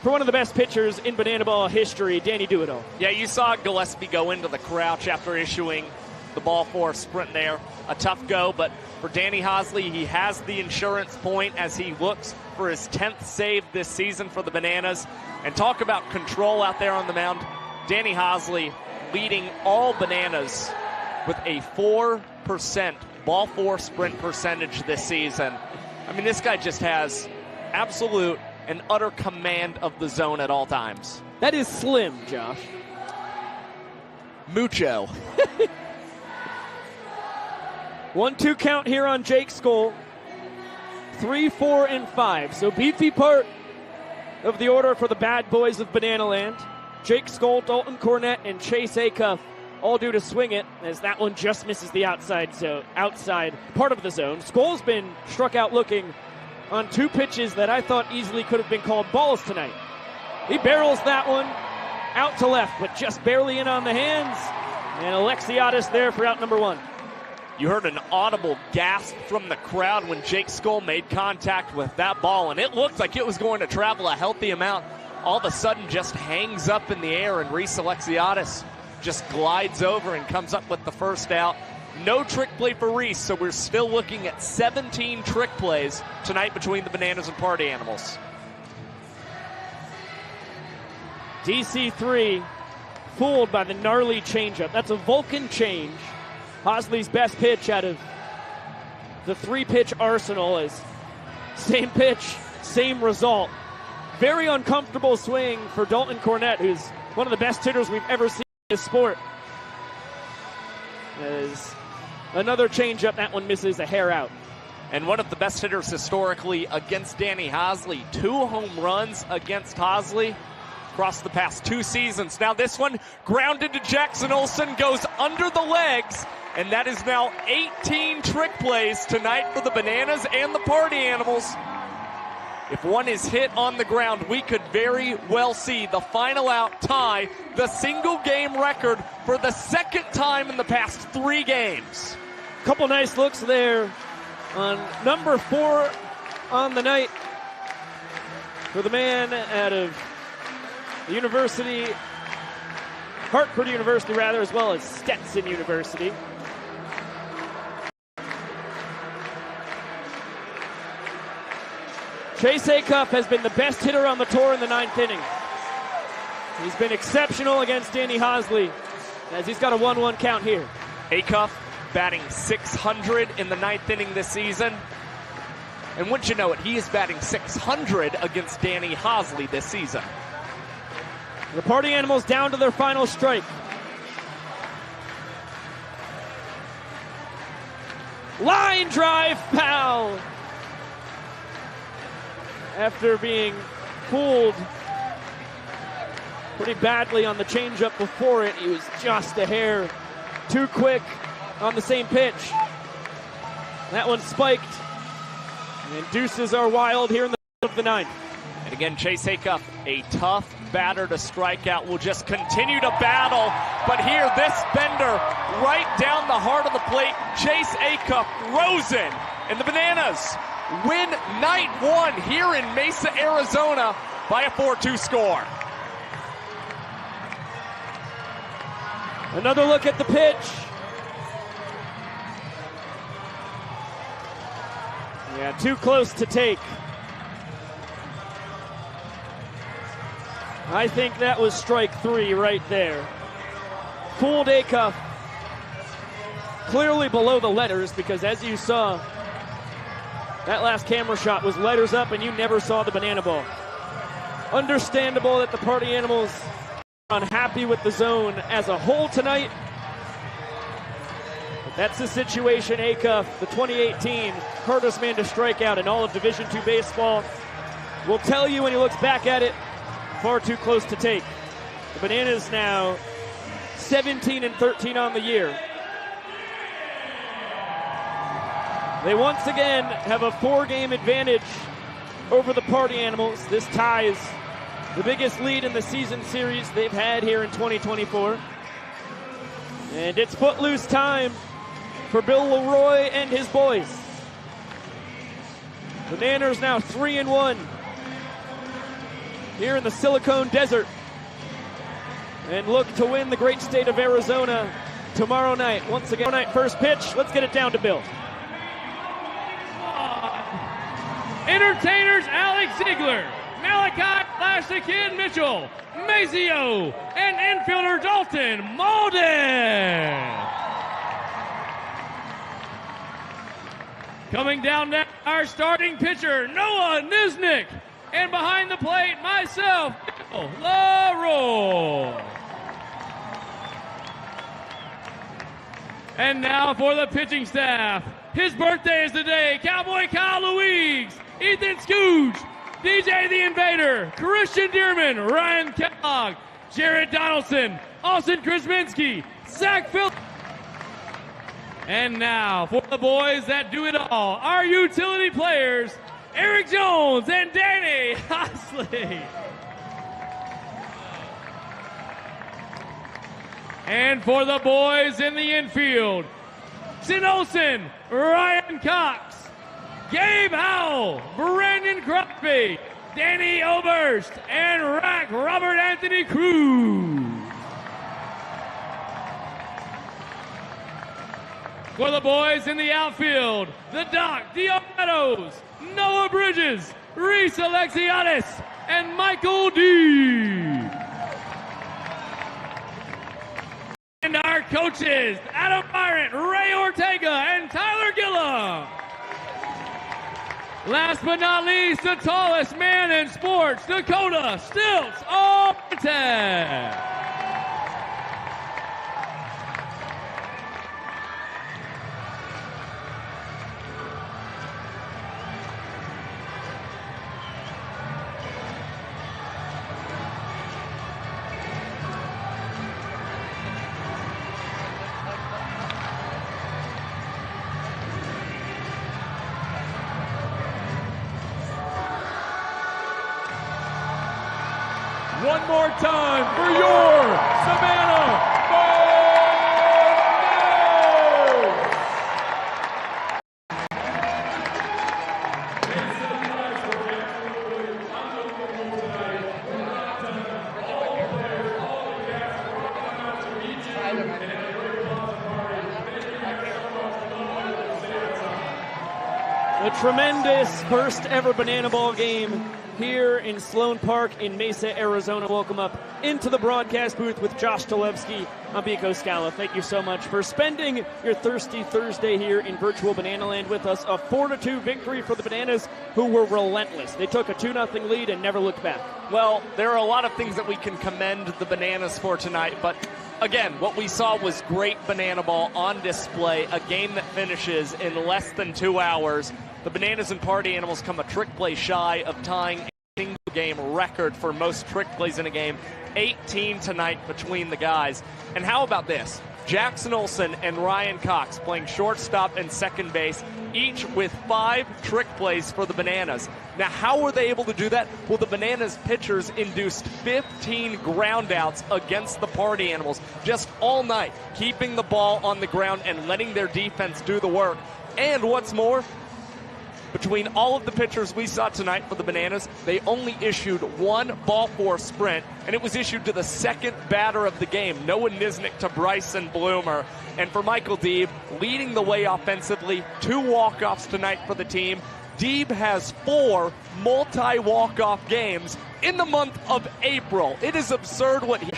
Speaker 1: for one of the best pitchers in banana ball history, Danny Do-It-All.
Speaker 2: Yeah, you saw Gillespie go into the crouch after issuing the ball for a sprint there. A tough go, but for Danny Hosley, he has the insurance point as he looks for his 10th save this season for the Bananas. And talk about control out there on the mound. Danny Hosley leading all Bananas with a 4% ball 4 sprint percentage this season. I mean, this guy just has absolute and utter command of the zone at all times.
Speaker 1: That is slim, Josh.
Speaker 2: Mucho.
Speaker 1: 1-2 count here on Jake Skoll. 3, 4, and 5. So beefy part of the order for the bad boys of Banana Land. Jake Skoll, Dalton Cornett, and Chase Acuff all due to swing it, as that one just misses the outside part of the zone. Skoll's been struck out looking on 2 pitches that I thought easily could have been called balls tonight. He barrels that one out to left, but just barely in on the hands. And Alexiadis there for out number 1.
Speaker 2: You heard an audible gasp from the crowd when Jake Skoll made contact with that ball, and it looked like it was going to travel a healthy amount. All of a sudden just hangs up in the air, and Reese Alexiadis just glides over and comes up with the first out. No trick play for Reese, so we're still looking at 17 trick plays tonight between the Bananas and Party Animals.
Speaker 1: DC3 fooled by the gnarly changeup. That's a Vulcan change. Hosley's best pitch out of the 3-pitch arsenal is same pitch, same result. Very uncomfortable swing for Dalton Cornett, who's one of the best hitters we've ever seen in this sport. As another changeup, that one misses a hair out.
Speaker 2: And one of the best hitters historically against Danny Hosley. 2 home runs against Hosley across the past 2 seasons. Now this one grounded to Jackson Olsen, goes under the legs, and that is now 18 trick plays tonight for the Bananas and the Party Animals. If one is hit on the ground, we could very well see the final out tie the single game record for the 2nd time in the past 3 games.
Speaker 1: Couple nice looks there on number 4 on the night for the man out of the University, Hartford University rather, as well as Stetson University. Chase Acuff has been the best hitter on the tour in the 9th inning. He's been exceptional against Danny Hosley, as he's got a 1-1 count here.
Speaker 2: Acuff batting .600 in the 9th inning this season. And wouldn't you know it, he is batting .600 against Danny Hosley this season.
Speaker 1: The Party Animals down to their final strike. Line drive foul. After being fooled pretty badly on the changeup before it, he was just a hair too quick on the same pitch. That one spiked, and deuces are wild here in the of the 9th.
Speaker 2: And again, Chase Acuff, a tough batter to strike out, will just continue to battle. But here, this bender right down the heart of the plate. Chase Acuff throws in, and the Bananas win night 1 here in Mesa, Arizona by a 4-2 score.
Speaker 1: Another look at the pitch. Yeah, too close to take. I think that was strike 3 right there. Fooled Acuff. Clearly below the letters, because as you saw, that last camera shot was letters up and you never saw the banana ball. Understandable that the Party Animals are unhappy with the zone as a whole tonight. But that's the situation. Acuff, the 2018 hardest man to strike out in all of Division II baseball, will tell you when he looks back at it, far too close to take. The Bananas now 17-13 on the year. They once again have a 4-game advantage over the Party Animals. This ties the biggest lead in the season series they've had here in 2024. And it's footloose time for Bill Leroy and his boys. The Banners now 3-1 here in the Silicon Desert, and look to win the great state of Arizona tomorrow night. Once again, tomorrow night, first pitch. Let's get it down to Bill.
Speaker 3: Entertainers Alex Ziegler, Malachi Flash the Kid Mitchell, Mazio, and infielder Dalton Malden. Coming down now, our starting pitcher, Noah Niznik. And behind the plate, myself, LaRoy. And now for the pitching staff. His birthday is today. Cowboy Kyle Luigs, Ethan Scooge, DJ the Invader, Christian Dearman, Ryan Kellogg, Jared Donaldson, Austin Krasminski, Zach Phil. And now for the boys that do it all, our utility players, Eric Jones and Danny Hosley. And for the boys in the infield, Sin Olsen, Ryan Cox, Gabe Howell, Brandon Crosby, Danny Oberst, and Rack Robert Anthony Cruz. For the boys in the outfield, the Doc, Dion Meadows, Noah Bridges, Reese Alexiadis, and Michael D. And our coaches, Adam Byron, Ray Ortega, and Tyler Gillum. Last but not least, the tallest man in sports, Dakota Stilts, all 10. One more time for your Savannah
Speaker 1: A tremendous first ever Banana Ball game here in Sloan Park in Mesa, Arizona. Welcome up into the broadcast booth with Josh Talevsky. I'm Biko Scala. Thank you so much for spending your Thirsty Thursday here in virtual Banana Land with us. A 4-2 victory for the Bananas, who were relentless. They took a 2-0 lead and never looked back.
Speaker 2: Well, there are a lot of things that we can commend the Bananas for tonight, but again, what we saw was great Banana Ball on display, a game that finishes in less than 2 hours. The Bananas and Party Animals come a trick play shy of tying a single game record for most trick plays in a game. 18 tonight between the guys. And how about this? Jackson Olsen and Ryan Cox playing shortstop and second base, each with 5 trick plays for the Bananas. Now, how were they able to do that? Well, the Bananas pitchers induced 15 groundouts against the Party Animals just all night, keeping the ball on the ground and letting their defense do the work. And what's more, between all of the pitchers we saw tonight for the Bananas, they only issued 1 ball four sprint, and it was issued to the second batter of the game, Noah Niznik to Bryson Bloomer. And for Michael Deeb, leading the way offensively, 2 walk-offs tonight for the team. Deeb has 4 multi-walk-off games in the month of April. It is absurd what he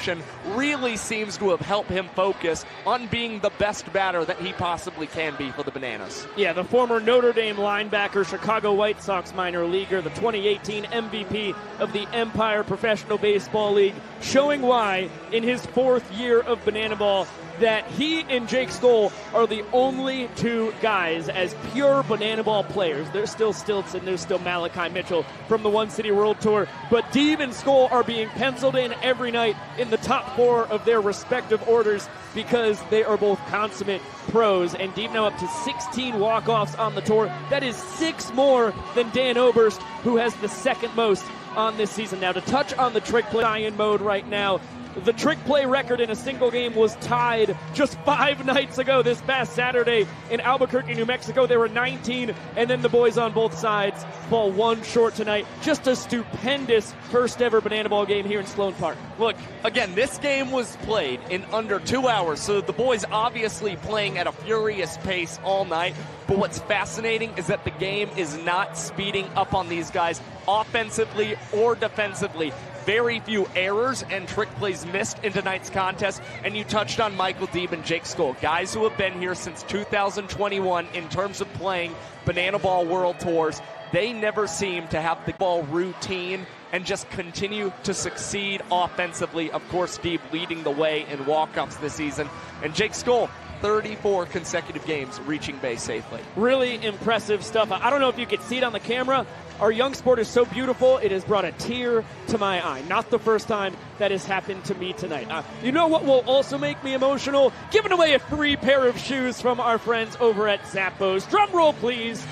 Speaker 2: really seems to have helped him focus on being the best batter that he possibly can be for the Bananas.
Speaker 1: Yeah, the former Notre Dame linebacker, Chicago White Sox minor leaguer, the 2018 MVP of the Empire Professional Baseball League, showing why in his 4th year of Banana Ball, that he and Jake Skoll are the only two guys as pure banana ball players. There's still Stilts and there's still Malachi Mitchell from the One City World Tour, but Deeb and Skoll are being penciled in every night in the top 4 of their respective orders because they are both consummate pros. And Deeb now up to 16 walk-offs on the tour. That is 6 more than Dan Oberst, who has the second most on this season. Now to touch on the trick play in mode right now, the trick play record in a single game was tied just 5 nights ago this past Saturday in Albuquerque, New Mexico. There were 19, and then the boys on both sides fall 1 short tonight. Just a stupendous first ever banana ball game here in Sloan Park.
Speaker 2: Look, again, this game was played in under 2 hours, so the boys obviously playing at a furious pace all night. But what's fascinating is that the game is not speeding up on these guys offensively or defensively. Very few errors and trick plays missed in tonight's contest. And you touched on Michael Deeb and Jake Skoll, guys who have been here since 2021 in terms of playing Banana Ball World Tours. They never seem to have the ball routine and just continue to succeed offensively. Of course, Deeb leading the way in walk-ups this season. And Jake Skoll, 34 consecutive games reaching base safely.
Speaker 1: Really impressive stuff. I don't know if you can see it on the camera. Our young sport is so beautiful, it has brought a tear to my eye. Not the first time that has happened to me tonight. You know what will also make me emotional? Giving away a free pair of shoes from our friends over at Zappos. Drum roll, please.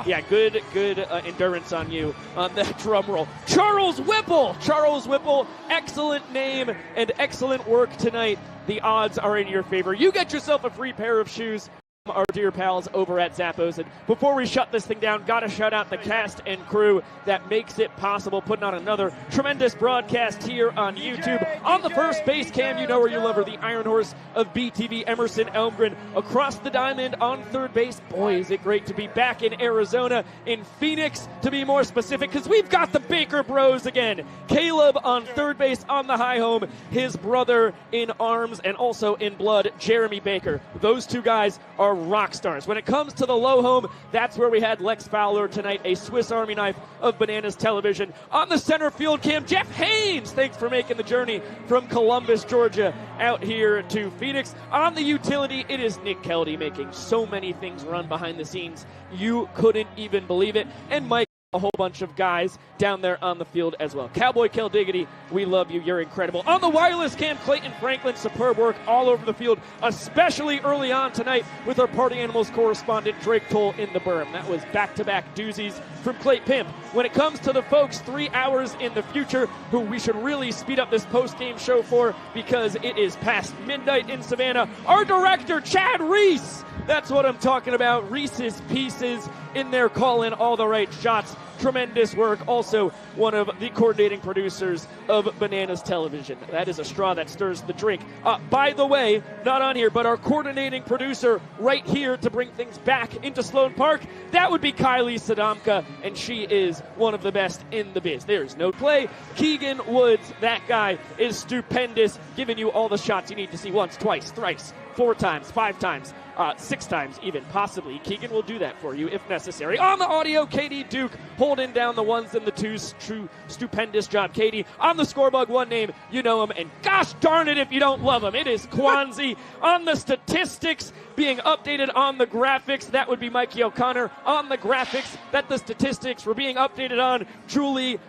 Speaker 1: Yeah, good endurance on you on that drum roll. Charles Whipple, excellent name and excellent work tonight. The odds are in your favor. You get yourself a free pair of shoes from our dear pals over at Zappos. And before we shut this thing down, gotta shout out the cast and crew that makes it possible, putting on another tremendous broadcast here on YouTube. On the first base cam, you know where you love her, the Iron Horse of BTV, Emerson Elmgren. Across the diamond on third base, boy, is it great to be back in Arizona, in Phoenix, to be more specific, because we've got the Baker Bros again. Caleb on third base on the high home, his brother in arms and also in blood, Jeremy Baker. Those two guys are rock stars. When it comes to the low home, that's where we had Lex Fowler tonight, a Swiss Army knife of Bananas Television. On the center field cam, Jeff Haynes, thanks for making the journey from Columbus, Georgia, out here to Phoenix. On the utility, it is Nick Keldy making so many things run behind the scenes. You couldn't even believe it. And Mike, a whole bunch of guys down there on the field as well. Cowboy Kel Diggity, we love you. You're incredible. On the wireless cam, Clayton Franklin, superb work all over the field, especially early on tonight with our Party Animals correspondent Drake Toll in the berm. That was back-to-back doozies from Clay Pimp. When it comes to the folks 3 hours in the future, who we should really speed up this post-game show for because it is past midnight in Savannah, our director, Chad Reese. That's what I'm talking about. Reese's Pieces in there, calling all the right shots. Tremendous work. Also, one of the coordinating producers of Bananas Television. That is a straw that stirs the drink. By the way, not on here, but our coordinating producer right here to bring things back into Sloan Park, that would be Kylie Sadamka, and she is one of the best in the biz. There's no play. Keegan Woods, that guy is stupendous, giving you all the shots you need to see once, twice, thrice, 4 times, 5 times. 6 times even, possibly. Keegan will do that for you if necessary. On the audio, Katie Duke holding down the ones and the twos. True, stupendous job, Katie. On the scorebug, one name, you know him, and gosh darn it if you don't love him, it is Kwanzi. On the statistics, being updated on the graphics, that would be Mikey O'Connor. On the graphics that the statistics were being updated on, Julia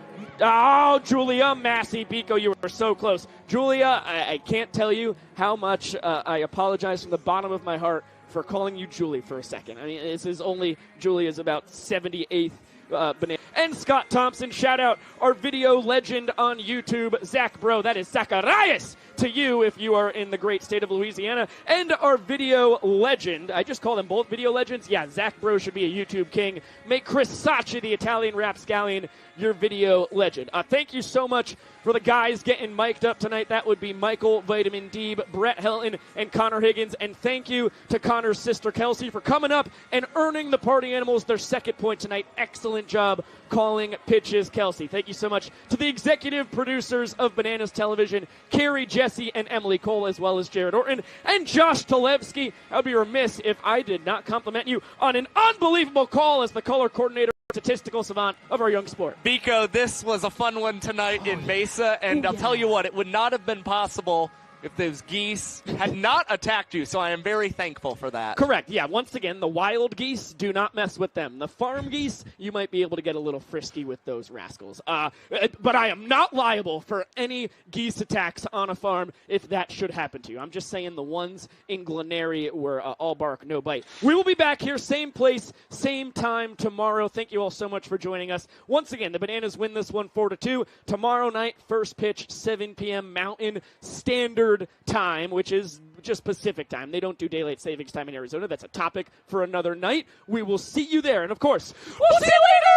Speaker 1: Massey. Biko, you were so close. Julia, I can't tell you how much I apologize from the bottom of my heart for calling you Julie for a second. I mean, this is only Julia's about 78th banana. And Scott Thompson, shout out our video legend on YouTube, Zach Bro. That is Zacharias to you if you are in the great state of Louisiana. And our video legend, I just call them both video legends. Yeah, Zach Bro should be a YouTube king. Make Chris Sacchi, the Italian rapscallion, your video legend. Thank you so much for the guys getting mic'd up tonight. That would be Michael Vitamin Deeb, Brett Helton, and Connor Higgins. And thank you to Connor's sister Kelsey for coming up and earning the Party Animals their second point tonight. Excellent job calling pitches, Kelsey. Thank you so much to the executive producers of Bananas Television, Carrie, Jesse, and Emily Cole, as well as Jared Orton and Josh Talevsky. I would be remiss if I did not compliment you on an unbelievable call as the color coordinator statistical savant of our young sport.
Speaker 2: Biko, this was a fun one tonight in Mesa, and I'll tell you what, it would not have been possible if those geese had not attacked you, so I am very thankful for that.
Speaker 1: Correct. Yeah, once again, the wild geese, do not mess with them. The farm geese, you might be able to get a little frisky with those rascals. But I am not liable for any geese attacks on a farm if that should happen to you. I'm just saying the ones in Glenary were all bark, no bite. We will be back here, same place, same time tomorrow. Thank you all so much for joining us. Once again, the Bananas win this one 4-2. Tomorrow night, first pitch, 7 p.m. Mountain Standard Time, which is just Pacific time. They don't do daylight savings time in Arizona. That's a topic for another night. We will see you there. And of course, we'll see you later!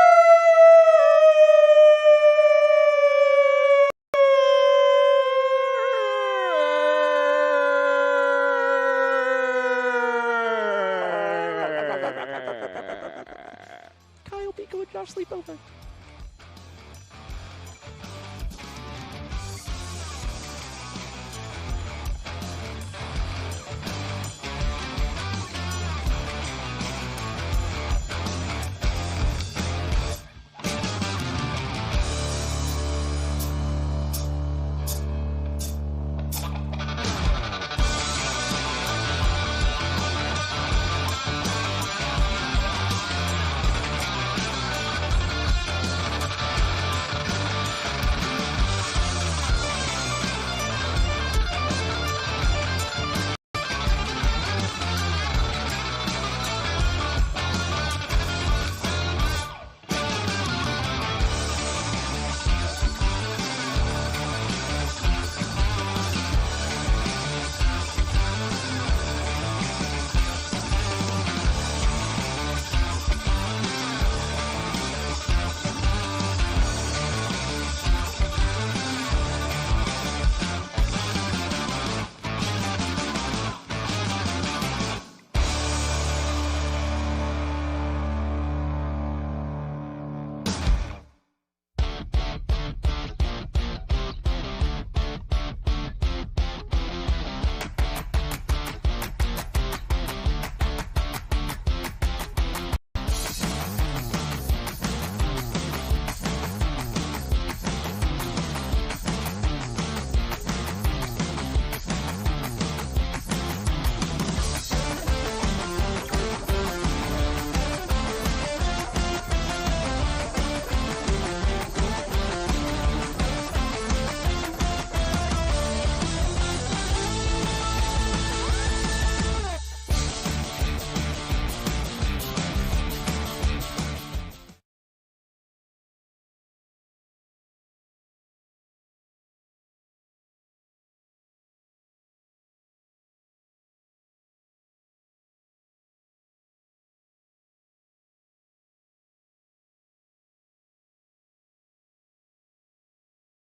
Speaker 1: Kyle, Biko, and Josh sleep over.